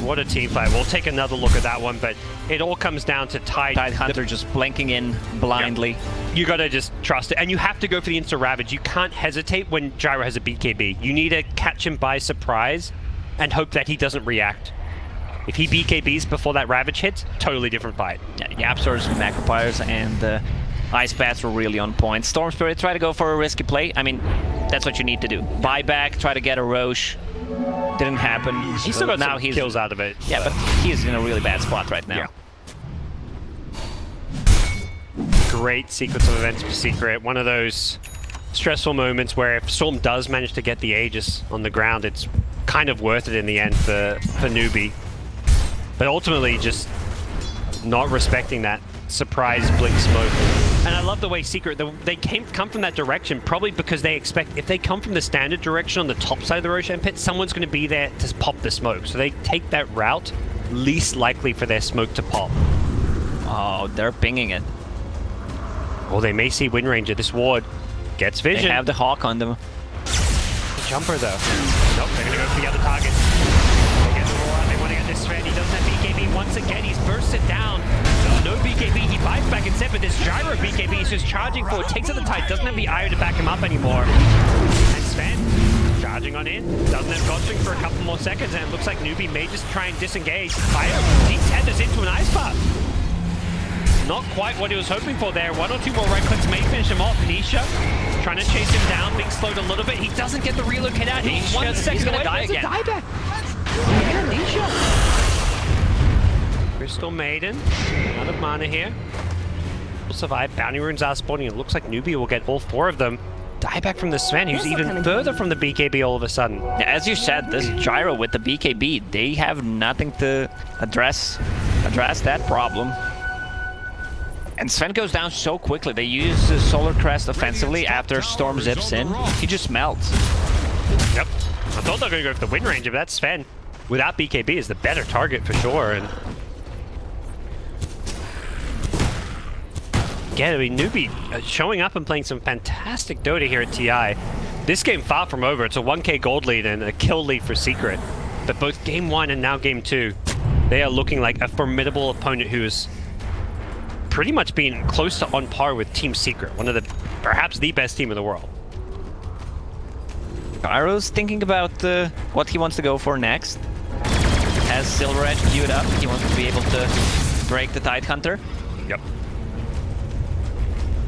What a team fight. We'll take another look at that one, but it all comes down to Tidehunter just blinking in blindly. Yep. You gotta just trust it. And you have to go for the insta-ravage. You can't hesitate when Gyro has a BKB. You need to catch him by surprise and hope that he doesn't react. If he BKBs before that ravage hits, totally different fight. Yeah, Yapstors, Macropires, and Ice Bats were really on point. Storm Spirit tried to go for a risky play. I mean, that's what you need to do. Buy back, try to get a Roche. Didn't happen. He still got some kills out of it. Yeah, but he's in a really bad spot right now. Yeah. Great sequence of events for Secret. One of those stressful moments where if Storm does manage to get the Aegis on the ground, it's kind of worth it in the end for Newbee. But ultimately, just not respecting that surprise blink smoke. And I love the way Secret, they come from that direction, probably because they expect if they come from the standard direction on the top side of the Roshan pit, someone's going to be there to pop the smoke. So they take that route, least likely for their smoke to pop. Oh, they're pinging it. Oh, they may see Wind Ranger. This ward gets vision. They have the hawk on them. Jumper though. Nope, they're gonna go for the other target. They get the roll out, they want to get this thread. He doesn't have BKB once again. He's bursted down. No BKB, he bites back instead, but this gyro BKB is just charging forward, takes out the tide, doesn't have the IO to back him up anymore. And Sven charging on in, doesn't have God String for a couple more seconds, and it looks like Newbee may just try and disengage. Fire, he tethers into an ice path. Not quite what he was hoping for there. One or two more right clicks may finish him off. Nisha trying to chase him down, being slowed a little bit. He doesn't get the relocate out. He's 1 second gonna away. die again. Dieback. Yeah, Nisha. Crystal Maiden, another mana here. Will survive. Bounty runes are spawning. It looks like Newbee will get all 4 of them. Dieback from the Sven, who's even further from the BKB all of a sudden. Yeah, as you said, this gyro with the BKB, they have nothing to address that problem. And Sven goes down so quickly. They use the Solar Crest offensively after Storm zips in. He just melts. Yep. I thought they were going to go for the Wind Ranger, but that's Sven. Without BKB is the better target for sure. And again, I mean, Newbee showing up and playing some fantastic Dota here at TI. This game far from over. It's a 1k gold lead and a kill lead for Secret. But both game 1 and now game 2, they are looking like a formidable opponent who is pretty much being close to on par with Team Secret, one of the, perhaps the best team in the world. Gyro's thinking about what he wants to go for next. Has Silver Edge queued up. He wants to be able to break the Tidehunter. Yep.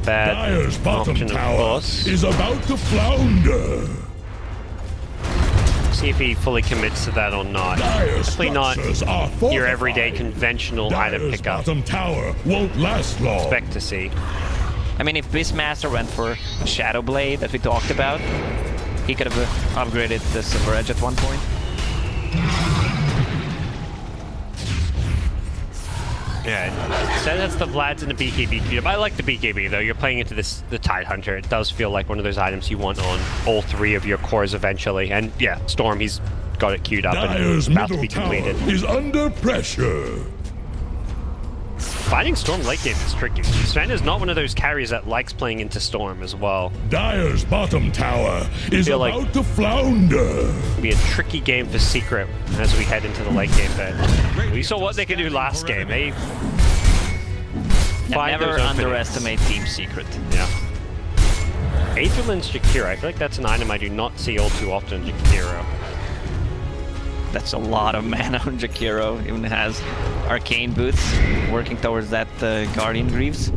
Bad Dire's bottom option, of tower course. is about to flounder. See if he fully commits to that or not. Dire's Definitely not structures are your fortified. everyday conventional item Dire's pickup. bottom tower won't last long. Expect to see. I mean, if Beastmaster went for Shadow Blade that we talked about, he could have upgraded the Silver Edge at one point. Yeah, so that's the Vlads and the BKB queued up. I like the BKB though. You're playing into the Tidehunter. It does feel like one of those items you want on all 3 of your cores eventually. And yeah, Storm, he's got it queued up Dire's and about to middle be tower completed. is under pressure. Finding Storm late game is tricky. Sven is not one of those carries that likes playing into Storm as well. Dire's bottom tower is Feel about like- to flounder. It'll be a tricky game for Secret as we head into the late game. But we saw what they could do last game. They find Never those openings. underestimate Team Secret. Yeah. Aetherlin's Jakiro. I feel like that's an item I do not see all too often in Jakiro. That's a lot of mana on Jakiro. Even has Arcane Boots working towards that Guardian Greaves.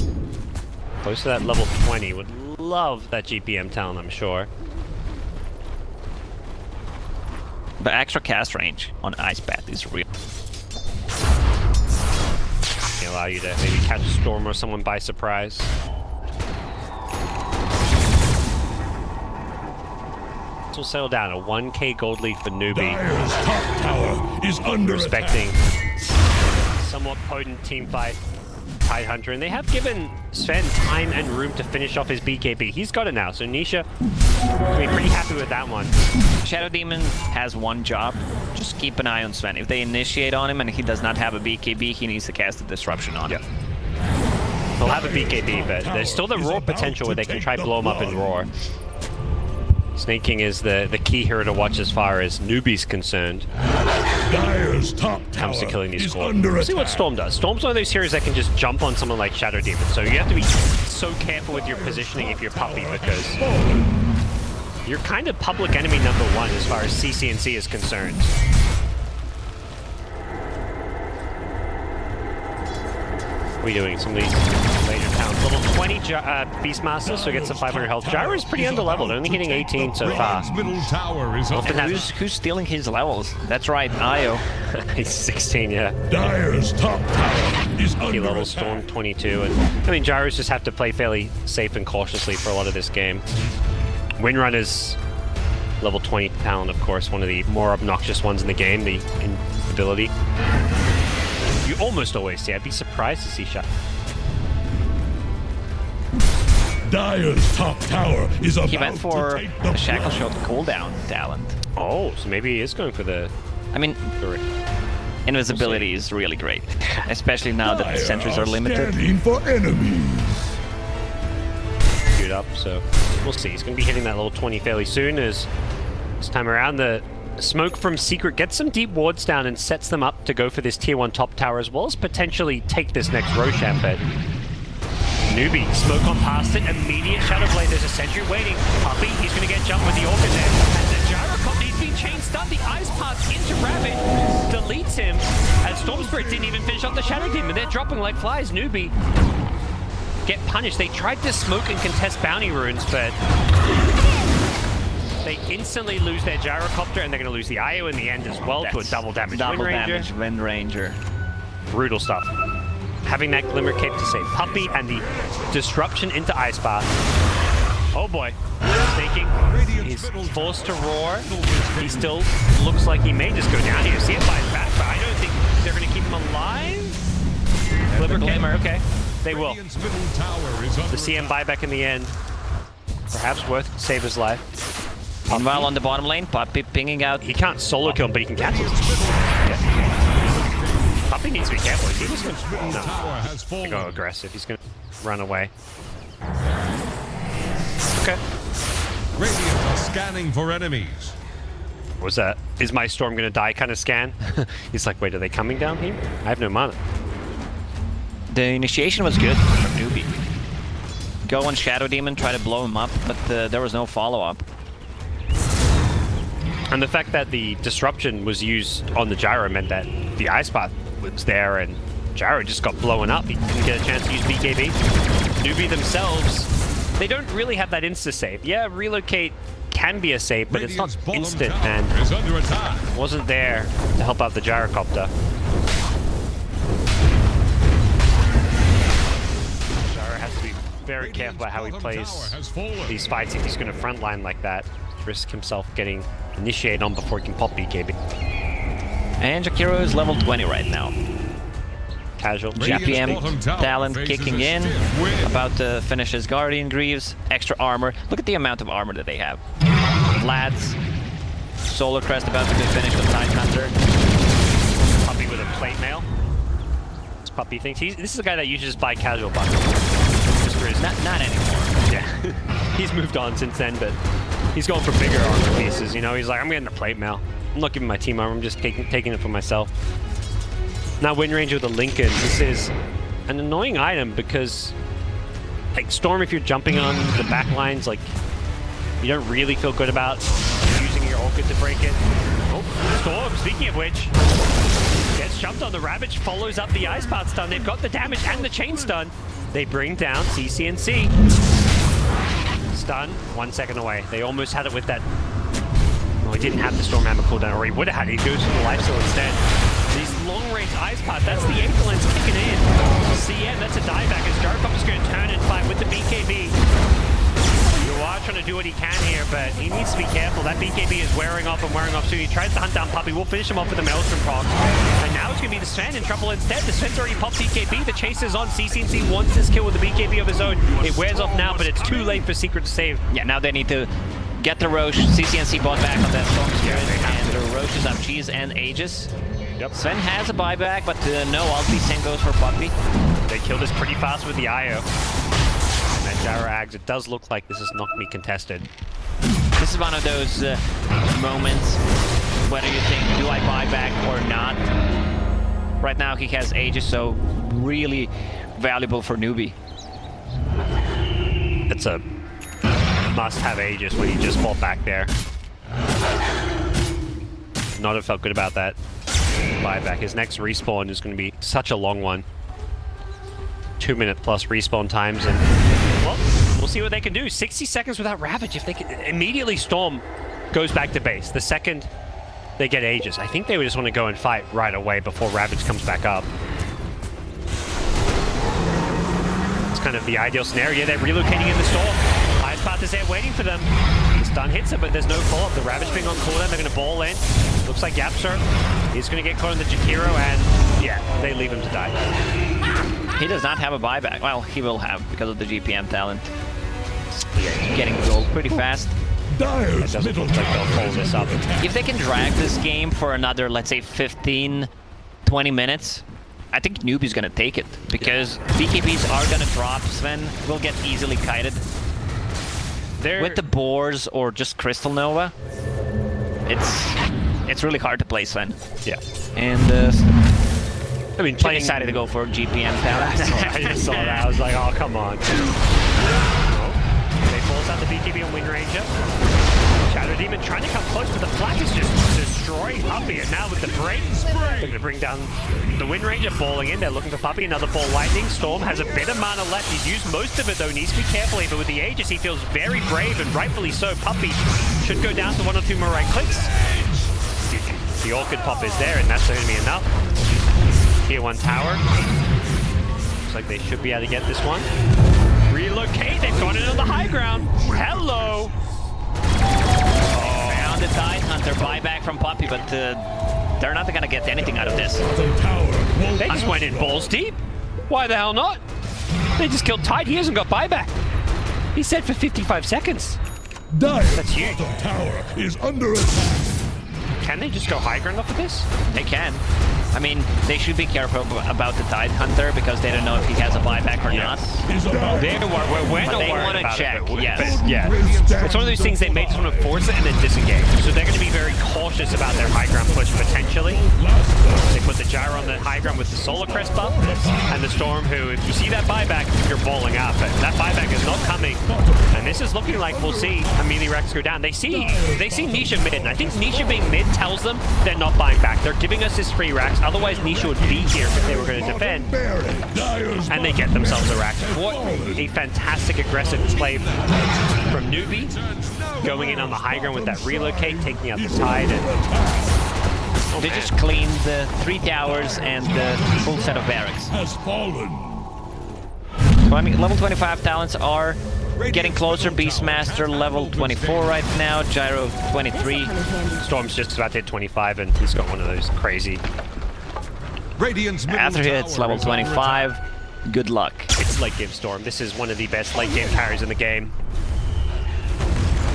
Close to that level 20. Would love that GPM talent, I'm sure. The extra cast range on Ice Path is real. May allow you to maybe catch Storm or someone by surprise. This will settle down. A 1k gold lead for Newbee. Dire's top tower is under Respecting attack. somewhat potent team fight Tidehunter, and they have given Sven time and room to finish off his BKB. He's got it now, so Nisha will be pretty happy with that one. Shadow Demon has one job. Just keep an eye on Sven. If they initiate on him and he does not have a BKB, he needs to cast a Disruption on him. They'll have a BKB, but there's still the Roar potential where they can try blow him up and Roar. Snake King is the key hero to watch as far as Newbee's concerned. Dire's top tower Comes to killing these is squad. under We'll see what attack. Storm does. Storm's one of those heroes that can just jump on someone like Shadow Demon, so you have to be so careful with your positioning if you're Puppy, because you're kind of public enemy number 1 as far as CCNC is concerned. What are we doing? Some of these later towns. Level 20 Beastmaster, so gets some 500 health. Gyro is pretty underleveled, only hitting 18 so far. Radiant's middle tower is Often under has- Who's stealing his levels? That's right, Io. He's 16, yeah. Dire's top tower is Key under level attack. Storm 22, and I mean Gyros just have to play fairly safe and cautiously for a lot of this game. Windrunner's level 20 talent, of course, one of the more obnoxious ones in the game, the ability. You almost always see. I'd be surprised to see shot. Dire's top tower is about He went for to take the a Shackle flag. Shot cooldown talent. Oh, so maybe he is going for the... I mean, invisibility is really great, especially now that the Dire sentries are limited. Scanning for enemies. up, so we'll see. He's going to be hitting that level 20 fairly soon, as this time around the smoke from Secret gets some deep wards down and sets them up to go for this tier 1 top tower, as well as potentially take this next Roshan pit. Newbee, smoke on past it, immediate Shadow Blade, there's a sentry waiting. Puppey, he's going to get jumped with the Orca there. And the Gyrocopter, he's been chain stunned, the Ice Pass into Ravage, deletes him, and Storm Spirit didn't even finish off the Shadow Demon. They're dropping like flies. Newbee get punished. They tried to smoke and contest bounty runes, but they instantly lose their Gyrocopter, and they're going to lose the IO in the end as well. That's to a double damage Wind Ranger. Brutal stuff. Having that Glimmer Cape to save Puppey, and the disruption into Ice Path. Oh boy. Staking. He's forced to roar. He still looks like he may just go down here. See it by back, but I don't think they're going to keep him alive. Glimmer, okay. They will. The CM buyback in the end. Perhaps worth to save his life. Meanwhile, on the bottom lane, Puppey pinging out. He can't solo kill him, but he can catch him. Yeah. Puppey needs to be careful. Is he just going to go aggressive? He's going to run away. Okay. Radiant are scanning for enemies. What was that? Is my storm going to die kind of scan? He's like, wait, are they coming down here? I have no mana. The initiation was good from Newbee. Go on Shadow Demon, try to blow him up, but there was no follow-up. And the fact that the disruption was used on the Gyro meant that the Ice Path was there, and Gyro just got blown up. He didn't get a chance to use BKB. Newbee themselves, they don't really have that insta-save. Yeah, relocate can be a save, but it's not instant, and wasn't there to help out the Gyrocopter. Gyro has to be very careful about how he plays these fights if he's going to frontline like that. Risk himself getting initiated on before he can pop BKB. And Jakiro is level 20 right now. Casual. GPM talent kicking in. About to finish his Guardian Greaves. Extra armor. Look at the amount of armor that they have. Lads. Solar Crest about to be finished with Tidehunter. Puppey with a plate mail. This Puppey thinks this is a guy that usually just buy casual buttons. Not anymore. Yeah. He's moved on since then, but he's going for bigger armor pieces, you know? He's like, I'm getting a plate mail. I'm not giving my team armor, I'm just taking it for myself. Now Wind Ranger with a Lincoln. This is an annoying item because, like, Storm, if you're jumping on the back lines, like, you don't really feel good about using your Orchid to break it. Oh, Storm, speaking of which, gets jumped on. The Ravage follows up the Ice Path stun. They've got the damage and the chain stun. They bring down CCNC. Stun, 1 second away. They almost had it with that. Well, he didn't have the Stormhammer cooldown, or he would have had it. He goes for the lifesteal instead. These long-range Ice Path, that's the Aether Lens kicking in. CM, that's a dieback as Gyrocopter's going to turn and fight with the BKB. Yuar trying to do what he can here, but he needs to be careful. That BKB is wearing off and wearing off soon. He tries to hunt down Puppey. We'll finish him off with the Maelstrom proc. And now it's going to be the Sven in trouble instead. The Sven's already popped BKB. The chase is on. CCNC wants this kill with the BKB of his own. It wears off now, but it's too late for Secret to save. Yeah, now they need to get the Roche. CCNC bought back on that Storm Spirit, and the Roches have Cheese and Aegis. Yep. Sven has a buyback, but no ulti. Same goes for Puppey. They kill this pretty fast with the IO. And that Gyro Ags, it does look like this is not going to be contested. This is one of those moments, whether you think, do I buy back or not? Right now he has Aegis, so really valuable for Newbee. It's a must-have Aegis when he just fought back there. Not have felt good about that buyback. His next respawn is going to be such a long one. 2-minute plus respawn times, and well, we'll see what they can do. 60 seconds without Ravage. If they can immediately, Storm goes back to base. The second they get Aegis, I think they would just want to go and fight right away before Ravage comes back up. It's kind of the ideal scenario. Yeah, they're relocating in the Storm. Ice Path is there waiting for them. The stun hits it, but there's no follow-up. The Ravage being on cooldown, they're going to ball in. Looks like Yapster is going to get caught in the Jakiro, and yeah, they leave him to die. He does not have a buyback. Well, he will have because of the GPM talent. Yeah, getting gold pretty fast. It doesn't look like they'll pull this up. If they can drag this game for another, let's say, 15, 20 minutes, I think Newbee's going to take it. Because BKBs are going to drop. Sven will get easily kited. with the Boars or just Crystal Nova, it's really hard to play Sven. Yeah. And I mean, I decided to go for GPM talent. I just saw that. I was like, oh, come on. They force out the BTB on Wind Ranger. Shadow Demon trying to come close, but the flash is just destroying Puppey. And now with the break, they're going to bring down the Wind Ranger, balling in. They're looking for Puppey. Another ball lightning. Storm has a bit of mana left. He's used most of it, though. Needs to be careful. But with the Aegis, he feels very brave, and rightfully so. Puppey should go down to 1 or 2 more right clicks. The Orchid Pop is there, and that's going to be enough. Tier 1 tower. Looks like they should be able to get this one. Relocate. They've gone into the high ground. Hello. Found the Tide Hunter buyback from Puppey, but they're not going to get anything out of this. They just went in balls deep. Why the hell not? They just killed Tide. He hasn't got buyback. He's set for 55 seconds. That's huge. Tower is under attack. Can they just go high ground off of this? They can. I mean, they should be careful about the Tide Hunter because they don't know if he has a buyback or not. We're But not they worried want to about check, it, but yes. Yeah. It's one of those things they may just want to force it and then disengage. So they're going to be very cautious about their high ground push potentially. They put the Gyro on the high ground with the Solar Crest buff and the Storm, who, if you see that buyback, you're balling up. But that buyback is not coming. And this is looking like we'll see Amelie Rex go down. They see Nisha mid, and I think Nisha being mid tells them they're not buying back. They're giving us this free racks. Otherwise, Nisha would be here if they were going to defend. And they get themselves a rack. What a fantastic aggressive play from Newbee. Going in on the high ground with that relocate, taking out the Tide. And They just cleaned the 3 towers and the full set of barracks. Has fallen. Level 25 talents are getting closer. Beastmaster level 24 right now. Gyro 23. Storm's just about to hit 25, and he's got one of those crazy. Radiant's middle After he hits tower level is under 25, attack. good luck. It's late game Storm. This is one of the best late game carries in the game.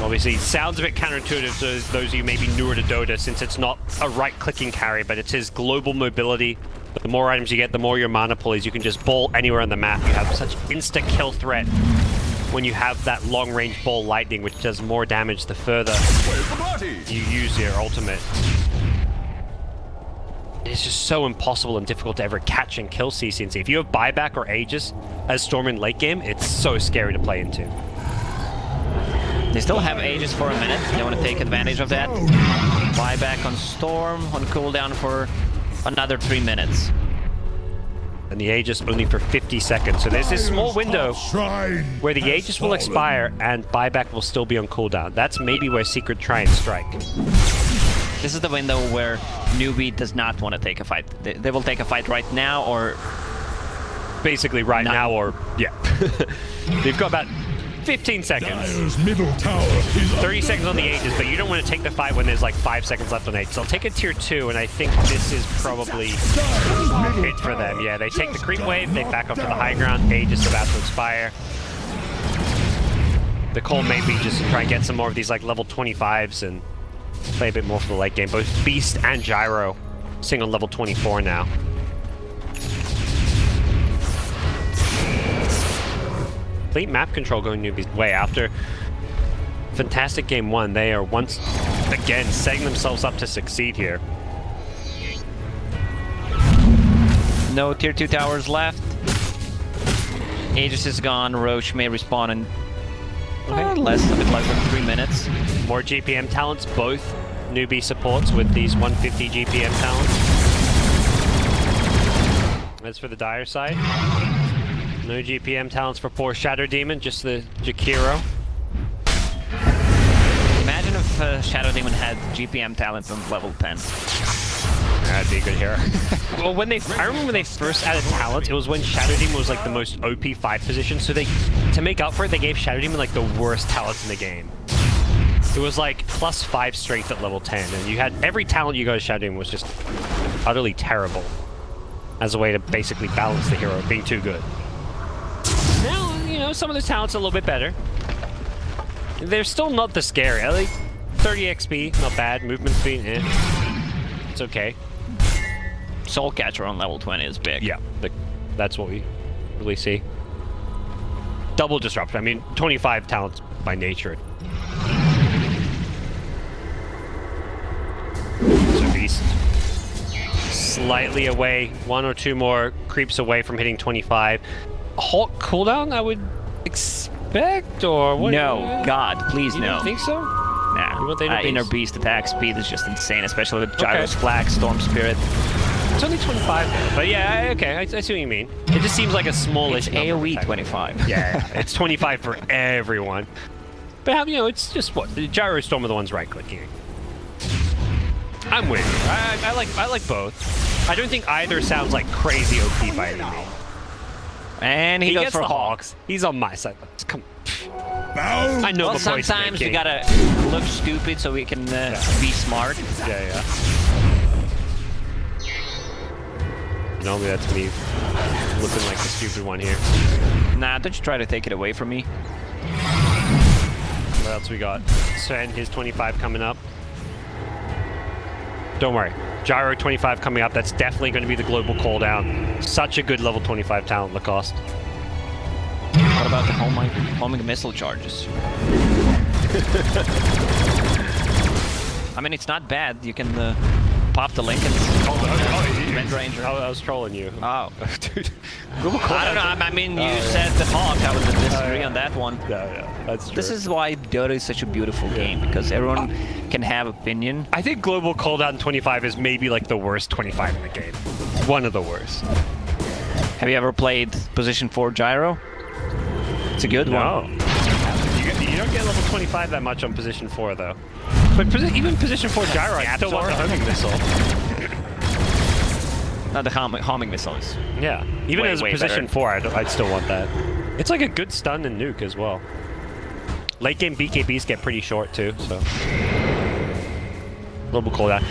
Obviously, it sounds a bit counterintuitive to those of you maybe newer to Dota, since it's not a right-clicking carry, but it's his global mobility. But the more items you get, the more your mana pool is. You can just ball anywhere on the map. You have such insta-kill threat when you have that long-range ball lightning, which does more damage the further you use your ultimate. It's just so impossible and difficult to ever catch and kill CCNC. If you have buyback or Aegis as Storm in late game, it's so scary to play into. They still have Aegis for a minute. They want to take advantage of that. Buyback on Storm on cooldown for another 3 minutes. And the Aegis only for 50 seconds. So there's this small window where the Aegis will expire and buyback will still be on cooldown. That's maybe where Secret try and strike. This is the window where Newbee does not want to take a fight. They will take a fight right now or... Basically right now or... Yeah. They've got about 15 seconds. Dire's middle tower is 30 seconds on the Aegis, but you don't want to take the fight when there's like 5 seconds left on Aegis. I'll take a tier 2, and I think this is probably it for them. Yeah, they take the creep wave, they back off to the high ground. Aegis about to expire. The call may be just to try and get some more of these like level 25s and play a bit more for the late game. Both Beast and Gyro sing on level 24 now. Complete map control going Newbee's way. After fantastic game 1, they are once again setting themselves up to succeed here. No tier 2 towers left. Aegis is gone. Roche may respawn in a bit less than 3 minutes. More GPM talents, both Newbee supports with these 150 GPM talents. As for the Dire side, no GPM talents for poor Shadow Demon, just the Jakiro. Imagine if Shadow Demon had GPM talents on level 10. That'd be a good hero. Well, I remember when they first added talent, it was when Shadow Demon was like the most OP 5 position, so to make up for it, they gave Shadow Demon like the worst talents in the game. It was like +5 strength at level 10, and you had every talent you got to Shadow Demon was just utterly terrible as a way to basically balance the hero being too good. Now, you know, some of the talents are a little bit better. They're still not the scary. I like 30 XP, not bad. Movement speed, it's okay. Soul Catcher on level 20 is big. Yeah, that's what we really see. double disruption. I mean, 25 talents by nature. So Beast slightly away, 1 or 2 more creeps away from hitting 25. Hawk cooldown, I would expect, or what? No, God, please You no. don't think so? Nah. You want the inner Inner beast? beast attack speed is just insane, especially with Gyro's Okay. Flag, Storm Spirit. It's only 25 though, but yeah, okay, I see what you mean. It just seems like a smallish It's number AoE attack. 25. Yeah, it's 25 for everyone. But you know, it's just what the Gyro Storm are the ones right-clicking. I'm with you. I like both. I don't think either sounds like crazy OP by any means. And he goes gets for the Hawks. He's on my side. Come. I know Well, the points sometimes you making. gotta look stupid so we can be smart. Yeah. Normally that's me looking like the stupid one here. Nah, don't you try to take it away from me. What else we got? Sven, his 25 coming up. Don't worry. Gyro 25 coming up. That's definitely going to be the global cooldown. Such a good level 25 talent, Lacoste. What about the homing missile charges? I mean, it's not bad. You can pop the link and Red Ranger. I was trolling you. Oh. Dude. Global I don't know. I mean, you said the Hawk. I would disagree on that one. Yeah, that's true. This is why Dota is such a beautiful game, because everyone can have opinion. I think global cooldown 25 is maybe like the worst 25 in the game. One of the worst. Have you ever played Position 4 Gyro? It's a good one. You don't get level 25 that much on position 4 though. But even position 4 Gyro, I still want the homing missile. No, the homing missile is. Yeah, even Way, as a way position better. 4, I'd still want that. It's like a good stun and nuke as well. Late game BKBs get pretty short too, so. Global cooldown.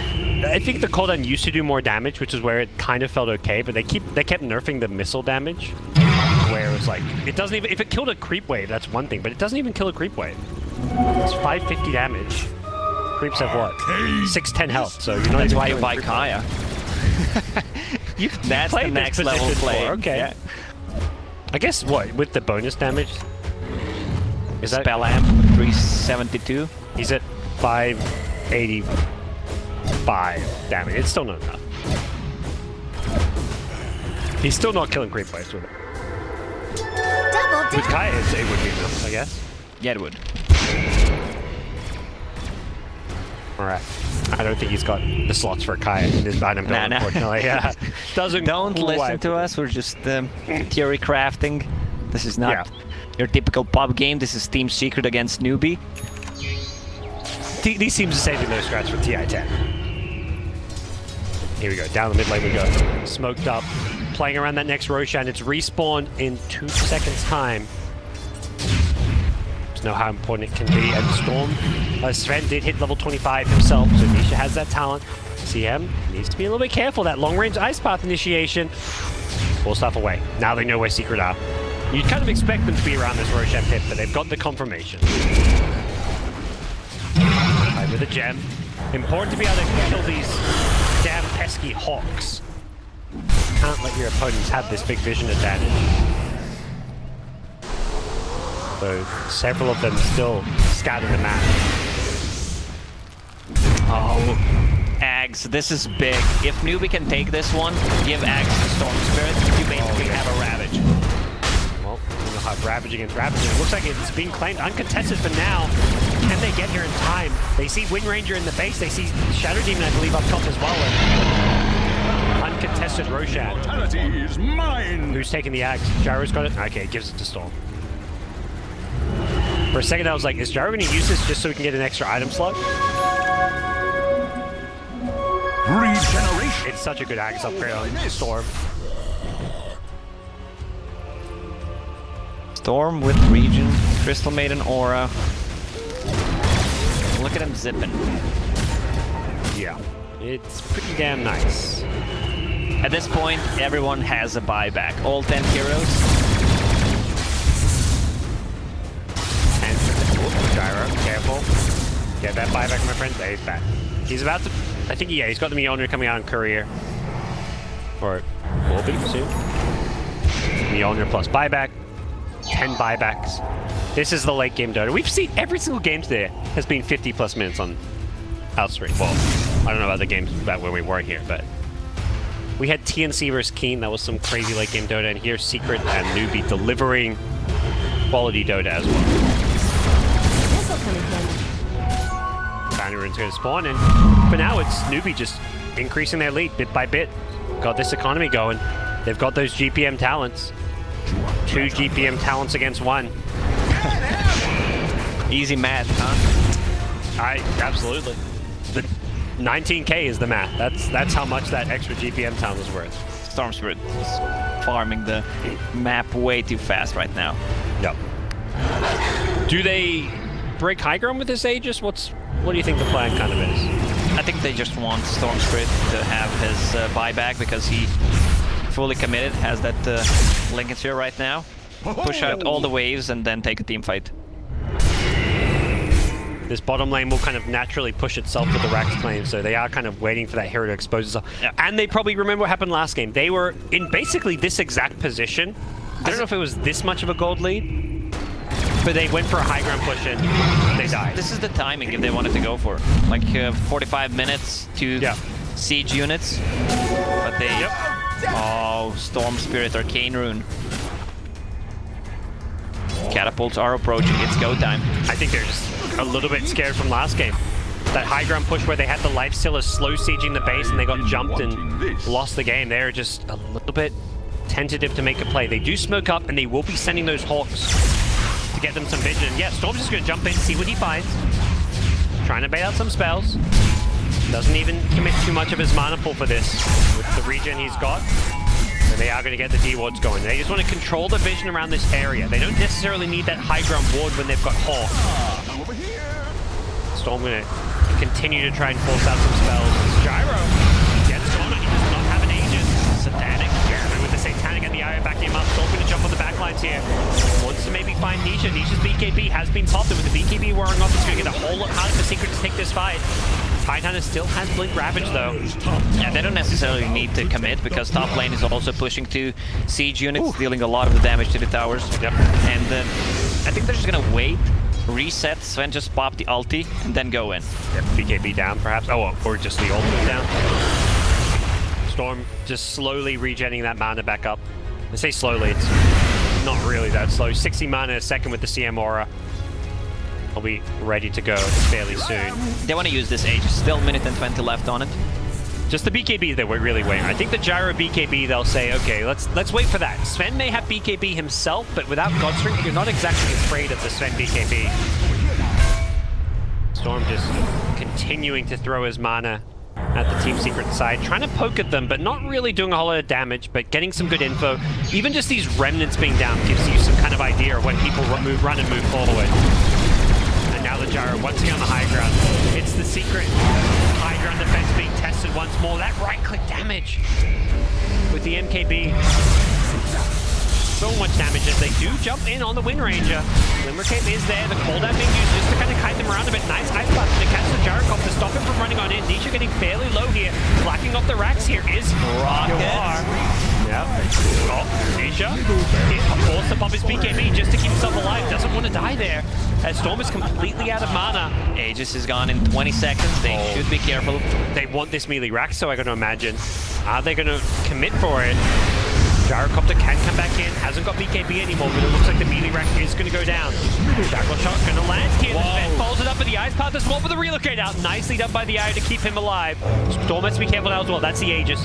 I think the cooldown used to do more damage, which is where it kind of felt okay, but they kept nerfing the missile damage. Where it was like, it doesn't even, if it killed a creep wave, that's one thing, but it doesn't even kill a creep wave. It's 550 damage. Creeps have what? 610 health, so you're not That's even why you killing buy creep Kaya. That's played the this next position level play. before, okay. Yeah. I guess what, with the bonus damage? Is that Spell Amp 372. he's at 585 damage. It's still not enough. He's still not killing creep waves with it. Double With dip. Kaya, it would be enough, I guess. Yeah, it would. Alright. I don't think he's got the slots for Kaya in his item build, Nah. unfortunately. Yeah. Doesn't Don't listen quite- to us. We're just theory crafting. This is not Yeah. your typical pub game. This is Team Secret against Newbee. These teams are saving those strats for TI-10. Here we go. Down the mid lane we go. Smoked up. Playing around that next Roshan. It's respawned in 2 seconds time. Just know how important it can be. And Storm, Sven did hit level 25 himself, so Nisha has that talent. CM needs to be a little bit careful. That long-range Ice Path initiation. Pull stuff away. Now they know where Secret are. You'd kind of expect them to be around this Roshan pit, but they've got the confirmation. Right, with a gem. Important to be able to kill these damn pesky hawks. Can't let your opponents have this big vision advantage. So several of them still scouting the map. Oh, Ags, this is big. If Newbee can take this one, give Ags the Storm Spirit, you basically have a Ravage. Well, we know how Ravage against Ravage. It looks like it's being claimed uncontested for now. Can they get here in time? They see Wind Ranger in the base. They see Shadow Demon, I believe, up top as well. And uncontested Roshan. Mortality is mine. Who's taking the axe? Gyro's got it? Okay, it gives it to Storm. For a second I was like, is Gyro going to use this just so we can get an extra item slot? Regeneration. It's such a good axe upgrade on Storm. Storm with Regen, Crystal Maiden Aura. Look at him zipping. Yeah. It's pretty damn nice. At this point, everyone has a buyback. All 10 heroes. And Gyro, careful. Get that buyback, my friend. There he's back. He's about to... I think, yeah, he's got the Mjolnir coming out in Courier. Or will be soon. Mjolnir plus buyback. 10 buybacks. This is the late game Dota. We've seen every single game today has been 50+ minutes on Outstream. Well, I don't know about the games back when we weren't here, but we had TNC versus Keen. That was some crazy late game Dota, and here's Secret and Newbee delivering quality Dota as well. This'll come in handy. Bounty Rune's going to spawn, and for now it's Newbee just increasing their lead bit by bit. Got this economy going. They've got those GPM talents. 2 GPM talents against 1. Easy math, huh? Absolutely. The 19k is the math. That's how much that extra GPM talent is worth. Storm Spirit is farming the map way too fast right now. Yep. Do they break high ground with this Aegis? What do you think the plan kind of is? I think they just want Storm Spirit to have his buyback because he fully committed, has that Lincoln Sphere right now. Push out all the waves and then take a team fight. This bottom lane will kind of naturally push itself with the Rax claim, so they are kind of waiting for that hero to expose itself. Yeah. And they probably remember what happened last game. They were in basically this exact position. I don't know if it was this much of a gold lead, but they went for a high ground push and they died. This is the timing if they wanted to go for. Like 45 minutes to siege units, but they... Oh, Storm Spirit, Arcane Rune. Catapults are approaching, it's go time. I think they're just a little bit scared from last game. That high ground push where they had the life stealers slow sieging the base and they got jumped and lost the game. They're just a little bit tentative to make a play. They do smoke up and they will be sending those Hawks to get them some vision. Yeah, Storm's just going to jump in, see what he finds. Trying to bait out some spells. Doesn't even commit too much of his mana pool for this with the regen he's got. And they are going to get the D-wards going. They just want to control the vision around this area. They don't necessarily need that high ground ward when they've got Hawk. Storm going to continue to try and force out some spells. Gyro gets gone. He does not have an Aegis. Satanic. And with the Satanic and the Eye backing him up, Storm going to jump on the backlines here. Wants to maybe find Nisha. Nisha's BKB has been popped, and with the BKB wearing off, it's going to get a whole lot harder for Secret to take this fight. Titanus still has Blink Ravage though. Yeah, they don't necessarily need to commit because top lane is also pushing 2 siege units, dealing a lot of the damage to the towers. Yep. And I think they're just gonna wait, reset, Sven just pop the ulti, and then go in. Yep, BKB down perhaps. Oh, or just the ultimate down. Storm just slowly regenerating that mana back up. I say slowly, it's not really that slow. 60 mana a second with the CM Aura. I'll be ready to go fairly soon. They want to use this Aegis. Still a minute and 20 left on it. Just the BKB that we're really waiting. I think the Gyro BKB, they'll say, okay, let's wait for that. Sven may have BKB himself, but without Godstring, you're not exactly afraid of the Sven BKB. Storm just continuing to throw his mana at the Team Secret side, trying to poke at them, but not really doing a whole lot of damage, but getting some good info. Even just these remnants being down gives you some kind of idea of when people run and move forward. And now the Gyro once again on the high ground. It's the Secret high ground defense being tested once more. That right-click damage with the MKB. So much damage as they do jump in on the Wind Ranger. Limerick is there, the cooldown being used just to kind of kite them around a bit. Nice ice blast to catch the Gyrocop to stop him from running on in. Nisha getting fairly low here. Blacking off the racks here is Rocket. Yep. Oh, Nisha forced to pop his BKB just to keep himself alive. Doesn't want to die there. As Storm is completely out of mana. Aegis is gone in 20 seconds. They should be careful. They want this melee rack, so I gotta imagine. Are they gonna commit for it? Gyrocopter can come back in, hasn't got BKB anymore, but it looks like the melee rack is going to go down. Shackle shot going to land here. The Sven folds it up with the Ice Path as well for the relocate out. Nicely done by the Eye to keep him alive. Storm has to be careful now as well. That's the Aegis.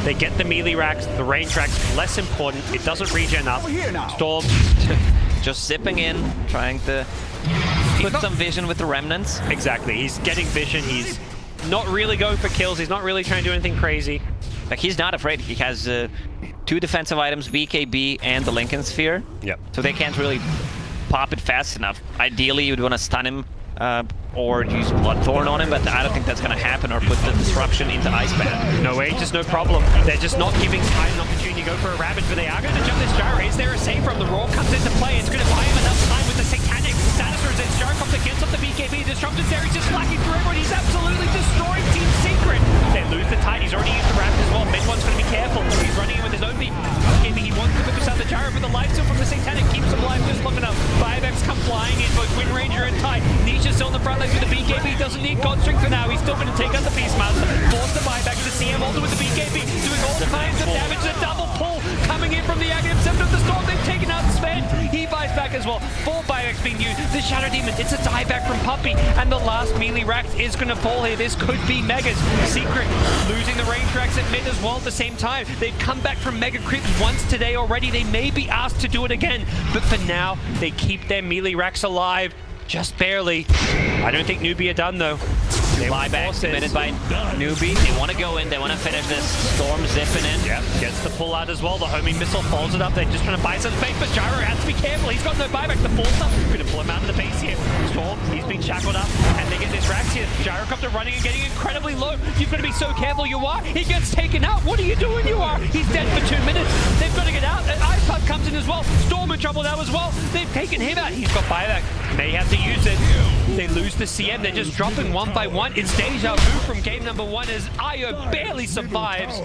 They get the melee racks, the range racks, less important. It doesn't regen up. Storm just zipping in, trying to put some vision with the remnants. Exactly. He's getting vision. He's not really going for kills. He's not really trying to do anything crazy. Like, he's not afraid. He has 2 defensive items, BKB and the Lincoln Sphere. Yep. So they can't really pop it fast enough. Ideally, you'd want to stun him or use Bloodthorn on him, but I don't think that's going to happen, or put the disruption into Iceman. No way, just no problem. They're just not giving Tide an opportunity to go for a Ravage, but they are going to jump this Gyro. Is there a save from the Roar comes into play? It's going to buy him enough time with the Satanic. Satisfers as Gyrocopter gets up the BKB. Disrupted there, he's just flacking through everyone. He's absolutely destroying Team Secret. They're lose the tide. He's already used the ramp as well. Mid-one's going to be careful. He's running in with his own beat. He wants to focus out the gyro, but the life steal from the Satanic keeps him alive just long enough. Buyback's come flying in, both Wind Ranger and Tide. Nisha's still in the front lines with the BKB. Doesn't need God Strength for now. He's still going to take out the Beastmaster. Force the Buyback to CM also with the BKB, doing all kinds of damage. The double pull coming in from the Aghanim Scepter of the Storm. They've taken out Sven. He buys back as well. 4 buybacks being used. The Shadow Demon, it's a dieback from Puppey. And the last melee Rax is going to fall here. This could be Megas. Secret losing the range Rax at mid as well at the same time. They've come back from Mega Creeps once today already. They may be asked to do it again. But for now, they keep their melee Rax alive. Just barely. I don't think Newbee are done though. They buyback submitted by Newbee. They want to go in. They want to finish this. Storm zipping in. Yeah, gets the pull out as well. The homing missile follows it up. They're just trying to buy some space, but Gyro has to be careful. He's got no buyback. The full stuff. We're going to pull him out of the base here. Storm, he's been shackled up, and they get this Rax here. Gyrocopter running and getting incredibly low. You've got to be so careful. You are. He gets taken out. What are you doing? You are. He's dead for 2 minutes. They've got to get out. Ice Puck comes in as well. Storm in trouble now as well. They've taken him out. He's got buyback. May have to use it. They lose the CM. They're just dropping one by one. It's deja vu from game number 1 as Io barely survives.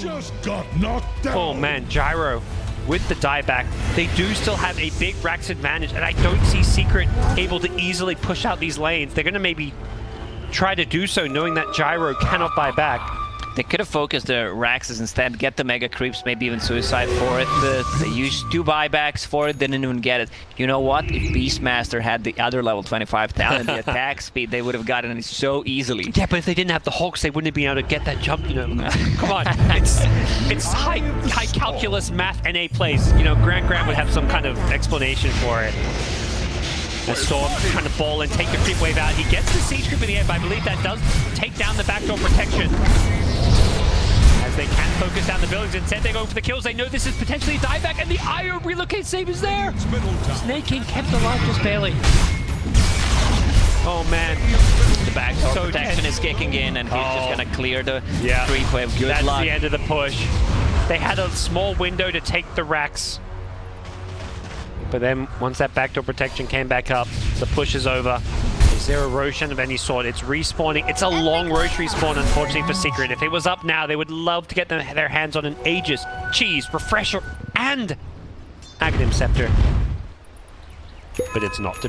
Just got knocked down. Oh man, Gyro with the dieback. They do still have a big Rax advantage, and I don't see Secret able to easily push out these lanes. They're going to maybe try to do so knowing that Gyro cannot buy back. They could have focused the Raxes instead, get the Mega Creeps, maybe even Suicide for it. They used 2 buybacks for it, didn't even get it. You know what? If Beastmaster had the other level 25 talent, the attack speed, they would have gotten it so easily. Yeah, but if they didn't have the Hawks, they wouldn't have been able to get that jump, you know. Come on, it's high calculus math NA plays. You know, Grant would have some kind of explanation for it. As Storm trying to ball and take the creep wave out. He gets the siege creep in the air, but I believe that does take down the backdoor protection. As they can focus down the buildings, instead they go for the kills. They know this is potentially a dieback, and the Io relocate save is there. Snake King kept alive just barely. Oh man. The backdoor protection is kicking in, and he's just gonna clear the creep wave. Good That's luck. the end of the push. They had a small window to take the Rax. But then, once that backdoor protection came back up, the push is over. Is there a Roshan of any sort? It's respawning. It's a long Roche respawn, unfortunately, for Secret. If it was up now, they would love to get their hands on an Aegis, Cheese, Refresher, and Aghanim Scepter. But it's not.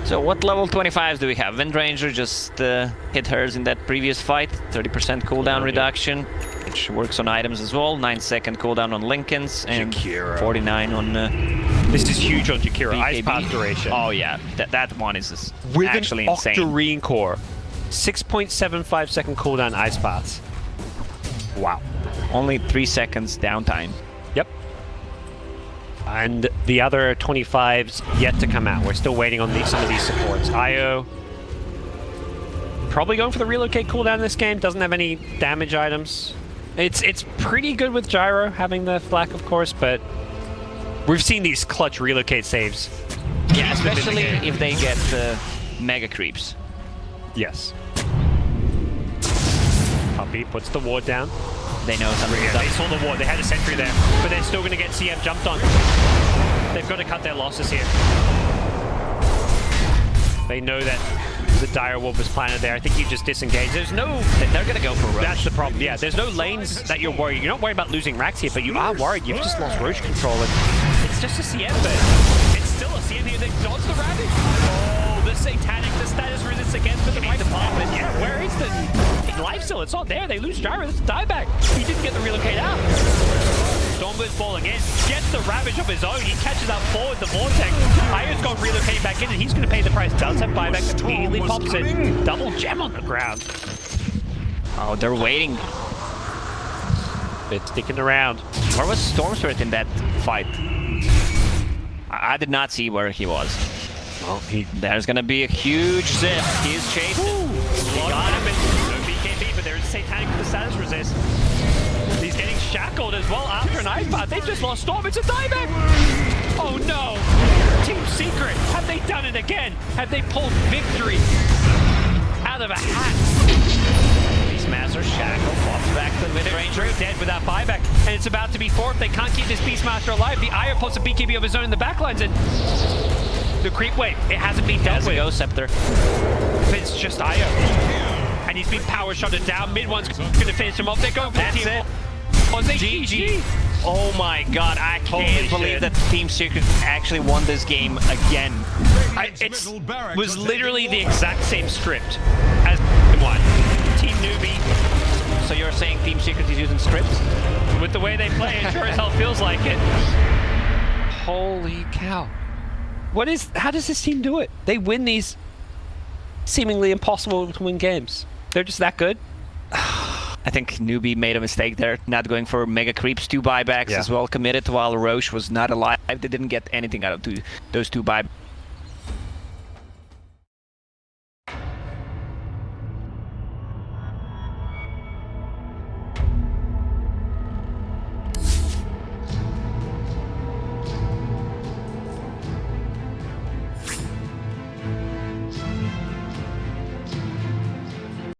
So what level 25s do we have? Wind Ranger just hit hers in that previous fight. 30% cooldown reduction, which works on items as well. 9-second cooldown on Lincolns, and 49 on This is huge on Jakiro. Ice BKB. Path duration. Oh yeah, that one is With actually an insane. Octarine core. 6.75 second cooldown Ice Paths. Wow. Only 3 seconds downtime. Yep. And the other 25s yet to come out. We're still waiting on some of these supports. Io probably going for the relocate cooldown in this game. Doesn't have any damage items. It's pretty good with Gyro having the flak, of course, but we've seen these clutch relocate saves. Yeah, especially if they get Mega Creeps. Yes. Puppey puts the ward down. They know something. Yeah, they saw the ward. They had a sentry there, but they're still going to get CM jumped on. They've got to cut their losses here. They know that the dire ward was planted there. I think you just disengage. There's no... They're going to go for Roche. That's the problem. Yeah, there's no lanes that you're worried. You're not worried about losing Rax here, but you are worried. You've just lost Roche control. And it's just a CM, but it's still a CM here. They dodge the Ravage. Oh, the Satanic, the status resist against the right department. Yeah, where is the life still? It's not there. They lose Gyro. It's a dieback. He didn't get the relocate out. Stormbird's falling in. Gets the Ravage of his own. He catches out forward the Vortex. Io's got relocate back in, and he's going to pay the price. Does have buyback. Immediately pops it. Double gem on the ground. Oh, they're waiting. It's sticking around. Where was Storm Spirit in that fight? I did not see where he was. Well, There's going to be a huge zip. He is chasing. He got him. No BKB, but there's a Satanic with the status resist. He's getting shackled as well after an ice path. They've just lost Storm. It's a dieback. Oh no. Team Secret. Have they done it again? Have they pulled victory out of a hat? Beastmaster shackled, pops back to the mid-ranger. Dead without buyback. And it's about to be 4 if they can't keep this Beastmaster alive. The Io puts a BKB of his own in the backlines, and the creep wave, it hasn't been dealt with. Go Scepter. It's just Io. And and he's been power shotted down. Mid one's going to finish him off. They're going for That's team. it. Was they GG. Oh my god, I Holy can't believe shit. that Team Secret actually won this game again. It was literally the exact same script as one. Team Newbee, So you're saying Team Secret is using scripts? with the way they play, it sure as hell feels like it. Holy cow. How does this team do it? They win these seemingly impossible to win games. They're just that good. I think Newbee made a mistake there, not going for mega creeps, 2 buybacks Yeah. as well committed, while Roche was not alive. They didn't get anything out of those 2 buybacks.